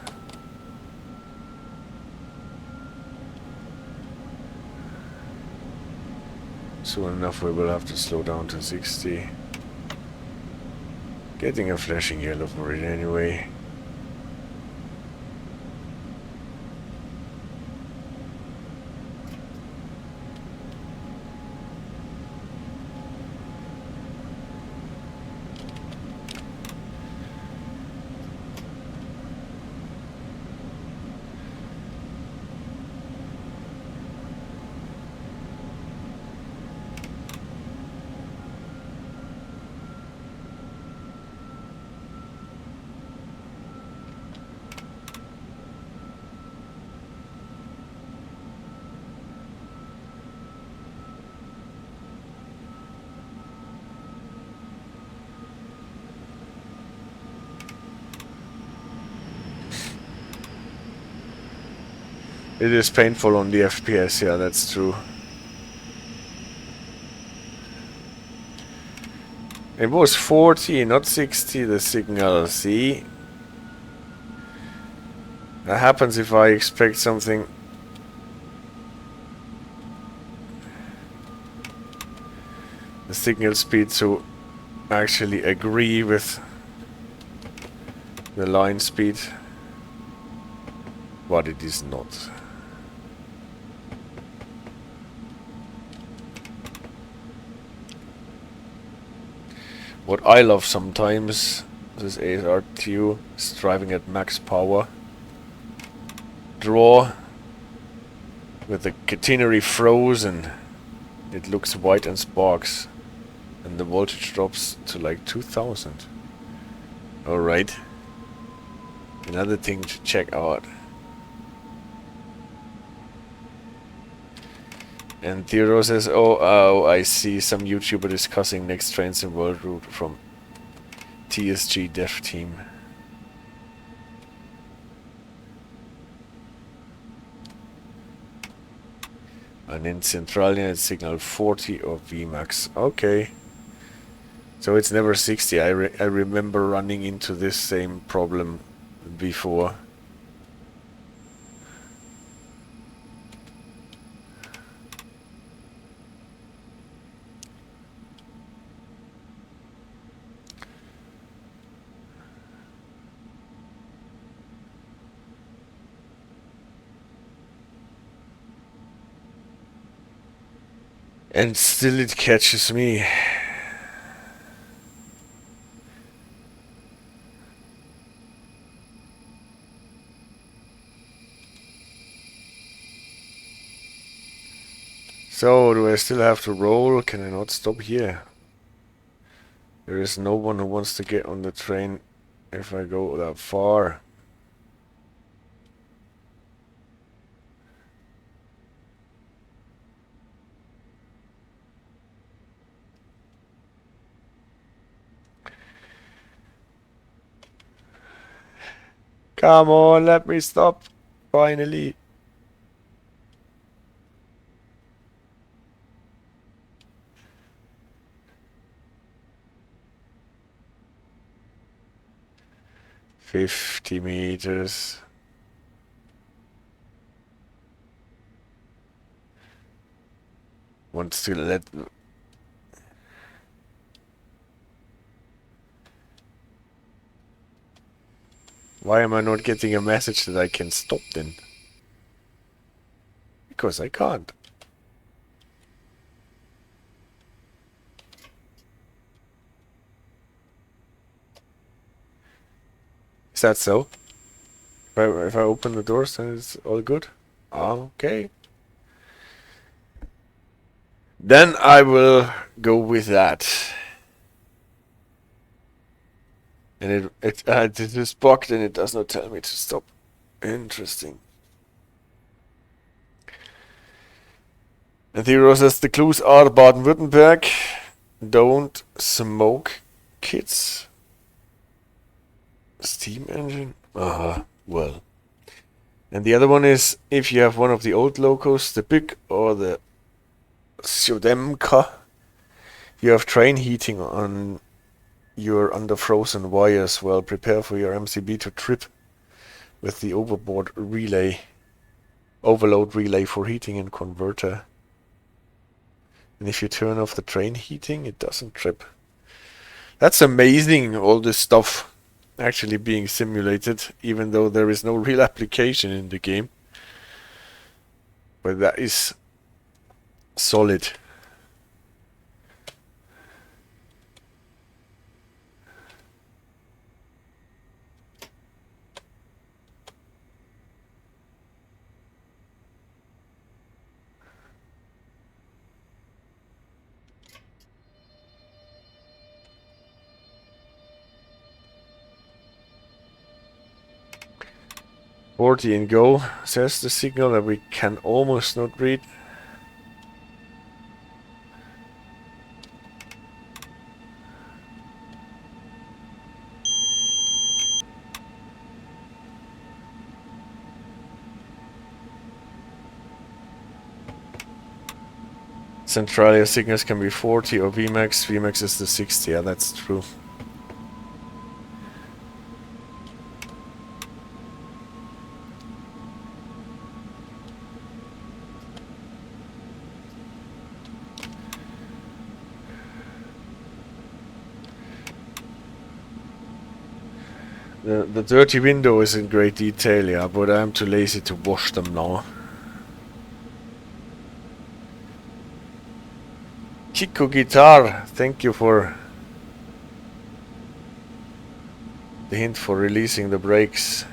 Soon enough we will have to slow down to 60. Getting a flashing yellow for it anyway. It is painful on the FPS, yeah, that's true. It was 40, not 60, the signal, see? That happens if I expect something. The signal speed to actually agree with the line speed. But it is not. What I love sometimes, this ASR2 is driving at max power. Draw with the catenary frozen. It looks white and sparks. And the voltage drops to like 2000. Alright. Another thing to check out. And Theodore says, oh, I see some YouTuber discussing next trains in world route from TSG Dev Team. And in Centralia it's signal 40 or VMAX. Okay. So it's never 60. I remember running into this same problem before. And still it catches me. So, do I still have to roll? Can I not stop here? There is no one who wants to get on the train if I go that far. Come on, let me stop. Finally. $50 meters. Wants to let... Why am I not getting a message that I can stop then? Because I can't. Is that so? If I open the doors, then it's all good? Okay. Then I will go with that. And it is blocked and it does not tell me to stop. Interesting. And Hero says the clues are Baden-Württemberg. Don't smoke, kids. Steam engine? Well. And the other one is if you have one of the old locos, the big or the Siódemka, you have train heating on your under frozen wires. Well, prepare for your MCB to trip with the overload relay for heating and converter. And if you turn off the train heating, it doesn't trip. That's amazing, all this stuff actually being simulated, even though there is no real application in the game. But that is solid. "40 and go," says the signal that we can almost not read. Centralia signals can be 40 or VMAX. VMAX is the 60, yeah, that's true. The dirty window is in great detail, yeah, but I'm too lazy to wash them now. Chico Guitar, thank you for the hint for releasing the brakes.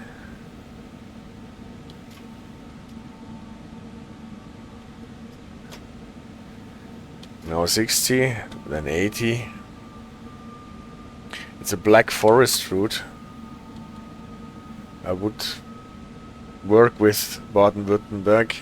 Now 60, then 80. It's a black forest route. I would work with Baden-Württemberg.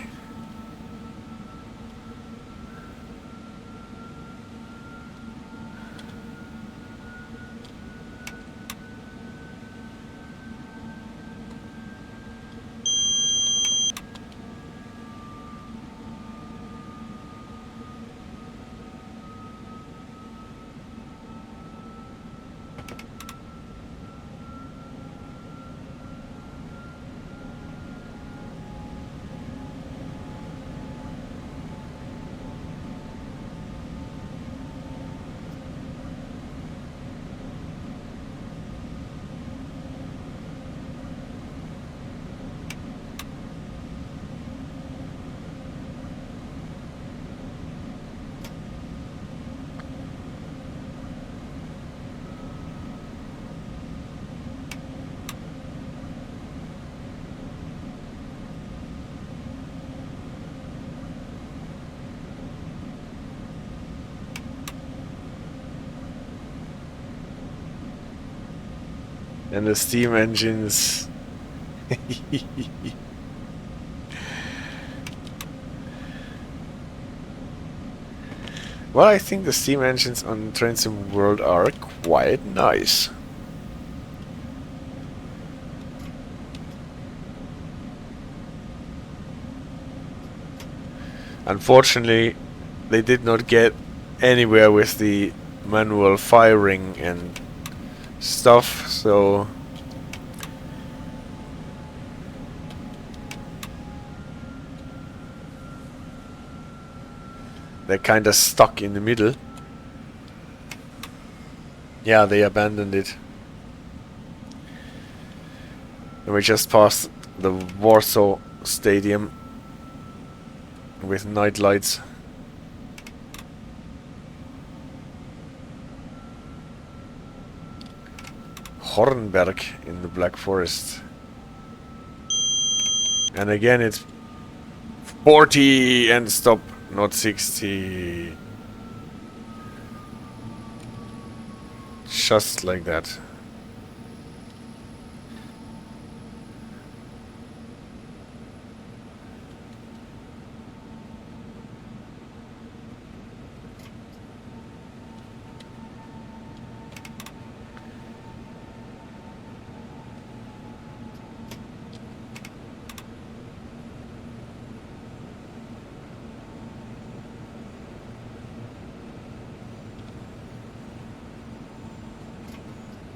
And the steam engines. Well, I think the steam engines on Train Sim World are quite nice. Unfortunately, they did not get anywhere with the manual firing and stuff, so they're kinda stuck in the middle. Yeah, they abandoned it. And we just passed the Warsaw Stadium with night lights. Hornberg in the Black Forest. And again it's 40 and stop, not 60. Just like that.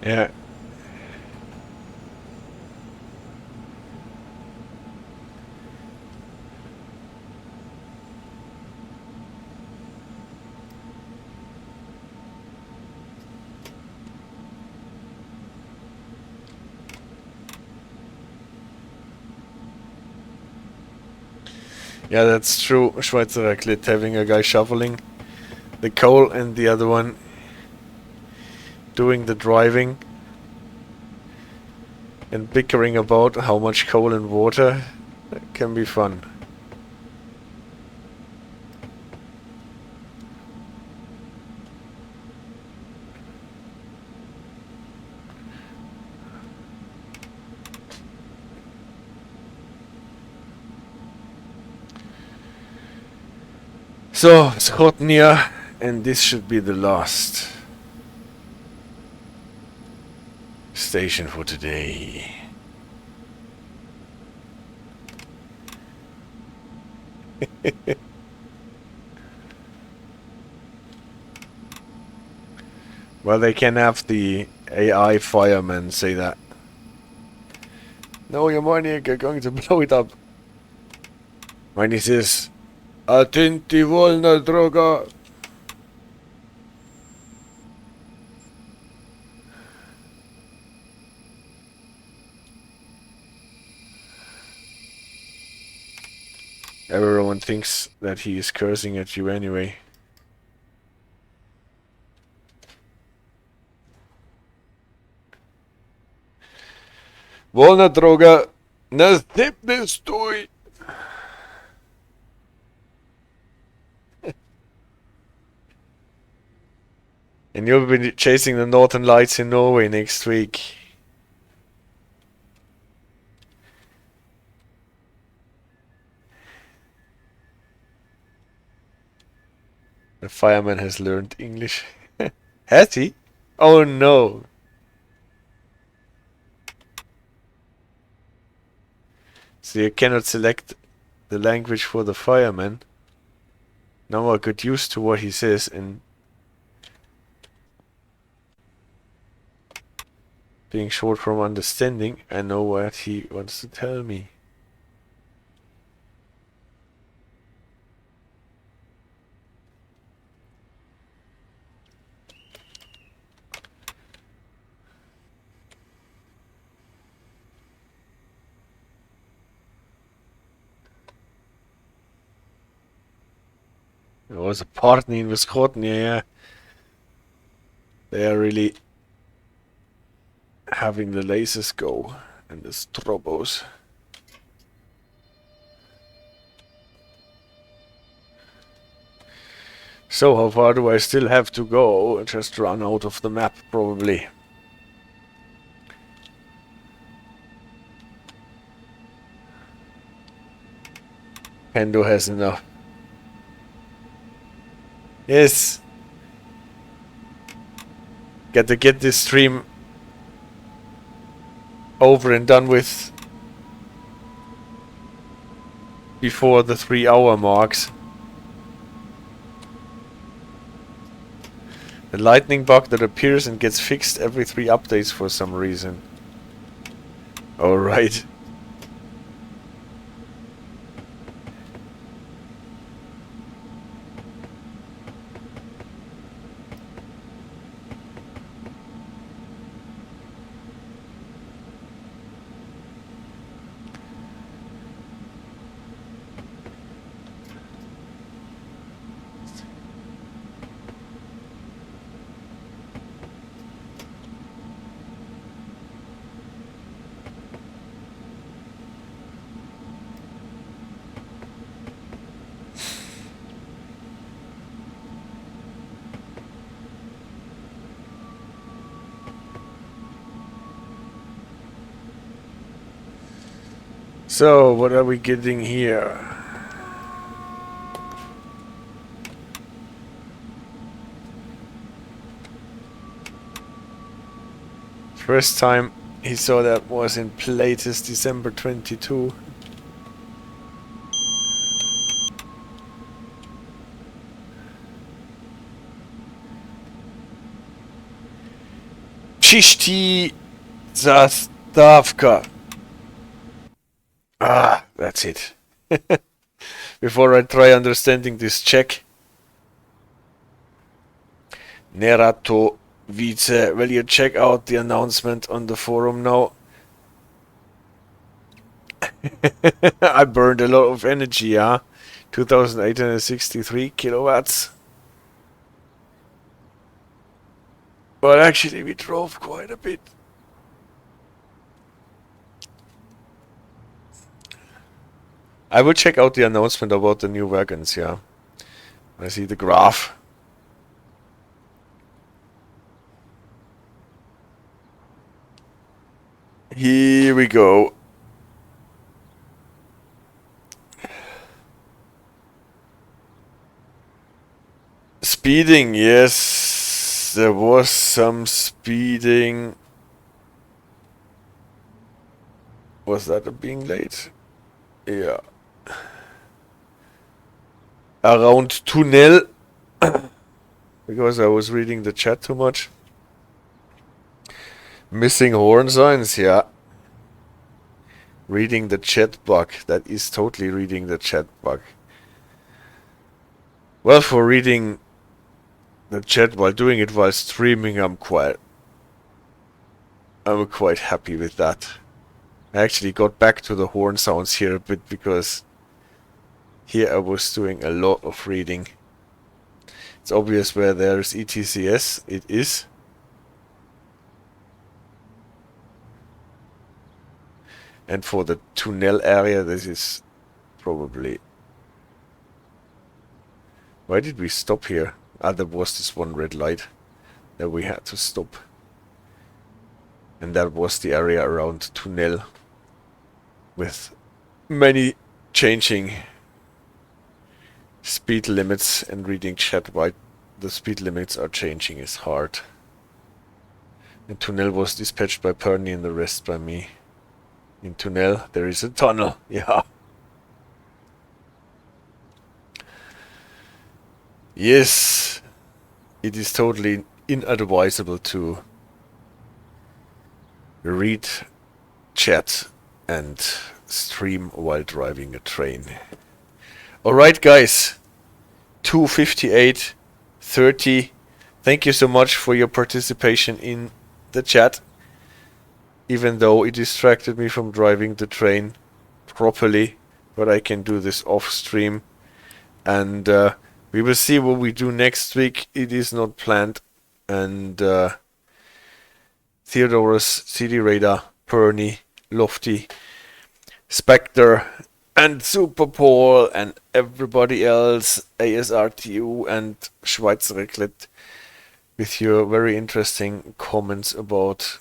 Yeah. Yeah, that's true. Schweizer Raclette, having a guy shoveling the coal and the other one doing the driving and bickering about how much coal and water can be fun. So, Wschodnia, and this should be the last station for today. Well, they can have the AI fireman say that. No, your money, you're going to blow it up. When he says, "Attenti, wolna droga." Everyone thinks that he is cursing at you anyway. Wolna droga, następny stój. And you'll be chasing the Northern Lights in Norway next week. The fireman has learned English. Has he? Oh no. So you cannot select the language for the fireman. Now I got used to what he says and being short from understanding, I know what he wants to tell me. There was a Pernyy in Wschodnia, yeah. They are really having the lasers go and the strobos. So how far do I still have to go? Just run out of the map probably. Hendo has enough. Yes. Got to get this stream over and done with before the 3-hour marks. The lightning bug that appears and gets fixed every 3 updates for some reason. Alright. So, what are we getting here? First time he saw that was in latest December 22. Chishti Zastavka. Ah, that's it. Before I try understanding this Czech. Neratovice, will you check out the announcement on the forum now? I burned a lot of energy, huh? 2863 kilowatts. But actually we drove quite a bit. I will check out the announcement about the new wagons, yeah. I see the graph. Here we go. Speeding, yes. There was some speeding. Was that being late? Yeah. Around Tunel. Because I was reading the chat too much. Missing horn signs, yeah. Reading the chat bug. That is totally reading the chat bug. Well, for reading the chat while doing it while streaming, I'm quite happy with that. I actually got back to the horn sounds here a bit because here I was doing a lot of reading. It's obvious where there's ETCS, it is. And for the Tunel area, this is probably... Why did we stop here? Ah, there was this one red light that we had to stop. And that was the area around Tunel. With many changing speed limits and reading chat while the speed limits are changing is hard. And Tunel was dispatched by Pernyy and the rest by me. In Tunel there is a tunnel, yeah. Yes, it is totally inadvisable to read chat and stream while driving a train. Alright guys, 2:58:30. Thank you so much for your participation in the chat. Even though it distracted me from driving the train properly, but I can do this off stream. And we will see what we do next week. It is not planned. And Theodorus, CDRejdar, Pernyy, Lofty, Spectre, and Super Paul, and everybody else, ASRTU and Schweizer Raclette, with your very interesting comments about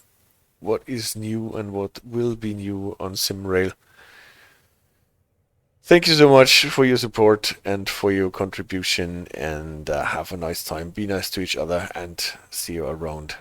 what is new and what will be new on SimRail. Thank you so much for your support and for your contribution, and have a nice time. Be nice to each other, and see you around.